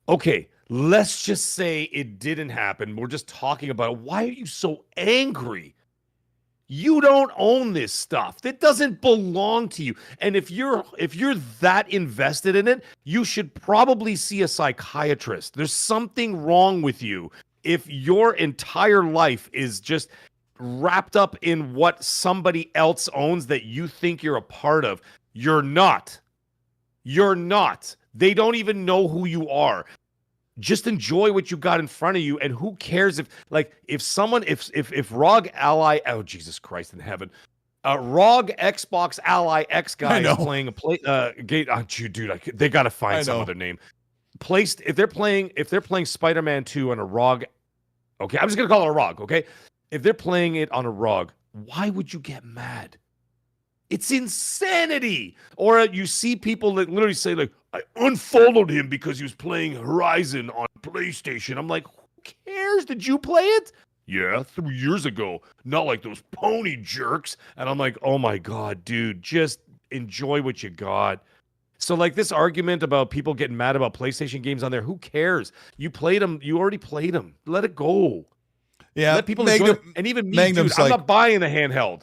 okay, let's just say it didn't happen. We're just talking about it. Why are you so angry? You don't own this stuff. It doesn't belong to you. And if you're that invested in it, you should probably see a psychiatrist. There's something wrong with you if your entire life is just wrapped up in what somebody else owns that you think you're a part of. You're not. You're not. They don't even know who you are. Just enjoy what you got in front of you, and who cares if ROG Ally, oh Jesus Christ in heaven, ROG Xbox Ally X guy is playing a game. Oh, dude, they got to find some other name. If they're playing Spider-Man 2 on a ROG, okay, I'm just gonna call it a ROG, okay. If they're playing it on a ROG, why would you get mad? It's insanity. Or you see people that literally say, like, I unfollowed him because he was playing Horizon on PlayStation. I'm like, who cares? Did you play it? Yeah, 3 years ago. Not like those pony jerks. And I'm like, oh my God, dude, just enjoy what you got. So like this argument about people getting mad about PlayStation games on there, who cares? You played them. You already played them. Let it go. Yeah. Let people enjoy it. And even me, dude, I'm not buying the handheld.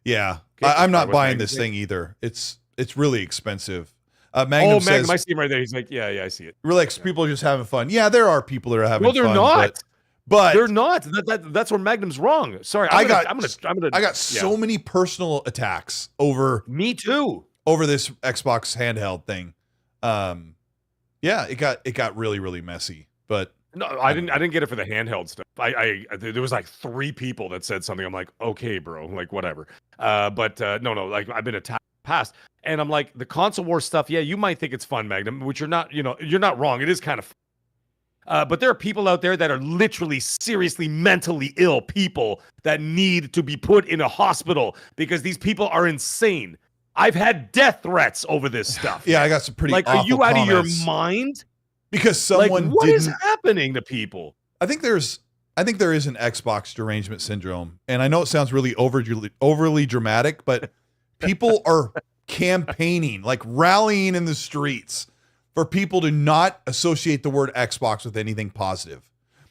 Yeah. I'm not buying this thing either. It's really expensive. Magnum says, I see him right there. He's like, yeah, I see it. Relax, people are just having fun. Yeah, there are people that are having fun. Well, they're not. But they're not. That's where Magnum's wrong. Sorry, I got so many personal attacks over. Me too. Over this Xbox handheld thing. Yeah, it got really, really messy. But no, I didn't get it for the handheld stuff. There was like 3 people that said something. I'm like, okay, bro, like whatever. But no, like I've been attacked past, and I'm like, the console war stuff. Yeah, you might think it's fun, Magnum, which you're not. You're not wrong. It is kind of fun. But there are people out there that are literally seriously mentally ill people that need to be put in a hospital because these people are insane. I've had death threats over this stuff. Yeah, I got some pretty awful are you out comments. of your mind? Because someone what is happening to people? I think there is an Xbox derangement syndrome, and I know it sounds really overly dramatic, but people are campaigning, like rallying in the streets for people to not associate the word Xbox with anything positive.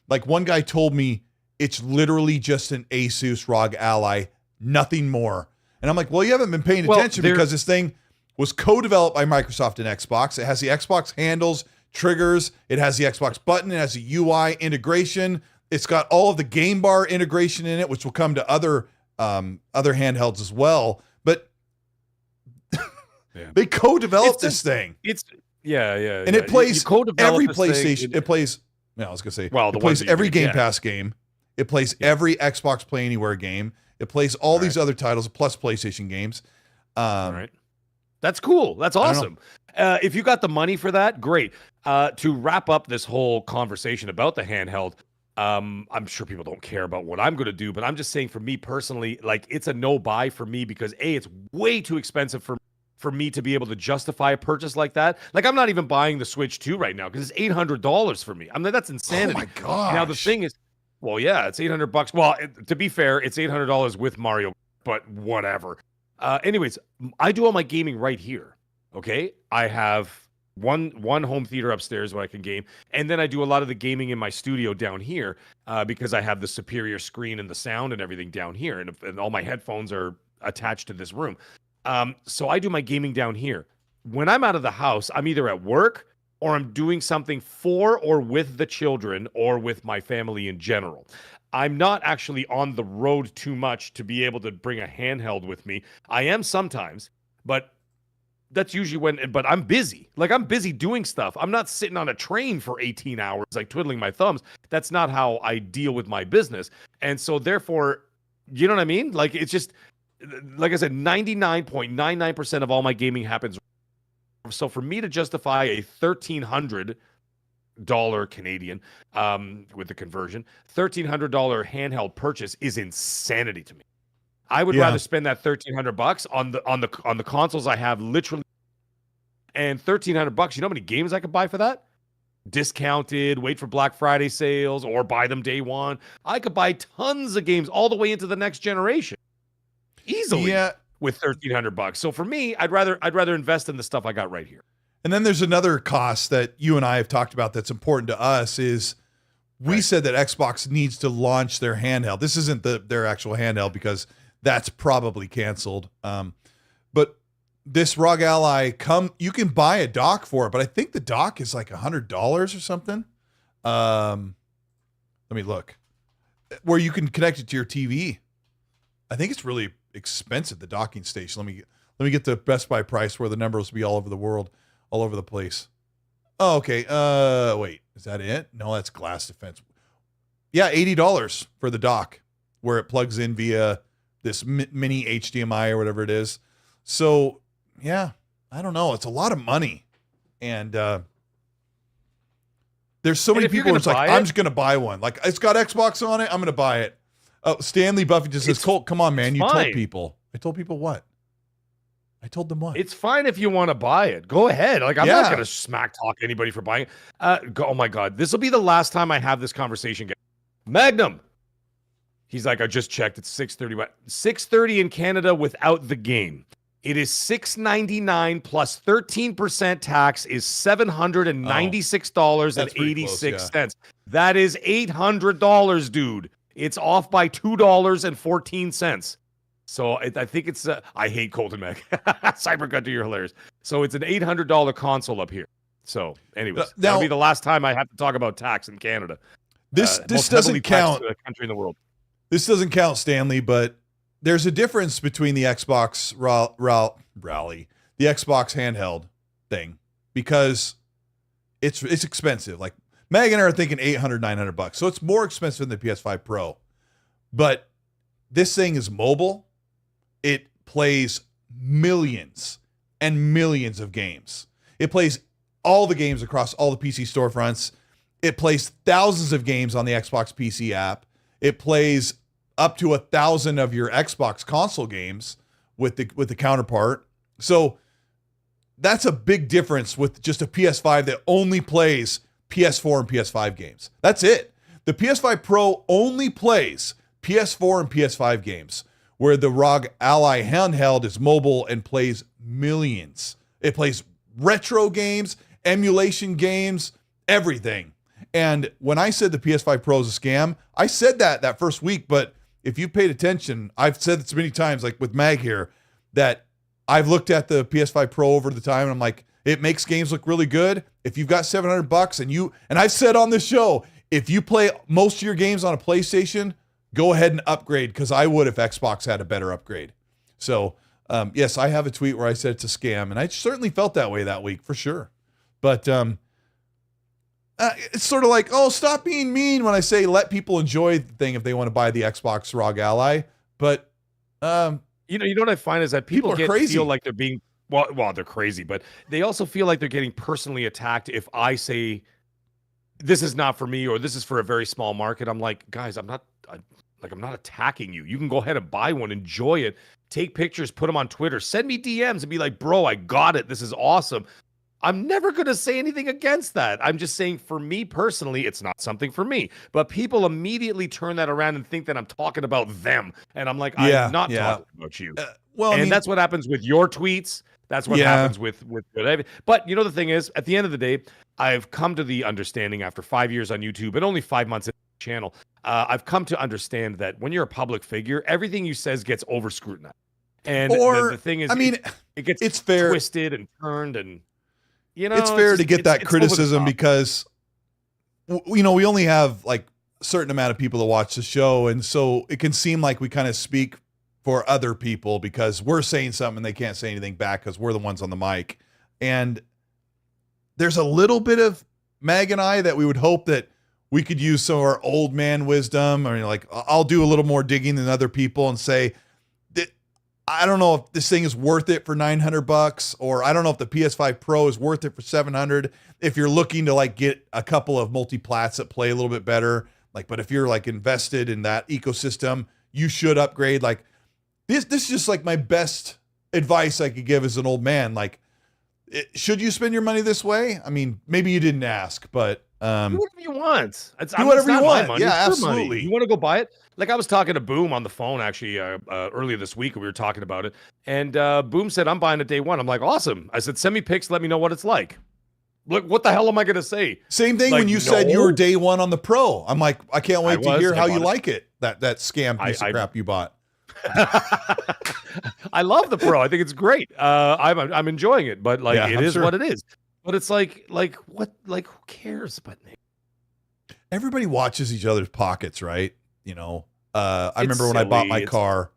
Like one guy told me it's literally just an Asus ROG Ally, nothing more. And I'm like, well, you haven't been paying attention because this thing was co-developed by Microsoft and Xbox. It has the Xbox handles, triggers. It has the Xbox button. It has the UI integration. It's got all of the game bar integration in it, which will come to other handhelds as well. But they co-developed this thing. And it plays every PlayStation. It plays. I was gonna say. Well, it plays every Game Pass game. It plays every Xbox Play Anywhere game. It plays all these other titles plus PlayStation games. All right. That's cool. That's awesome. If you got the money for that, great. To wrap up this whole conversation about the handheld, I'm sure people don't care about what I'm going to do, but I'm just saying for me personally, like it's a no buy for me because A, it's way too expensive for me for me to be able to justify a purchase like that. Like, I'm not even buying the Switch 2 right now because it's $800 for me. I mean, that's insanity. Oh my gosh. Now the thing is, well, yeah, it's $800. Well, to be fair, it's $800 with Mario, but whatever. Anyways, I do all my gaming right here. Okay, I have one home theater upstairs where I can game, and then I do a lot of the gaming in my studio down here because I have the superior screen and the sound and everything down here, and all my headphones are attached to this room. So I do my gaming down here. When I'm out of the house, I'm either at work or I'm doing something for or with the children or with my family in general. I'm not actually on the road too much to be able to bring a handheld with me. I am sometimes, but that's usually but I'm busy. Like, I'm busy doing stuff. I'm not sitting on a train for 18 hours, like twiddling my thumbs. That's not how I deal with my business. And so therefore, you know what I mean? Like, it's just, like I said, 99.99% of all my gaming happens. So for me to justify a $1,300 Canadian with the conversion, $1,300 handheld purchase is insanity to me. I would rather spend that $1,300 on the consoles I have, literally, and $1,300. You know how many games I could buy for that? Discounted, wait for Black Friday sales, or buy them day one. I could buy tons of games all the way into the next generation easily. Yeah. With $1,300. So for me, I'd rather invest in the stuff I got right here. And then there's another cost that you and I have talked about that's important to us is we said that Xbox needs to launch their handheld. This isn't their actual handheld because that's probably canceled. But this ROG Ally, you can buy a dock for it, but I think the dock is like $100 or something. Let me look. Where you can connect it to your TV. I think it's really expensive, the docking station. Let me get the Best Buy price where the numbers will be all over the world, all over the place. Oh, okay. Wait, is that it? No, that's glass defense. Yeah, $80 for the dock where it plugs in via this mini HDMI or whatever it is. So yeah, I don't know. It's a lot of money. And there's so many people who's like, I'm just going to buy one. Like, it's got Xbox on it. I'm going to buy it. Oh, Stanley Buffy just says, Colt, come on, man. You told people. I told people what? I told them what? It's fine if you want to buy it. Go ahead. Like, I'm not going to smack talk anybody for buying it. Oh, my God. This will be the last time I have this conversation. Magnum. He's like, I just checked. It's $630. $630 in Canada without the game. It is $699 plus 13% tax is $796.86. Yeah. That is $800, dude. It's off by $2.14. So I think it's, I hate Colton Mac. Cybercut, you're hilarious. So it's an $800 console up here. So anyways, that'll be the last time I have to talk about tax in Canada. This doesn't count. Country in the world. This doesn't count, Stanley, but there's a difference between the Xbox the Xbox handheld thing, because it's expensive. Like, Meg and I are thinking $800, $900. So it's more expensive than the PS5 Pro. But this thing is mobile. It plays millions and millions of games. It plays all the games across all the PC storefronts. It plays thousands of games on the Xbox PC app. It plays up to 1,000 of your Xbox console games with the counterpart. So that's a big difference with just a PS5 that only plays PS4 and PS5 games. That's it. The PS5 Pro only plays PS4 and PS5 games, where the ROG Ally handheld is mobile and plays millions. It plays retro games, emulation games, everything. And when I said the PS5 Pro is a scam, I said that first week, but if you paid attention, I've said this many times, like with Mag here, that I've looked at the PS5 Pro over the time and I'm like, it makes games look really good. If you've got $700 and I've said on this show, if you play most of your games on a PlayStation, go ahead and upgrade, because I would if Xbox had a better upgrade. So, yes, I have a tweet where I said it's a scam, and I certainly felt that way that week for sure. But it's sort of like, oh, stop being mean when I say let people enjoy the thing if they want to buy the Xbox ROG Ally. But you know what I find is that people feel like they're being well, they're crazy, but they also feel like they're getting personally attacked if I say this is not for me or this is for a very small market. I'm like, guys, I'm not attacking you. You can go ahead and buy one, enjoy it, take pictures, put them on Twitter, send me DMs and be like, bro, I got it. This is awesome. I'm never going to say anything against that. I'm just saying for me personally, it's not something for me. But people immediately turn that around and think that I'm talking about them. And I'm like, I'm not talking about you. And that's what happens with your tweets. That's what happens with but you know, the thing is, at the end of the day, I've come to the understanding after 5 years on YouTube and only 5 months in the channel, I've come to understand that when you're a public figure, everything you says gets over scrutinized. And the thing is, it gets it's fair. Twisted and turned and, you know, it's fair to get that criticism because, you know, we only have like a certain amount of people to watch the show. And so it can seem like we kind of speak for other people because we're saying something and they can't say anything back because we're the ones on the mic. And there's a little bit of Mag and I that we would hope that we could use some of our old man wisdom, or like, I'll do a little more digging than other people and say, I don't know if this thing is worth it for $900, or I don't know if the PS5 Pro is worth it for $700. If you're looking to like get a couple of multi-plats that play a little bit better, like, but if you're like invested in that ecosystem, you should upgrade. Like this is just like my best advice I could give as an old man. Like, should you spend your money this way? I mean, maybe you didn't ask, but do whatever you want. Do whatever you want. Money. Yeah, it's absolutely. Money. You want to go buy it? Like I was talking to Boom on the phone actually earlier this week, and we were talking about it. And Boom said, "I'm buying it day one." I'm like, "Awesome!" I said, "Send me pics. Let me know what it's like." Look, what the hell am I gonna say? Same thing like, when you said you were day one on the Pro. I'm like, I can't wait to hear how you like it. That scam piece of crap you bought. I love the Pro. I think it's great. I'm enjoying it, but like it is what it is. But it's like what? Like who cares? But everybody watches each other's pockets, right? You know, I remember when I bought my car,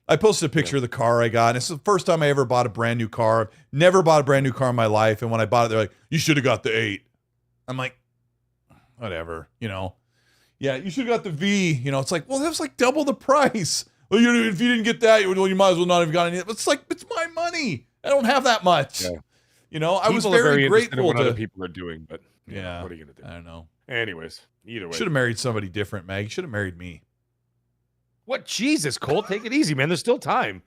I posted a picture of the car I got. And it's the first time I ever bought a brand new car. Never bought a brand new car in my life. And when I bought it, they're like, "You should have got the 8." I'm like, whatever, you know. Yeah, you should have got the V. You know, it's like, well, that was like double the price. Well, if you didn't get that, you might as well not have gotten it. It's like, it's my money. I don't have that much. Yeah. You know, I was very grateful to what other people are doing, but yeah, what are you gonna do? I don't know. Anyways, either way, should have married somebody different, Mag. You should have married me. What? Jesus, Cole, take it easy, man. There's still time.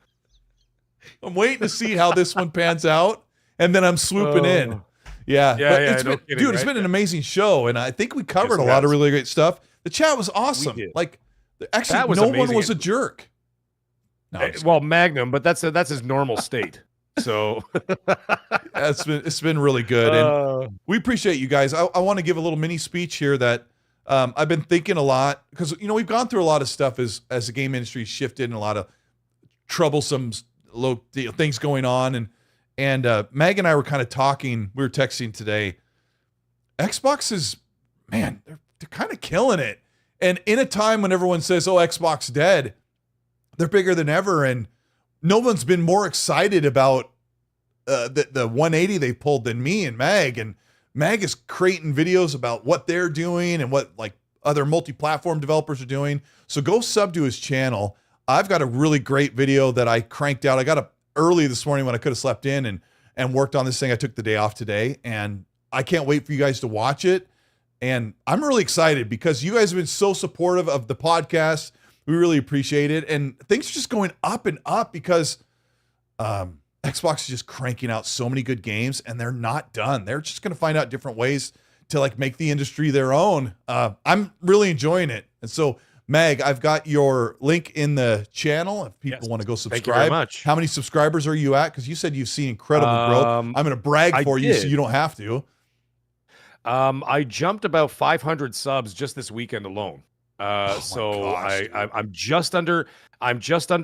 I'm waiting to see how this one pans out, and then I'm swooping in. Yeah, It's been, kidding, dude, it's been an amazing show, and I think we covered a lot of really great stuff. The chat was awesome. Like, actually, no one was a jerk. No, well, Magnum, but that's his normal state. So it's been really good, and we appreciate you guys. I want to give a little mini speech here that I've been thinking a lot, because you know we've gone through a lot of stuff as the game industry shifted, and a lot of troublesome things going on, and Mag and I were kind of talking. We were texting today. Xbox is, man, they're kind of killing it, and in a time when everyone says, "Oh, Xbox dead," they're bigger than ever, and no one's been more excited about the 180 they pulled than me and Mag. And Mag is creating videos about what they're doing and what like other multi-platform developers are doing. So go sub to his channel. I've got a really great video that I cranked out. I got up early this morning when I could have slept in and worked on this thing. I took the day off today, and I can't wait for you guys to watch it. And I'm really excited because you guys have been so supportive of the podcast. We really appreciate it. And things are just going up and up because Xbox is just cranking out so many good games, and they're not done. They're just going to find out different ways to like make the industry their own. I'm really enjoying it. And so, Mag, I've got your link in the channel if people want to go subscribe. Thank you very much. How many subscribers are you at? Because you said you've seen incredible growth. I'm going to brag for you so you don't have to. I jumped about 500 subs just this weekend alone. So I'm just under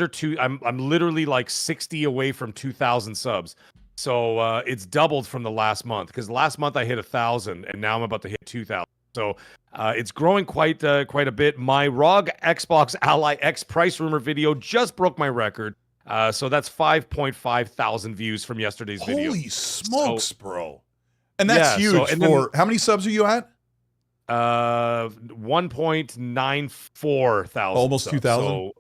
two. I'm literally like 60 away from 2,000 subs. So it's doubled from the last month, because last month I hit 1,000 and now I'm about to hit 2,000. So it's growing quite a bit. My ROG Xbox Ally X price rumor video just broke my record. So that's 5.5 thousand views from yesterday's video. Holy smokes, bro. And that's huge. How many subs are you at? 1.94 thousand. Almost 2,000. So,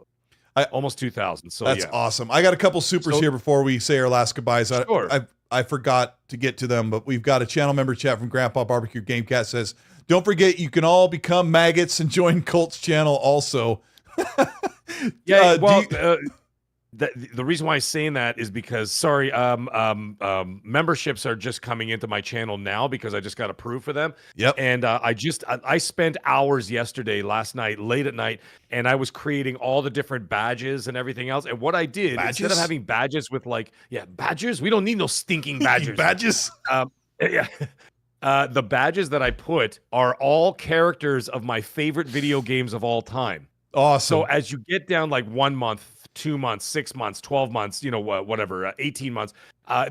almost 2,000. So that's awesome. I got a couple supers here before we say our last goodbyes. I forgot to get to them, but we've got a channel member chat from Grandpa Barbecue Gamecat says, "Don't forget you can all become maggots and join Colt's channel also." the reason why I'm saying that is because memberships are just coming into my channel now because I just got approved for them. Yep. And I spent hours yesterday, last night, late at night, and I was creating all the different badges and everything else. And what I did, instead of having badges with badges, we don't need no stinking badges. Badges. Yeah. The badges that I put are all characters of my favorite video games of all time. Awesome. So as you get down like 1 month, 2 months, 6 months, 12 months, whatever, 18 months,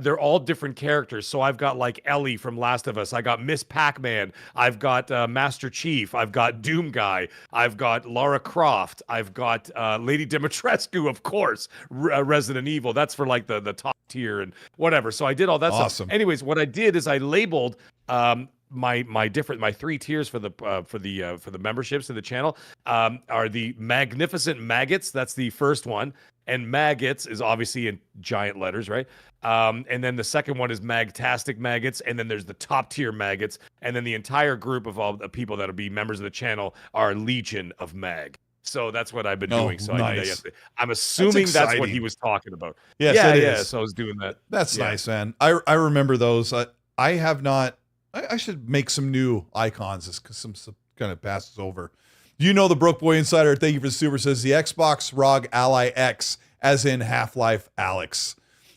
they're all different characters. So I've got like Ellie from Last of Us. I got Miss Pac-Man. I've got Master Chief. I've got Doom Guy. I've got Lara Croft. I've got Lady Dimitrescu, of course, Resident Evil. That's for like the top tier and whatever. So I did all that stuff. Anyways, what I did is I labeled my 3 tiers for the memberships to the channel are the Magnificent Maggots. That's the first one, and Maggots is obviously in giant letters, right? And then the second one is Magtastic Maggots, and then there's the top tier Maggots, and then the entire group of all the people that'll be members of the channel are Legion of Mag. So that's what I've been doing. So I did that yesterday. I'm assuming that's what he was talking about. Yes, yeah. So I was doing that. That's nice, man. I remember those. I have not. I should make some new icons because some kind of passes over. You know, the Broke Boy Insider, thank you for the super, says the Xbox ROG Ally X, as in Half-Life Alex.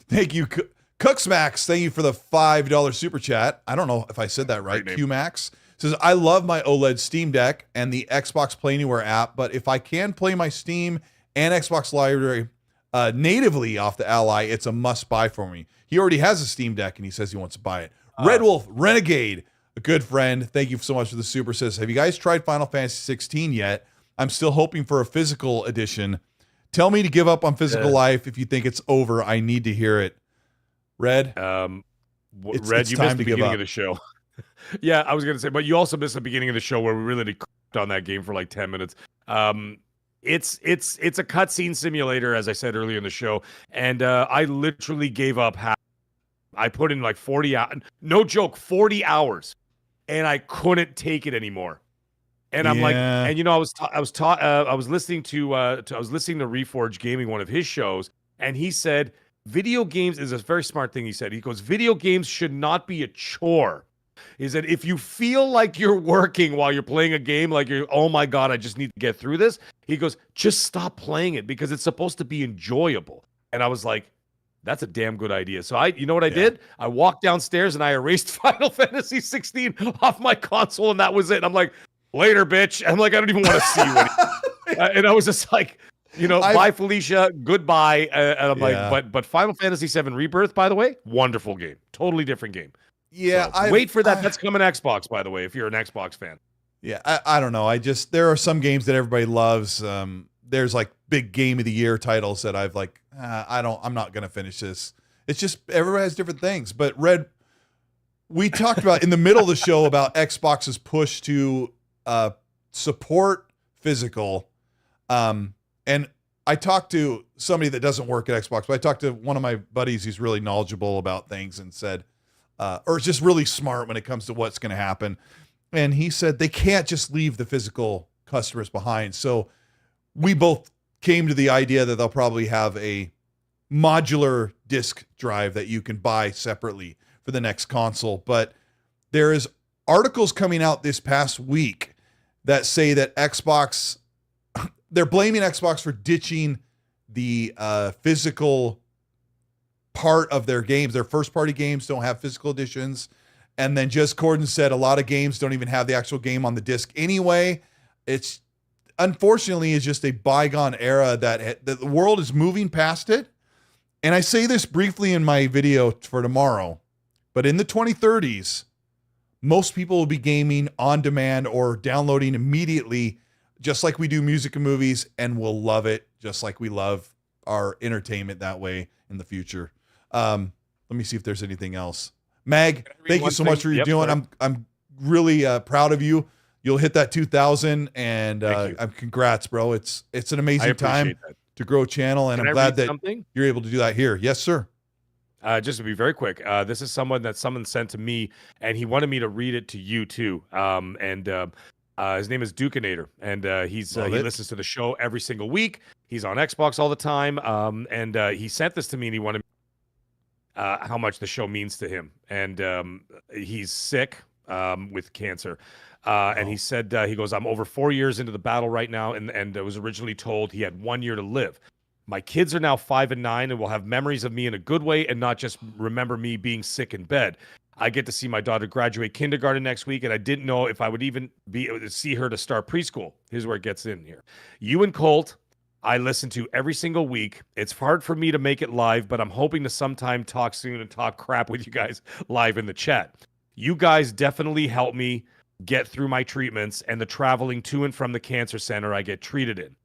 Thank you, Cooksmax. Thank you for the $5 super chat. I don't know if I said that right. QMax says, I love my OLED Steam Deck and the Xbox Play Anywhere app, but if I can play my Steam and Xbox library natively off the Ally, it's a must-buy for me. He already has a Steam Deck, and he says he wants to buy it. Red Wolf Renegade, a good friend. Thank you so much for the super, says, have you guys tried Final Fantasy 16 yet? I'm still hoping for a physical edition. Tell me to give up on physical life if you think it's over. I need to hear it. Red? Red, you missed the beginning of the show. Yeah, I was going to say, but you also missed the beginning of the show where we really cracked on that game for like 10 minutes. It's a cutscene simulator, as I said earlier in the show, and I literally gave up half. I put in like 40 hours, no joke, 40 hours, and I couldn't take it anymore. And I'm like, and I was listening to Reforge Gaming, one of his shows, and he said video games is a very smart thing. He said, he goes, video games should not be a chore. He said, if you feel like you're working while you're playing a game, like oh my God, I just need to get through this. He goes, just stop playing it because it's supposed to be enjoyable. And I was like, that's a damn good idea. So you know what I did? I walked downstairs and I erased Final Fantasy 16 off my console, and that was it. And I'm like, later, bitch. And I'm like, I don't even want to see you anymore. And I was just like, bye, Felicia. Goodbye. And I'm like, but Final Fantasy 7 Rebirth, by the way, wonderful game. Totally different game. Yeah. So wait for that. That's coming Xbox, by the way, if you're an Xbox fan. Yeah. I don't know. There are some games that everybody loves. There's like big game of the year titles that I've like, I'm not going to finish this. It's just, everybody has different things. But Red, we talked about in the middle of the show about Xbox's push to support physical. And I talked to somebody that doesn't work at Xbox, but I talked to one of my buddies who's really knowledgeable about things and said, or is just really smart when it comes to what's going to happen. And he said they can't just leave the physical customers behind. So we both came to the idea that they'll probably have a modular disk drive that you can buy separately for the next console. But there is articles coming out this past week that say that Xbox, they're blaming Xbox for ditching the physical part of their games. Their first party games don't have physical editions. And then just Corden said a lot of games don't even have the actual game on the disc anyway. It's unfortunately is just a bygone era that the world is moving past it. And I say this briefly in my video for tomorrow, but in the 2030s, most people will be gaming on demand or downloading immediately, just like we do music and movies, and we'll love it just like we love our entertainment that way in the future. Let me see if there's anything else. Mag, thank you so much for what you're doing. I'm really proud of you. You'll hit that 2,000, and congrats, bro. It's an amazing time to grow a channel, and I'm glad that you're able to do that here. Yes, sir. Just to be very quick, this is someone sent to me, and he wanted me to read it to you too. His name is Dukinator, and he listens to the show every single week. He's on Xbox all the time. And he sent this to me, and he wanted how much the show means to him. And he's sick with cancer. And he said, he goes, I'm over 4 years into the battle right now, and I was originally told he had 1 year to live. My kids are now 5 and 9 and will have memories of me in a good way and not just remember me being sick in bed. I get to see my daughter graduate kindergarten next week, and I didn't know if I would even be able to see her to start preschool. Here's where it gets in here. You and Colt, I listen to every single week. It's hard for me to make it live, but I'm hoping to sometime talk soon and talk crap with you guys live in the chat. You guys definitely help me get through my treatments and the traveling to and from the cancer center I get treated in.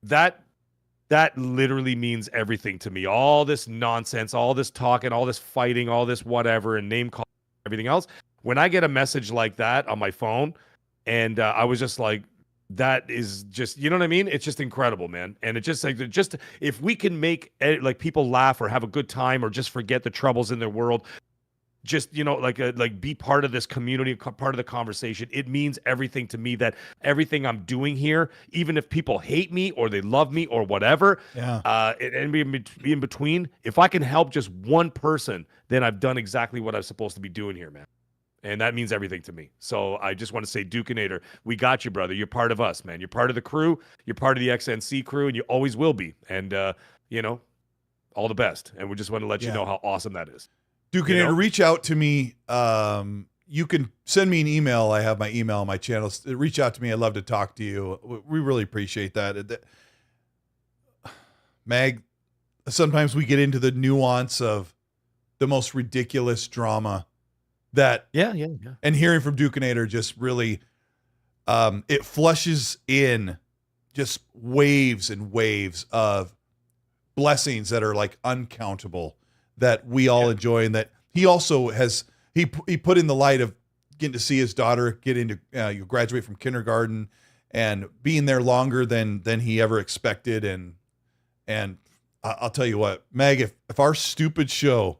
That literally means everything to me. All this nonsense, all this talking, all this fighting, all this whatever, and name calling, everything else. When I get a message like that on my phone, and I was just like, that is just, you know what I mean? It's just incredible, man. And it just like, just if we can make like people laugh or have a good time or just forget the troubles in their world, just, you know, like be part of this community, part of the conversation. It means everything to me that everything I'm doing here, even if people hate me or they love me or whatever, and be in between, if I can help just one person, then I've done exactly what I'm supposed to be doing here, man. And that means everything to me. So I just want to say, Dukinator, we got you, brother. You're part of us, man. You're part of the crew. You're part of the XNC crew, and you always will be. And, you know, all the best. And we just want to let you know how awesome that is. Dukinator, reach out to me. You can send me an email. I have my email on my channel. Reach out to me. I'd love to talk to you. We really appreciate that. Mag, sometimes we get into the nuance of the most ridiculous drama that, and hearing from Dukinator just really, it flushes in just waves and waves of blessings that are like uncountable, that we all enjoy, and that he also has, he put in the light of getting to see his daughter get into, you graduate from kindergarten and being there longer than he ever expected. And I'll tell you what, Meg, if our stupid show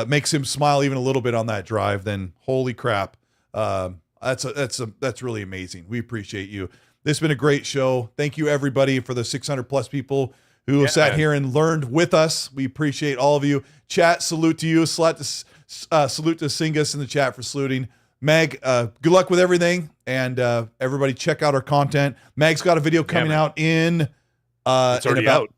makes him smile even a little bit on that drive, then holy crap. That's really amazing. We appreciate you. This has been a great show. Thank you everybody for the 600 plus people who have sat here and learned with us. We appreciate all of you. Chat, salute to you. Salute to Singus in the chat for saluting. Mag, good luck with everything. And everybody check out our content. Mag's got a video coming out in... it's already out.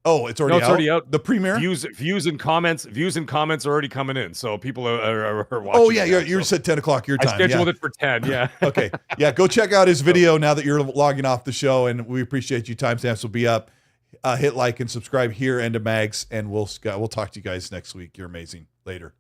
Oh, it's already out? The premiere? Views and comments are already coming in. So people are watching. Oh, yeah. You're set 10 o'clock your time. I scheduled it for 10. Yeah. Okay. Yeah. Go check out his video now that you're logging off the show. And we appreciate you. Timestamps will be up. Hit like and subscribe here and to Mags. And we'll talk to you guys next week. You're amazing. Later.